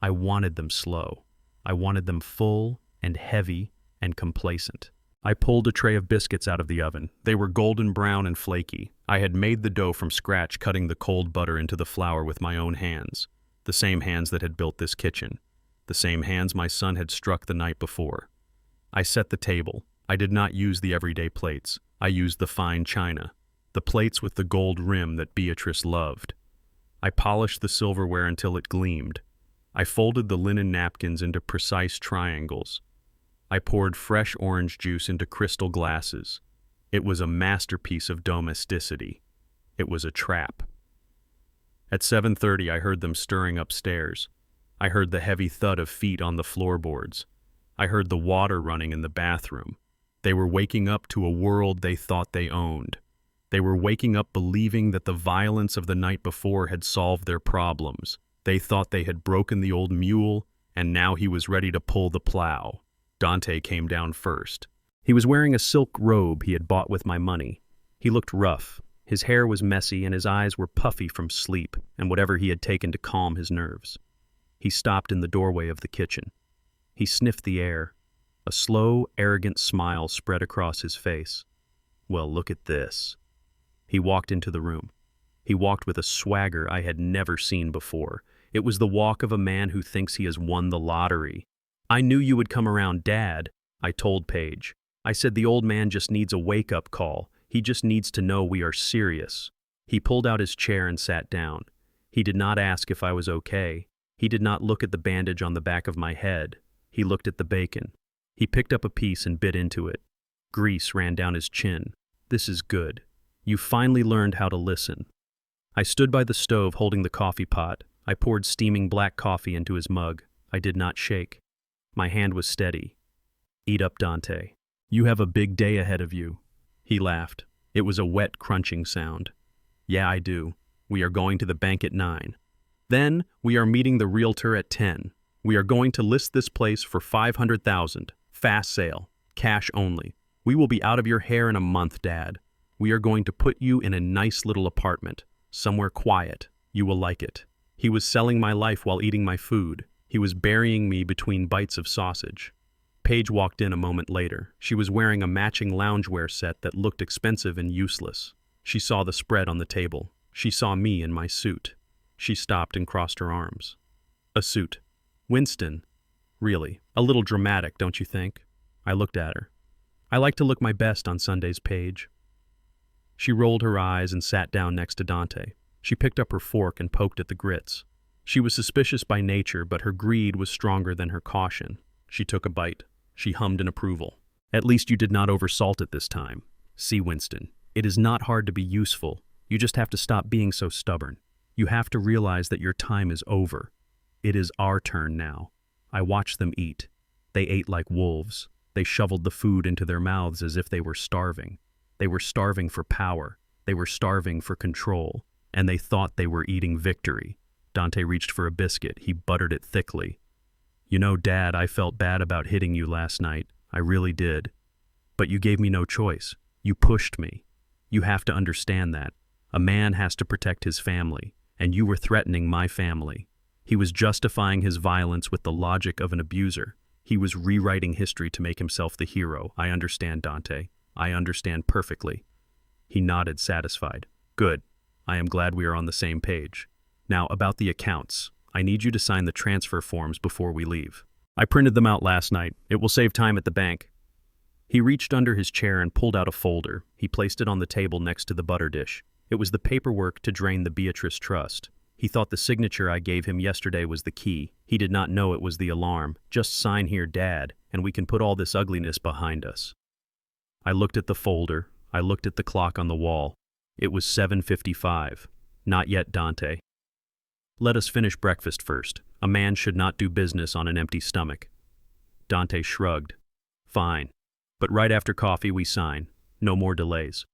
I wanted them slow. I wanted them full and heavy and complacent. I pulled a tray of biscuits out of the oven. They were golden brown and flaky. I had made the dough from scratch, cutting the cold butter into the flour with my own hands. The same hands that had built this kitchen. The same hands my son had struck the night before. I set the table. I did not use the everyday plates. I used the fine china. The plates with the gold rim that Beatrice loved. I polished the silverware until it gleamed. I folded the linen napkins into precise triangles. I poured fresh orange juice into crystal glasses. It was a masterpiece of domesticity. It was a trap. At 7:30, I heard them stirring upstairs. I heard the heavy thud of feet on the floorboards. I heard the water running in the bathroom. They were waking up to a world they thought they owned. They were waking up believing that the violence of the night before had solved their problems. They thought they had broken the old mule, and now he was ready to pull the plow. Dante came down first. He was wearing a silk robe he had bought with my money. He looked rough. His hair was messy, and his eyes were puffy from sleep and whatever he had taken to calm his nerves. He stopped in the doorway of the kitchen. He sniffed the air. A slow, arrogant smile spread across his face. Well, look at this. He walked into the room. He walked with a swagger I had never seen before. It was the walk of a man who thinks he has won the lottery. I knew you would come around, Dad, I told Paige. I said the old man just needs a wake-up call. He just needs to know we are serious. He pulled out his chair and sat down. He did not ask if I was okay. He did not look at the bandage on the back of my head. He looked at the bacon. He picked up a piece and bit into it. Grease ran down his chin. This is good. You finally learned how to listen. I stood by the stove holding the coffee pot. I poured steaming black coffee into his mug. I did not shake. My hand was steady. Eat up, Dante. You have a big day ahead of you. He laughed. It was a wet, crunching sound. Yeah, I do. We are going to the bank at 9. Then, we are meeting the realtor at 10. We are going to list this place for $500,000. Fast sale. Cash only. We will be out of your hair in a month, Dad. We are going to put you in a nice little apartment. Somewhere quiet. You will like it. He was selling my life while eating my food. He was burying me between bites of sausage. Paige walked in a moment later. She was wearing a matching loungewear set that looked expensive and useless. She saw the spread on the table. She saw me in my suit. She stopped and crossed her arms. A suit. Winston. Really, a little dramatic, don't you think? I looked at her. I like to look my best on Sundays, Paige. She rolled her eyes and sat down next to Dante. She picked up her fork and poked at the grits. She was suspicious by nature, but her greed was stronger than her caution. She took a bite. She hummed in approval. At least you did not oversalt it this time. See, Winston, it is not hard to be useful. You just have to stop being so stubborn. You have to realize that your time is over. It is our turn now. I watched them eat. They ate like wolves. They shoveled the food into their mouths as if they were starving. They were starving for power. They were starving for control. And they thought they were eating victory. Dante reached for a biscuit. He buttered it thickly. You know, Dad, I felt bad about hitting you last night. I really did. But you gave me no choice. You pushed me. You have to understand that. A man has to protect his family, and you were threatening my family. He was justifying his violence with the logic of an abuser. He was rewriting history to make himself the hero. I understand, Dante. I understand perfectly. He nodded, satisfied. Good. I am glad we are on the same page. Now, about the accounts. I need you to sign the transfer forms before we leave. I printed them out last night. It will save time at the bank. He reached under his chair and pulled out a folder. He placed it on the table next to the butter dish. It was the paperwork to drain the Beatrice Trust. He thought the signature I gave him yesterday was the key. He did not know it was the alarm. Just sign here, Dad, and we can put all this ugliness behind us. I looked at the folder. I looked at the clock on the wall. It was 7:55. Not yet, Dante. Let us finish breakfast first. A man should not do business on an empty stomach. Dante shrugged. Fine. But right after coffee we sign. No more delays.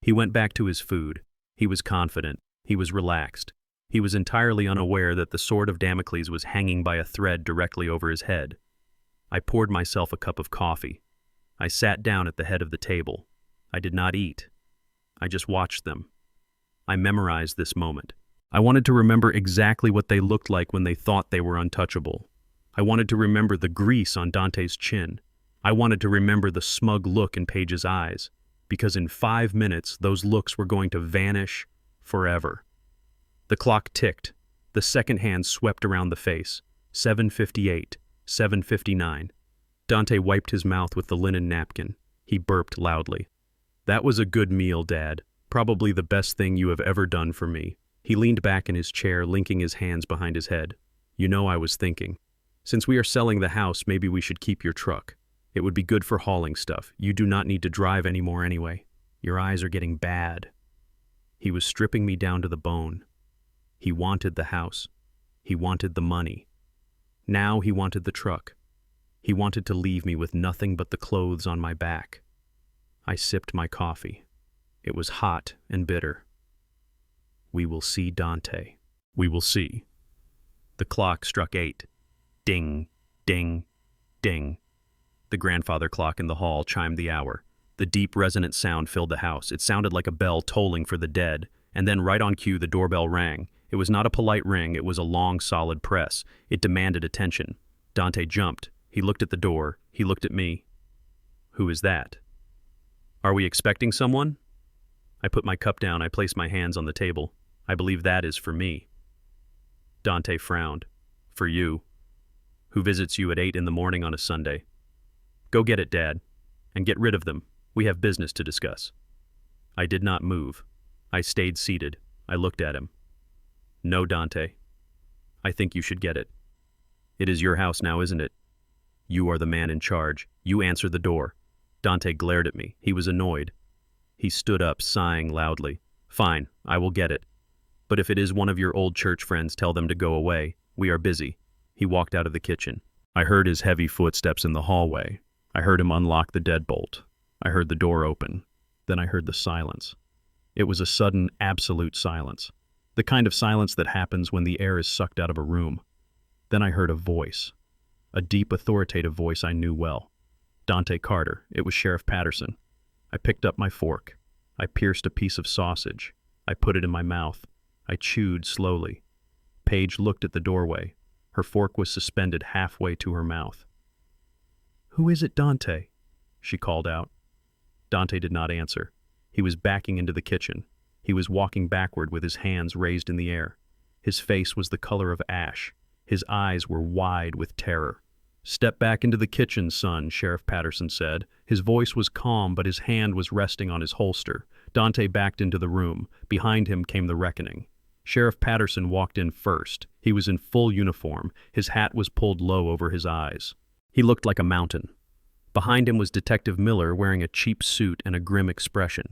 He went back to his food. He was confident. He was relaxed. He was entirely unaware that the sword of Damocles was hanging by a thread directly over his head. I poured myself a cup of coffee. I sat down at the head of the table. I did not eat. I just watched them. I memorized this moment. I wanted to remember exactly what they looked like when they thought they were untouchable. I wanted to remember the grease on Dante's chin. I wanted to remember the smug look in Paige's eyes, because in 5 minutes those looks were going to vanish forever. The clock ticked. The second hand swept around the face. 7:58, 7:59. Dante wiped his mouth with the linen napkin. He burped loudly. That was a good meal, Dad. Probably the best thing you have ever done for me. He leaned back in his chair, linking his hands behind his head. You know, I was thinking. Since we are selling the house, maybe we should keep your truck. It would be good for hauling stuff. You do not need to drive anymore anyway. Your eyes are getting bad. He was stripping me down to the bone. He wanted the house. He wanted the money. Now he wanted the truck. He wanted to leave me with nothing but the clothes on my back. I sipped my coffee. It was hot and bitter. We will see, Dante. We will see. The clock struck 8. Ding, ding, ding. The grandfather clock in the hall chimed the hour. The deep, resonant sound filled the house. It sounded like a bell tolling for the dead. And then right on cue, the doorbell rang. It was not a polite ring. It was a long, solid press. It demanded attention. Dante jumped. He looked at the door. He looked at me. Who is that? Are we expecting someone? I put my cup down. I placed my hands on the table. I believe that is for me. Dante frowned. For you. Who visits you at 8 in the morning on a Sunday? Go get it, Dad. And get rid of them. We have business to discuss. I did not move. I stayed seated. I looked at him. No, Dante. I think you should get it. It is your house now, isn't it? You are the man in charge. You answer the door. Dante glared at me. He was annoyed. He stood up, sighing loudly. Fine, I will get it. But if it is one of your old church friends, tell them to go away. We are busy. He walked out of the kitchen. I heard his heavy footsteps in the hallway. I heard him unlock the deadbolt. I heard the door open. Then I heard the silence. It was a sudden, absolute silence. The kind of silence that happens when the air is sucked out of a room. Then I heard a voice. A deep, authoritative voice I knew well. Dante Carter. It was Sheriff Patterson. I picked up my fork. I pierced a piece of sausage. I put it in my mouth. I chewed slowly. Paige looked at the doorway. Her fork was suspended halfway to her mouth. Who is it, Dante? She called out. Dante did not answer. He was backing into the kitchen. He was walking backward with his hands raised in the air. His face was the color of ash. His eyes were wide with terror. Step back into the kitchen, son, Sheriff Patterson said. His voice was calm, but his hand was resting on his holster. Dante backed into the room. Behind him came the reckoning. Sheriff Patterson walked in first. He was in full uniform. His hat was pulled low over his eyes. He looked like a mountain. Behind him was Detective Miller wearing a cheap suit and a grim expression.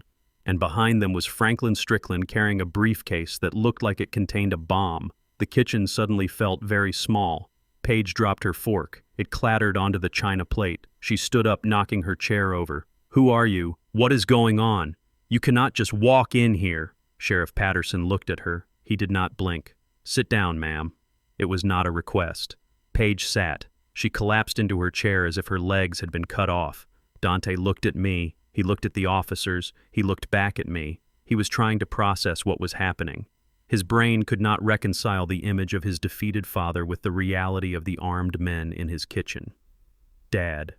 And behind them was Franklin Strickland carrying a briefcase that looked like it contained a bomb. The kitchen suddenly felt very small. Paige dropped her fork. It clattered onto the china plate. She stood up, knocking her chair over. Who are you? What is going on? You cannot just walk in here. Sheriff Patterson looked at her. He did not blink. Sit down, ma'am. It was not a request. Paige sat. She collapsed into her chair as if her legs had been cut off. Dante looked at me. He looked at the officers. He looked back at me. He was trying to process what was happening. His brain could not reconcile the image of his defeated father with the reality of the armed men in his kitchen. Dad,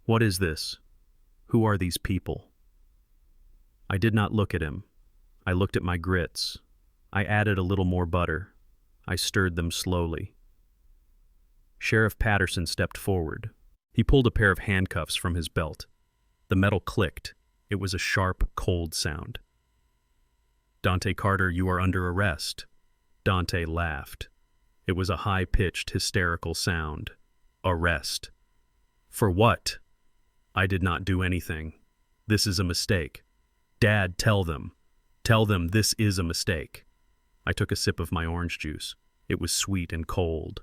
what is this? Who are these people? I did not look at him. I looked at my grits. I added a little more butter. I stirred them slowly. Sheriff Patterson stepped forward. He pulled a pair of handcuffs from his belt. The metal clicked. It was a sharp, cold sound. Dante Carter, you are under arrest. Dante laughed. It was a high-pitched, hysterical sound. Arrest. For what? I did not do anything. This is a mistake. Dad, tell them. Tell them this is a mistake. I took a sip of my orange juice. It was sweet and cold.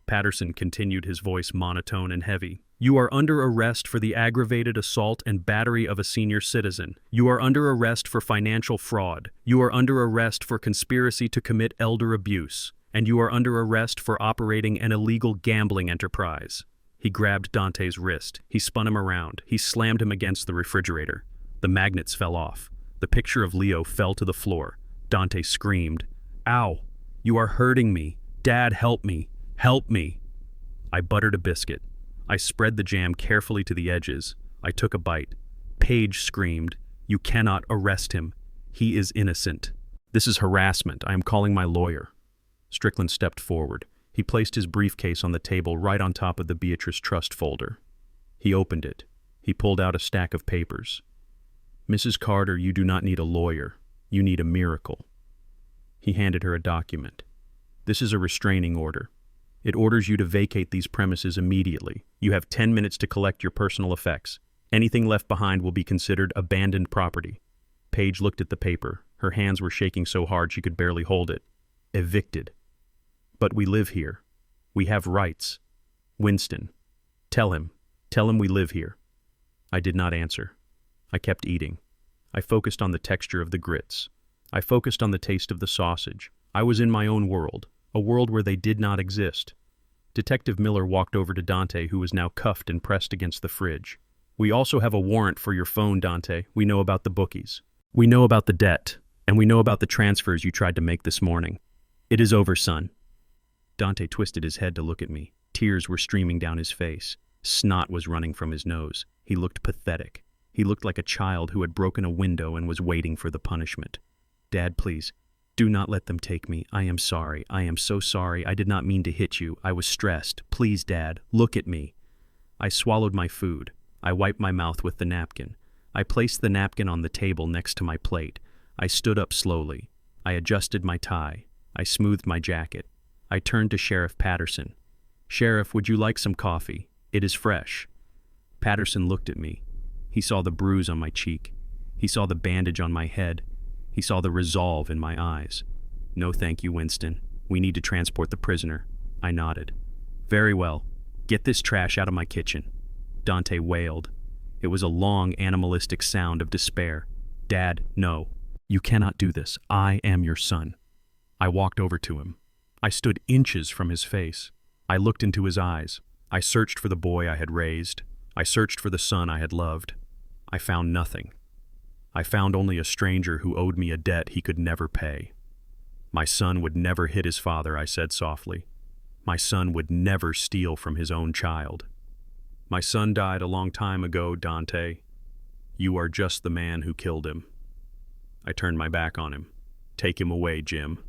Patterson continued, his voice monotone and heavy. You are under arrest for the aggravated assault and battery of a senior citizen. You are under arrest for financial fraud. You are under arrest for conspiracy to commit elder abuse. And you are under arrest for operating an illegal gambling enterprise. He grabbed Dante's wrist. He spun him around. He slammed him against the refrigerator. The magnets fell off. The picture of Leo fell to the floor. Dante screamed, Ow! You are hurting me. Dad, help me. Help me. I buttered a biscuit. I spread the jam carefully to the edges. I took a bite. Paige screamed, You cannot arrest him. He is innocent. This is harassment. I am calling my lawyer. Strickland stepped forward. He placed his briefcase on the table right on top of the Beatrice Trust folder. He opened it. He pulled out a stack of papers. Mrs. Carter, you do not need a lawyer. You need a miracle. He handed her a document. This is a restraining order. It orders you to vacate these premises immediately. You have 10 minutes to collect your personal effects. Anything left behind will be considered abandoned property. Paige looked at the paper. Her hands were shaking so hard she could barely hold it. Evicted. But we live here. We have rights. Winston, tell him we live here. I did not answer. I kept eating. I focused on the texture of the grits. I focused on the taste of the sausage. I was in my own world, a world where they did not exist. Detective Miller walked over to Dante, who was now cuffed and pressed against the fridge. We also have a warrant for your phone, Dante. We know about the bookies. We know about the debt, and we know about the transfers you tried to make this morning. It is over, son. Dante twisted his head to look at me. Tears were streaming down his face. Snot was running from his nose. He looked pathetic. He looked like a child who had broken a window and was waiting for the punishment. Dad, please, do not let them take me. I am sorry. I am so sorry. I did not mean to hit you. I was stressed. Please, Dad, look at me. I swallowed my food. I wiped my mouth with the napkin. I placed the napkin on the table next to my plate. I stood up slowly. I adjusted my tie. I smoothed my jacket. I turned to Sheriff Patterson. Sheriff, would you like some coffee? It is fresh. Patterson looked at me. He saw the bruise on my cheek. He saw the bandage on my head. He saw the resolve in my eyes. No, thank you, Winston. We need to transport the prisoner. I nodded. Very well. Get this trash out of my kitchen. Dante wailed. It was a long, animalistic sound of despair. Dad, no. You cannot do this. I am your son. I walked over to him. I stood inches from his face. I looked into his eyes. I searched for the boy I had raised. I searched for the son I had loved. I found nothing. I found only a stranger who owed me a debt he could never pay. My son would never hit his father, I said softly. My son would never steal from his own child. My son died a long time ago, Dante. You are just the man who killed him. I turned my back on him. Take him away, Jim.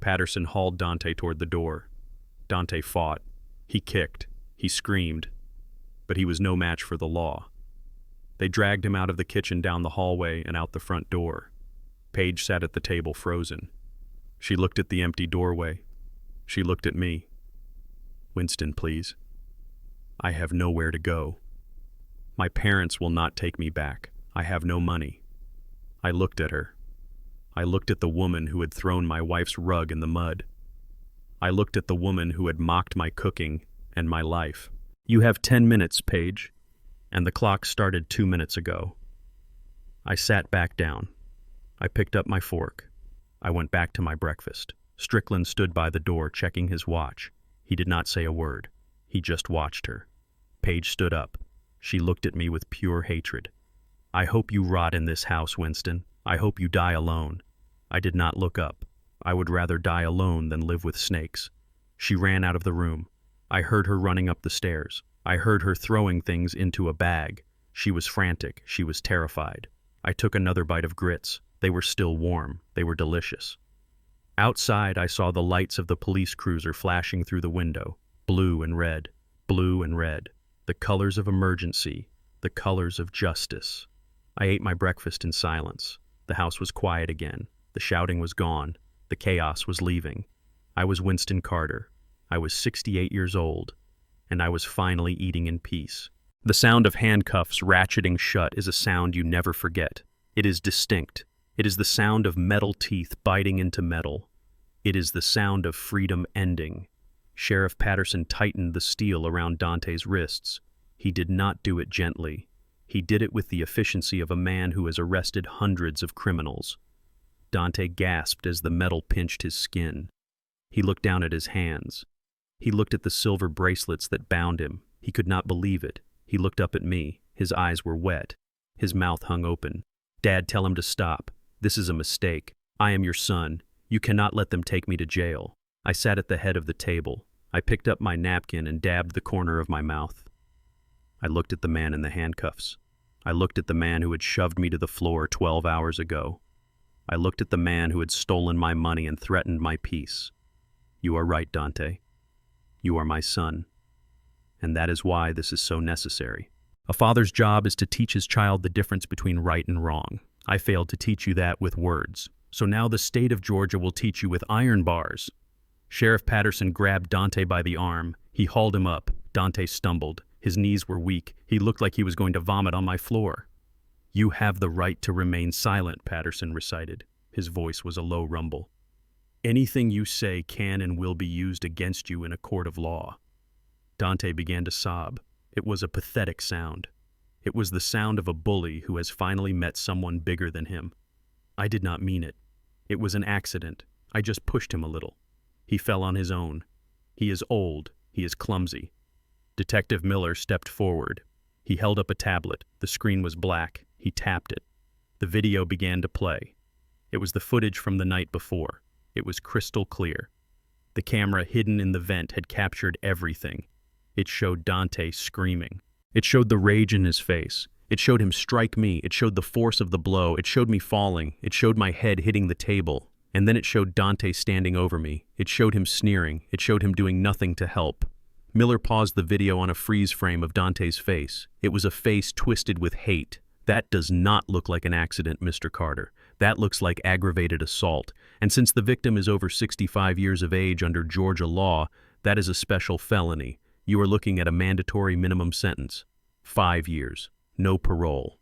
Patterson hauled Dante toward the door. Dante fought. He kicked. He screamed. But he was no match for the law. They dragged him out of the kitchen, down the hallway, and out the front door. Paige sat at the table, frozen. She looked at the empty doorway. She looked at me. Winston, please. I have nowhere to go. My parents will not take me back. I have no money. I looked at her. I looked at the woman who had thrown my wife's rug in the mud. I looked at the woman who had mocked my cooking and my life. You have 10 minutes, Paige. And the clock started 2 minutes ago. I sat back down. I picked up my fork. I went back to my breakfast. Strickland stood by the door, checking his watch. He did not say a word. He just watched her. Paige stood up. She looked at me with pure hatred. "I hope you rot in this house, Winston. I hope you die alone." I did not look up. I would rather die alone than live with snakes. She ran out of the room. I heard her running up the stairs. I heard her throwing things into a bag. She was frantic. She was terrified. I took another bite of grits. They were still warm. They were delicious. Outside, I saw the lights of the police cruiser flashing through the window. Blue and red. Blue and red. The colors of emergency. The colors of justice. I ate my breakfast in silence. The house was quiet again. The shouting was gone. The chaos was leaving. I was Winston Carter. I was 68 years old, and I was finally eating in peace. The sound of handcuffs ratcheting shut is a sound you never forget. It is distinct. It is the sound of metal teeth biting into metal. It is the sound of freedom ending. Sheriff Patterson tightened the steel around Dante's wrists. He did not do it gently. He did it with the efficiency of a man who has arrested hundreds of criminals. Dante gasped as the metal pinched his skin. He looked down at his hands. He looked at the silver bracelets that bound him. He could not believe it. He looked up at me. His eyes were wet. His mouth hung open. "Dad, tell him to stop. This is a mistake. I am your son. You cannot let them take me to jail." I sat at the head of the table. I picked up my napkin and dabbed the corner of my mouth. I looked at the man in the handcuffs. I looked at the man who had shoved me to the floor 12 hours ago. I looked at the man who had stolen my money and threatened my peace. "You are right, Dante. You are my son. And that is why this is so necessary. A father's job is to teach his child the difference between right and wrong. I failed to teach you that with words. So now the state of Georgia will teach you with iron bars." Sheriff Patterson grabbed Dante by the arm. He hauled him up. Dante stumbled. His knees were weak. He looked like he was going to vomit on my floor. "You have the right to remain silent," Patterson recited. His voice was a low rumble. "Anything you say can and will be used against you in a court of law." Dante began to sob. It was a pathetic sound. It was the sound of a bully who has finally met someone bigger than him. I did not mean it. It was an accident. I just pushed him a little. He fell on his own. He is old. He is clumsy. Detective Miller stepped forward. He held up a tablet. The screen was black. He tapped it. The video began to play. It was the footage from the night before. It was crystal clear. The camera hidden in the vent had captured everything. It showed Dante screaming. It showed the rage in his face. It showed him strike me. It showed the force of the blow. It showed me falling. It showed my head hitting the table. And then it showed Dante standing over me. It showed him sneering. It showed him doing nothing to help. Miller paused the video on a freeze frame of Dante's face. It was a face twisted with hate. "That does not look like an accident, Mr. Carter. That looks like aggravated assault. And since the victim is over 65 years of age under Georgia law, that is a special felony. You are looking at a mandatory minimum sentence. 5 years. No parole."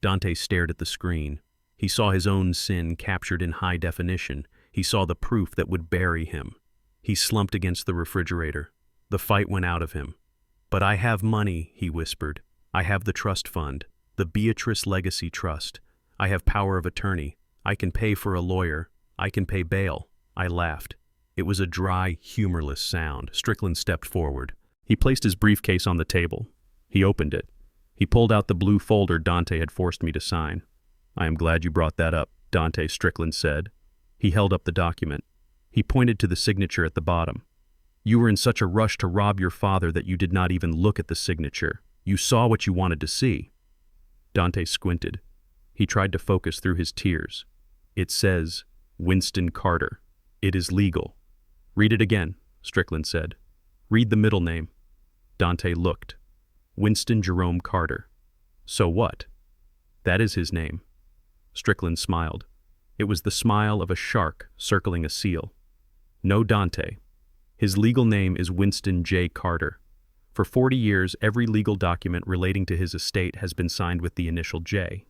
Dante stared at the screen. He saw his own sin captured in high definition. He saw the proof that would bury him. He slumped against the refrigerator. The fight went out of him. "But I have money," he whispered. "I have the trust fund, the Beatrice Legacy Trust. I have power of attorney. I can pay for a lawyer. I can pay bail." I laughed. It was a dry, humorless sound. Strickland stepped forward. He placed his briefcase on the table. He opened it. He pulled out the blue folder Dante had forced me to sign. "I am glad you brought that up," Dante, Strickland said. He held up the document. He pointed to the signature at the bottom. "You were in such a rush to rob your father that you did not even look at the signature. You saw what you wanted to see." Dante squinted. He tried to focus through his tears. "It says, Winston Carter. It is legal." "Read it again," Strickland said. "Read the middle name." Dante looked. "Winston Jerome Carter." "So what?" "That is his name." Strickland smiled. It was the smile of a shark circling a seal. "No, Dante. His legal name is Winston J. Carter. For 40 years, every legal document relating to his estate has been signed with the initial J.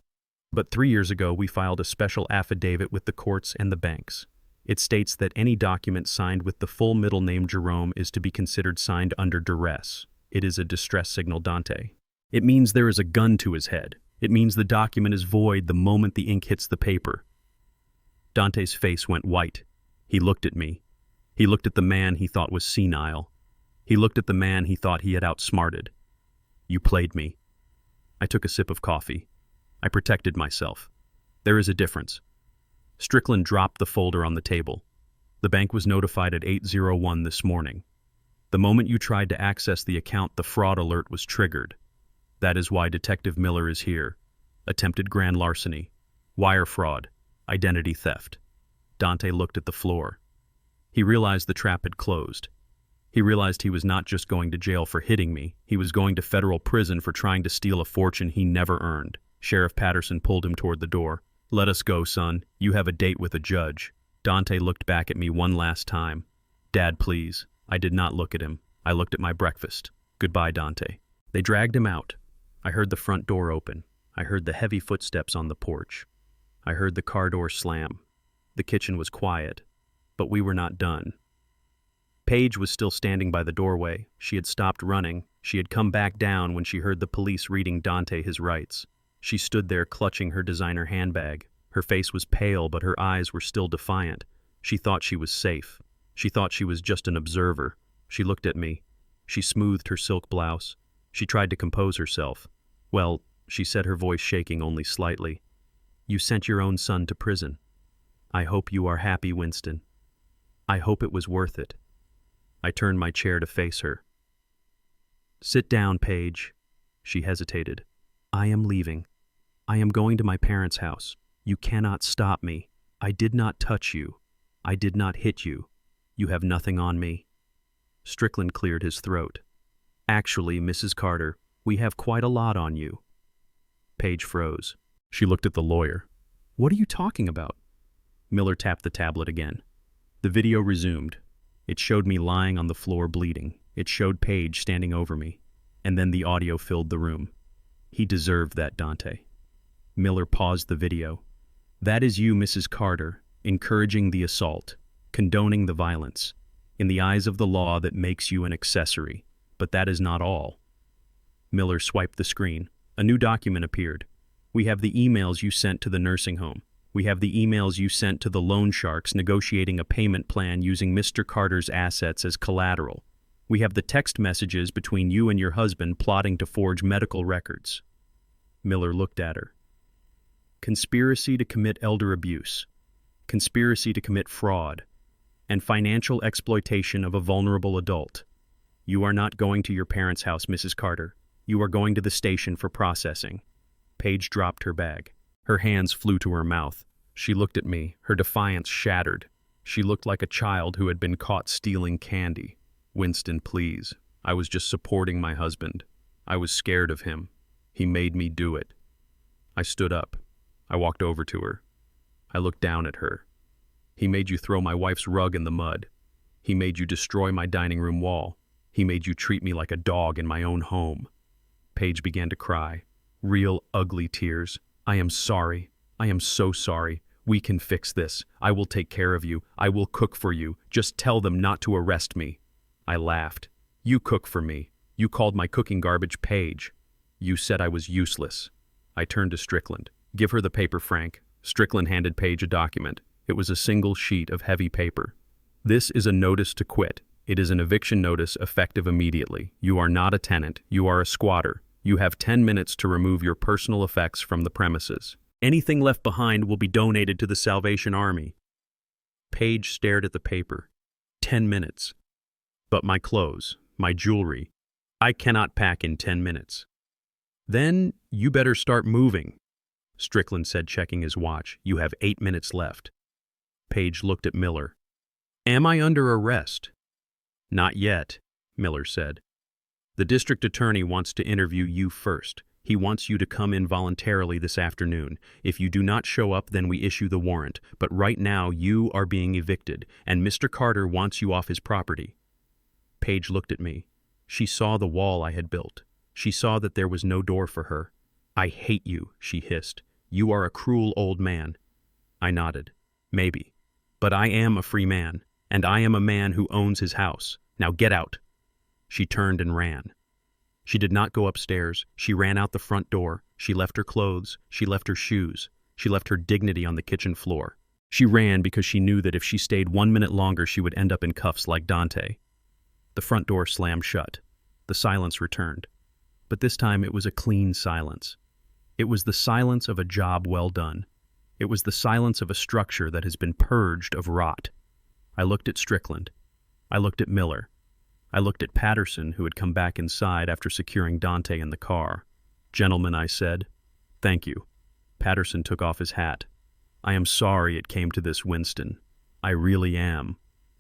But 3 years ago, we filed a special affidavit with the courts and the banks. It states that any document signed with the full middle name Jerome is to be considered signed under duress. It is a distress signal, Dante. It means there is a gun to his head. It means the document is void the moment the ink hits the paper." Dante's face went white. He looked at me. He looked at the man he thought was senile. He looked at the man he thought he had outsmarted. You played me. I took a sip of coffee. I protected myself. There is a difference. Strickland dropped the folder on the table. The bank was notified at 8:01 this morning. The moment you tried to access the account, the fraud alert was triggered. That is why Detective Miller is here. Attempted grand larceny, wire fraud, identity theft. Dante looked at the floor. He realized the trap had closed. He realized he was not just going to jail for hitting me, he was going to federal prison for trying to steal a fortune he never earned. Sheriff Patterson pulled him toward the door. Let us go, son. You have a date with a judge. Dante looked back at me one last time. Dad, please. I did not look at him. I looked at my breakfast. Goodbye, Dante. They dragged him out. I heard the front door open. I heard the heavy footsteps on the porch. I heard the car door slam. The kitchen was quiet, but we were not done. Paige was still standing by the doorway. She had stopped running. She had come back down when she heard the police reading Dante his rights. She stood there clutching her designer handbag. Her face was pale, but her eyes were still defiant. She thought she was safe. She thought she was just an observer. She looked at me. She smoothed her silk blouse. She tried to compose herself. Well, she said, her voice shaking only slightly. You sent your own son to prison. I hope you are happy, Winston. I hope it was worth it. I turned my chair to face her. Sit down, Paige. She hesitated. I am leaving. I am going to my parents' house. You cannot stop me. I did not touch you. I did not hit you. You have nothing on me. Strickland cleared his throat. Actually, Mrs. Carter, we have quite a lot on you. Paige froze. She looked at the lawyer. What are you talking about? Miller tapped the tablet again. The video resumed. It showed me lying on the floor bleeding. It showed Paige standing over me. And then the audio filled the room. He deserved that, Dante. Miller paused the video. That is you, Mrs. Carter, encouraging the assault, condoning the violence. In the eyes of the law, that makes you an accessory. But that is not all. Miller swiped the screen. A new document appeared. We have the emails you sent to the nursing home. We have the emails you sent to the loan sharks negotiating a payment plan using Mr. Carter's assets as collateral. We have the text messages between you and your husband plotting to forge medical records. Miller looked at her. Conspiracy to commit elder abuse, conspiracy to commit fraud, and financial exploitation of a vulnerable adult. You are not going to your parents' house, Mrs. Carter. You are going to the station for processing. Paige dropped her bag. Her hands flew to her mouth. She looked at me, her defiance shattered. She looked like a child who had been caught stealing candy. Winston, please. I was just supporting my husband. I was scared of him. He made me do it. I stood up. I walked over to her. I looked down at her. He made you throw my wife's rug in the mud. He made you destroy my dining room wall. He made you treat me like a dog in my own home. Paige began to cry. Real ugly tears. I am sorry. I am so sorry. We can fix this. I will take care of you. I will cook for you. Just tell them not to arrest me. I laughed. You cook for me. You called my cooking garbage, Paige. You said I was useless. I turned to Strickland. Give her the paper, Frank. Strickland handed Paige a document. It was a single sheet of heavy paper. This is a notice to quit. It is an eviction notice effective immediately. You are not a tenant. You are a squatter. You have 10 minutes to remove your personal effects from the premises. Anything left behind will be donated to the Salvation Army. Paige stared at the paper. 10 minutes. But my clothes, my jewelry, I cannot pack in 10 minutes. Then you better start moving, Strickland said, checking his watch. You have 8 minutes left. Paige looked at Miller. Am I under arrest? Not yet, Miller said. The district attorney wants to interview you first. He wants you to come in voluntarily this afternoon. If you do not show up, then we issue the warrant. But right now, you are being evicted, and Mr. Carter wants you off his property. Paige looked at me. She saw the wall I had built. She saw that there was no door for her. I hate you, she hissed. You are a cruel old man. I nodded. Maybe. But I am a free man, and I am a man who owns his house. Now get out. She turned and ran. She did not go upstairs. She ran out the front door. She left her clothes. She left her shoes. She left her dignity on the kitchen floor. She ran because she knew that if she stayed 1 minute longer, she would end up in cuffs like Dante. The front door slammed shut. The silence returned. But this time it was a clean silence. It was the silence of a job well done. It was the silence of a structure that has been purged of rot. I looked at Strickland. I looked at Miller. I looked at Patterson, who had come back inside after securing Dante in the car. "Gentlemen," I said, "thank you." Patterson took off his hat. "I am sorry it came to this, Winston. I really am."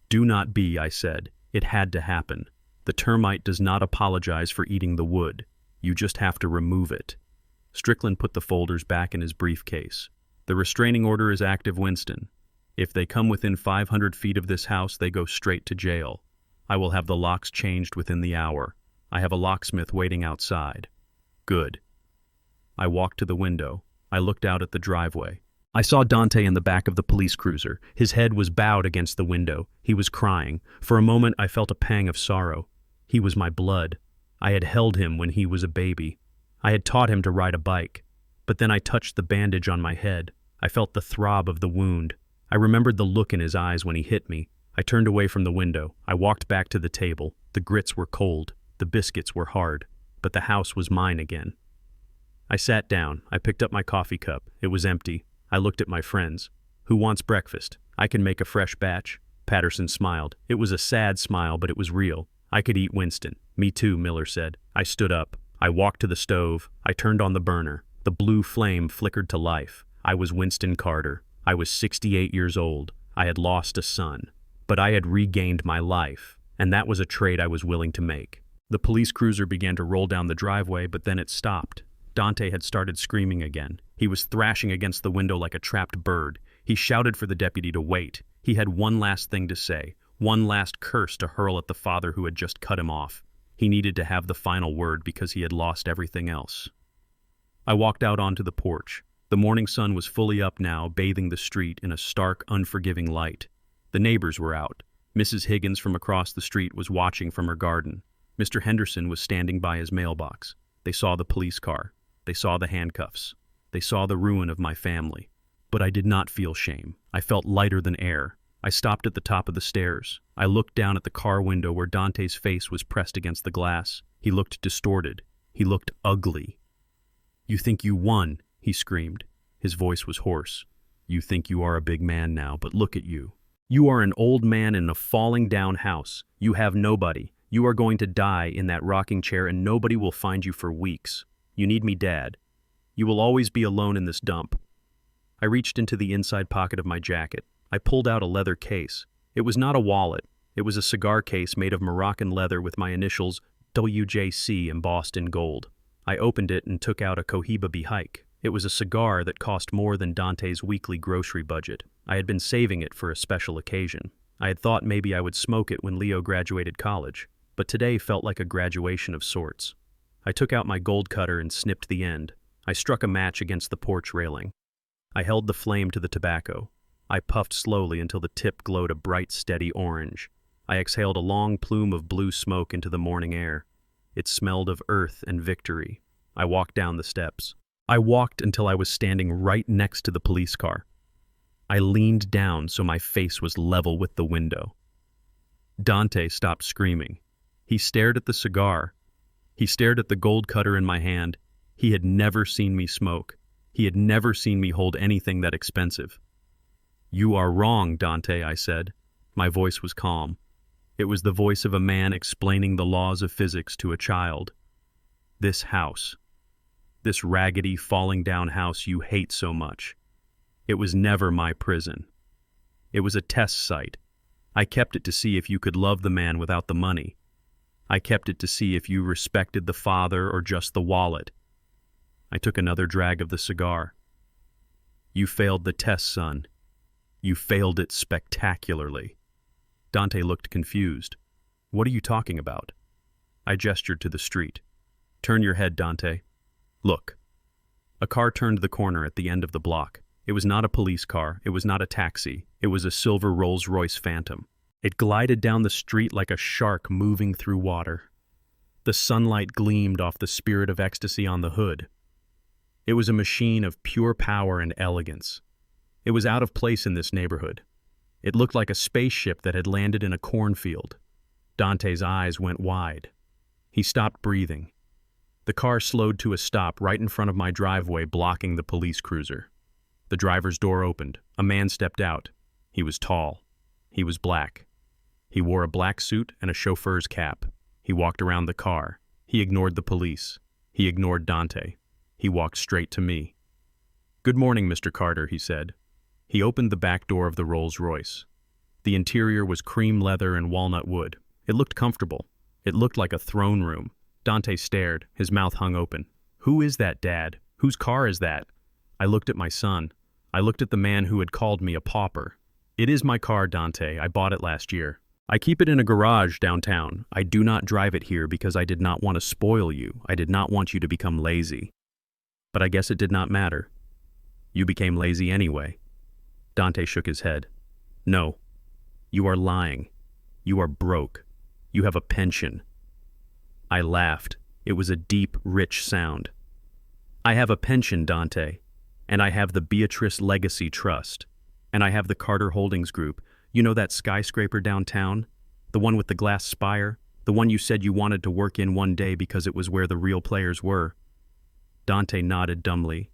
"Do not be," I said. "It had to happen. The termite does not apologize for eating the wood. You just have to remove it." Strickland put the folders back in his briefcase. "The restraining order is active, Winston. If they come within 500 feet of this house, they go straight to jail. I will have the locks changed within the hour. I have a locksmith waiting outside." "Good." I walked to the window. I looked out at the driveway. I saw Dante in the back of the police cruiser. His head was bowed against the window. He was crying. For a moment, I felt a pang of sorrow. He was my blood. I had held him when he was a baby. I had taught him to ride a bike. But then I touched the bandage on my head. I felt the throb of the wound. I remembered the look in his eyes when he hit me. I turned away from the window. I walked back to the table. The grits were cold. The biscuits were hard. But the house was mine again. I sat down. I picked up my coffee cup. It was empty. I looked at my friends. "Who wants breakfast? I can make a fresh batch." Patterson smiled. It was a sad smile, but it was real. "I could eat, Winston." "Me too," Miller said. I stood up. I walked to the stove. I turned on the burner. The blue flame flickered to life. I was Winston Carter. I was 68 years old. I had lost a son. But I had regained my life, and that was a trade I was willing to make. The police cruiser began to roll down the driveway, but then it stopped. Dante had started screaming again. He was thrashing against the window like a trapped bird. He shouted for the deputy to wait. He had one last thing to say, one last curse to hurl at the father who had just cut him off. He needed to have the final word because he had lost everything else. I walked out onto the porch. The morning sun was fully up now, bathing the street in a stark, unforgiving light. The neighbors were out. Mrs. Higgins from across the street was watching from her garden. Mr. Henderson was standing by his mailbox. They saw the police car. They saw the handcuffs. They saw the ruin of my family. But I did not feel shame. I felt lighter than air. I stopped at the top of the stairs. I looked down at the car window where Dante's face was pressed against the glass. He looked distorted. He looked ugly. "You think you won," he screamed. His voice was hoarse. "You think you are a big man now, but look at you. You are an old man in a falling down house. You have nobody. You are going to die in that rocking chair and nobody will find you for weeks. You need me, Dad. You will always be alone in this dump." I reached into the inside pocket of my jacket. I pulled out a leather case. It was not a wallet. It was a cigar case made of Moroccan leather with my initials WJC embossed in gold. I opened it and took out a Cohiba Behike. It was a cigar that cost more than Dante's weekly grocery budget. I had been saving it for a special occasion. I had thought maybe I would smoke it when Leo graduated college, but today felt like a graduation of sorts. I took out my gold cutter and snipped the end. I struck a match against the porch railing. I held the flame to the tobacco. I puffed slowly until the tip glowed a bright, steady orange. I exhaled a long plume of blue smoke into the morning air. It smelled of earth and victory. I walked down the steps. I walked until I was standing right next to the police car. I leaned down so my face was level with the window. Dante stopped screaming. He stared at the cigar. He stared at the gold cutter in my hand. He had never seen me smoke. He had never seen me hold anything that expensive. "You are wrong, Dante," I said. My voice was calm. It was the voice of a man explaining the laws of physics to a child. This house, this raggedy, falling-down house you hate so much, it was never my prison. It was a test site. I kept it to see if you could love the man without the money. I kept it to see if you respected the father or just the wallet. I took another drag of the cigar. "You failed the test, son. You failed it spectacularly." Dante looked confused. "What are you talking about?" I gestured to the street. "Turn your head, Dante. Look." A car turned the corner at the end of the block. It was not a police car. It was not a taxi. It was a silver Rolls-Royce Phantom. It glided down the street like a shark moving through water. The sunlight gleamed off the spirit of ecstasy on the hood. It was a machine of pure power and elegance. It was out of place in this neighborhood. It looked like a spaceship that had landed in a cornfield. Dante's eyes went wide. He stopped breathing. The car slowed to a stop right in front of my driveway, blocking the police cruiser. The driver's door opened. A man stepped out. He was tall. He was black. He wore a black suit and a chauffeur's cap. He walked around the car. He ignored the police. He ignored Dante. He walked straight to me. "Good morning, Mr. Carter," he said. He opened the back door of the Rolls-Royce. The interior was cream leather and walnut wood. It looked comfortable. It looked like a throne room. Dante stared, his mouth hung open. "Who is that, Dad? Whose car is that?" I looked at my son. I looked at the man who had called me a pauper. "It is my car, Dante. I bought it last year. I keep it in a garage downtown. I do not drive it here because I did not want to spoil you. I did not want you to become lazy." But I guess it did not matter. "You became lazy anyway." Dante shook his head. "No. You are lying. You are broke. You have a pension." I laughed. It was a deep, rich sound. "I have a pension, Dante, and I have the Beatrice Legacy Trust, and I have the Carter Holdings Group. You know that skyscraper downtown? The one with the glass spire? The one you said you wanted to work in one day because it was where the real players were?" Dante nodded dumbly.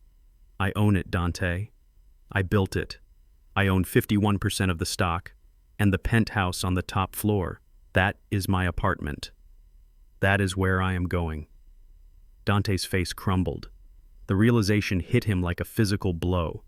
"I own it, Dante. I built it. I own 51% of the stock, and the penthouse on the top floor. That is my apartment. That is where I am going." Dante's face crumbled. The realization hit him like a physical blow.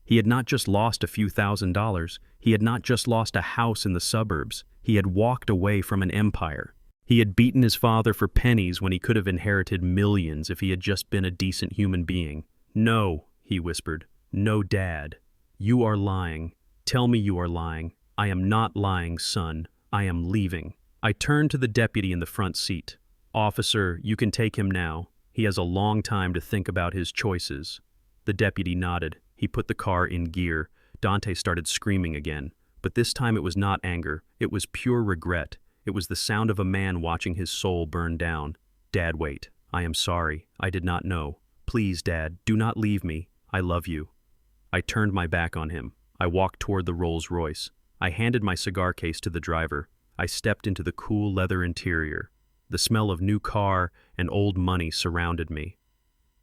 He had not just lost a few $1,000s. He had not just lost a house in the suburbs. He had walked away from an empire. He had beaten his father for pennies when he could have inherited millions if he had just been a decent human being. "No," he whispered. "No, Dad. You are lying. Tell me you are lying." "I am not lying, son. I am leaving." I turned to the deputy in the front seat. "Officer, you can take him now. He has a long time to think about his choices." The deputy nodded. He put the car in gear. Dante started screaming again. But this time it was not anger. It was pure regret. It was the sound of a man watching his soul burn down. "Dad, wait. I am sorry. I did not know. Please, Dad, do not leave me. I love you." I turned my back on him. I walked toward the Rolls-Royce. I handed my cigar case to the driver. I stepped into the cool leather interior. The smell of new car and old money surrounded me.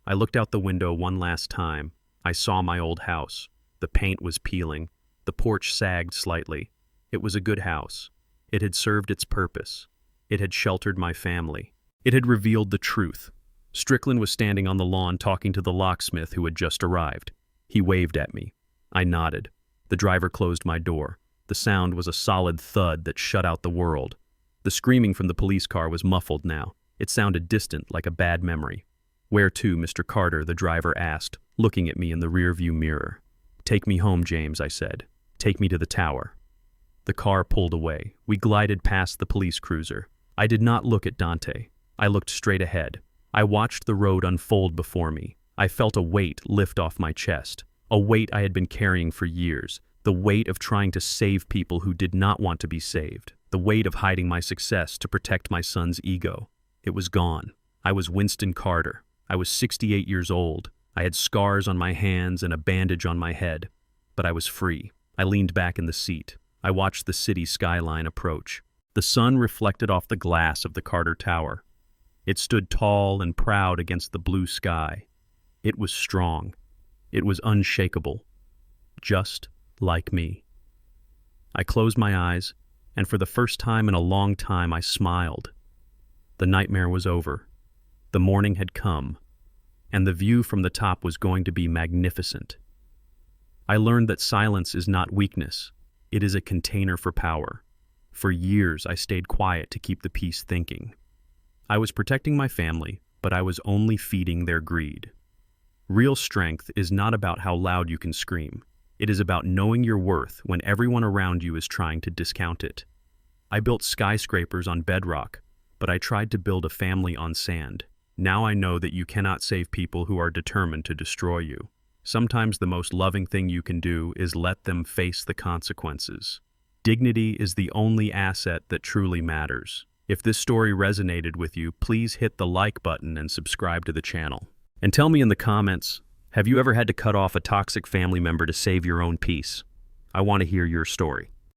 I looked out the window one last time. I saw my old house. The paint was peeling. The porch sagged slightly. It was a good house. It had served its purpose. It had sheltered my family. It had revealed the truth. Strickland was standing on the lawn talking to the locksmith who had just arrived. He waved at me. I nodded. The driver closed my door. The sound was a solid thud that shut out the world. The screaming from the police car was muffled now. It sounded distant, like a bad memory. "Where to, Mr. Carter?" the driver asked, looking at me in the rearview mirror. "Take me home, James," I said. "Take me to the tower." The car pulled away. We glided past the police cruiser. I did not look at Dante. I looked straight ahead. I watched the road unfold before me. I felt a weight lift off my chest, a weight I had been carrying for years, the weight of trying to save people who did not want to be saved, the weight of hiding my success to protect my son's ego. It was gone. I was Winston Carter. I was 68 years old. I had scars on my hands and a bandage on my head. But I was free. I leaned back in the seat. I watched the city skyline approach. The sun reflected off the glass of the Carter Tower. It stood tall and proud against the blue sky. It was strong. It was unshakable. Just like me. I closed my eyes, and for the first time in a long time I smiled. The nightmare was over. The morning had come, and the view from the top was going to be magnificent. I learned that silence is not weakness. It is a container for power. For years I stayed quiet to keep the peace thinking. I was protecting my family, but I was only feeding their greed. Real strength is not about how loud you can scream. It is about knowing your worth when everyone around you is trying to discount it. I built skyscrapers on bedrock, but I tried to build a family on sand. Now I know that you cannot save people who are determined to destroy you. Sometimes the most loving thing you can do is let them face the consequences. Dignity is the only asset that truly matters. If this story resonated with you, please hit the like button and subscribe to the channel. And tell me in the comments, Have you ever had to cut off a toxic family member to save your own peace? I want to hear your story.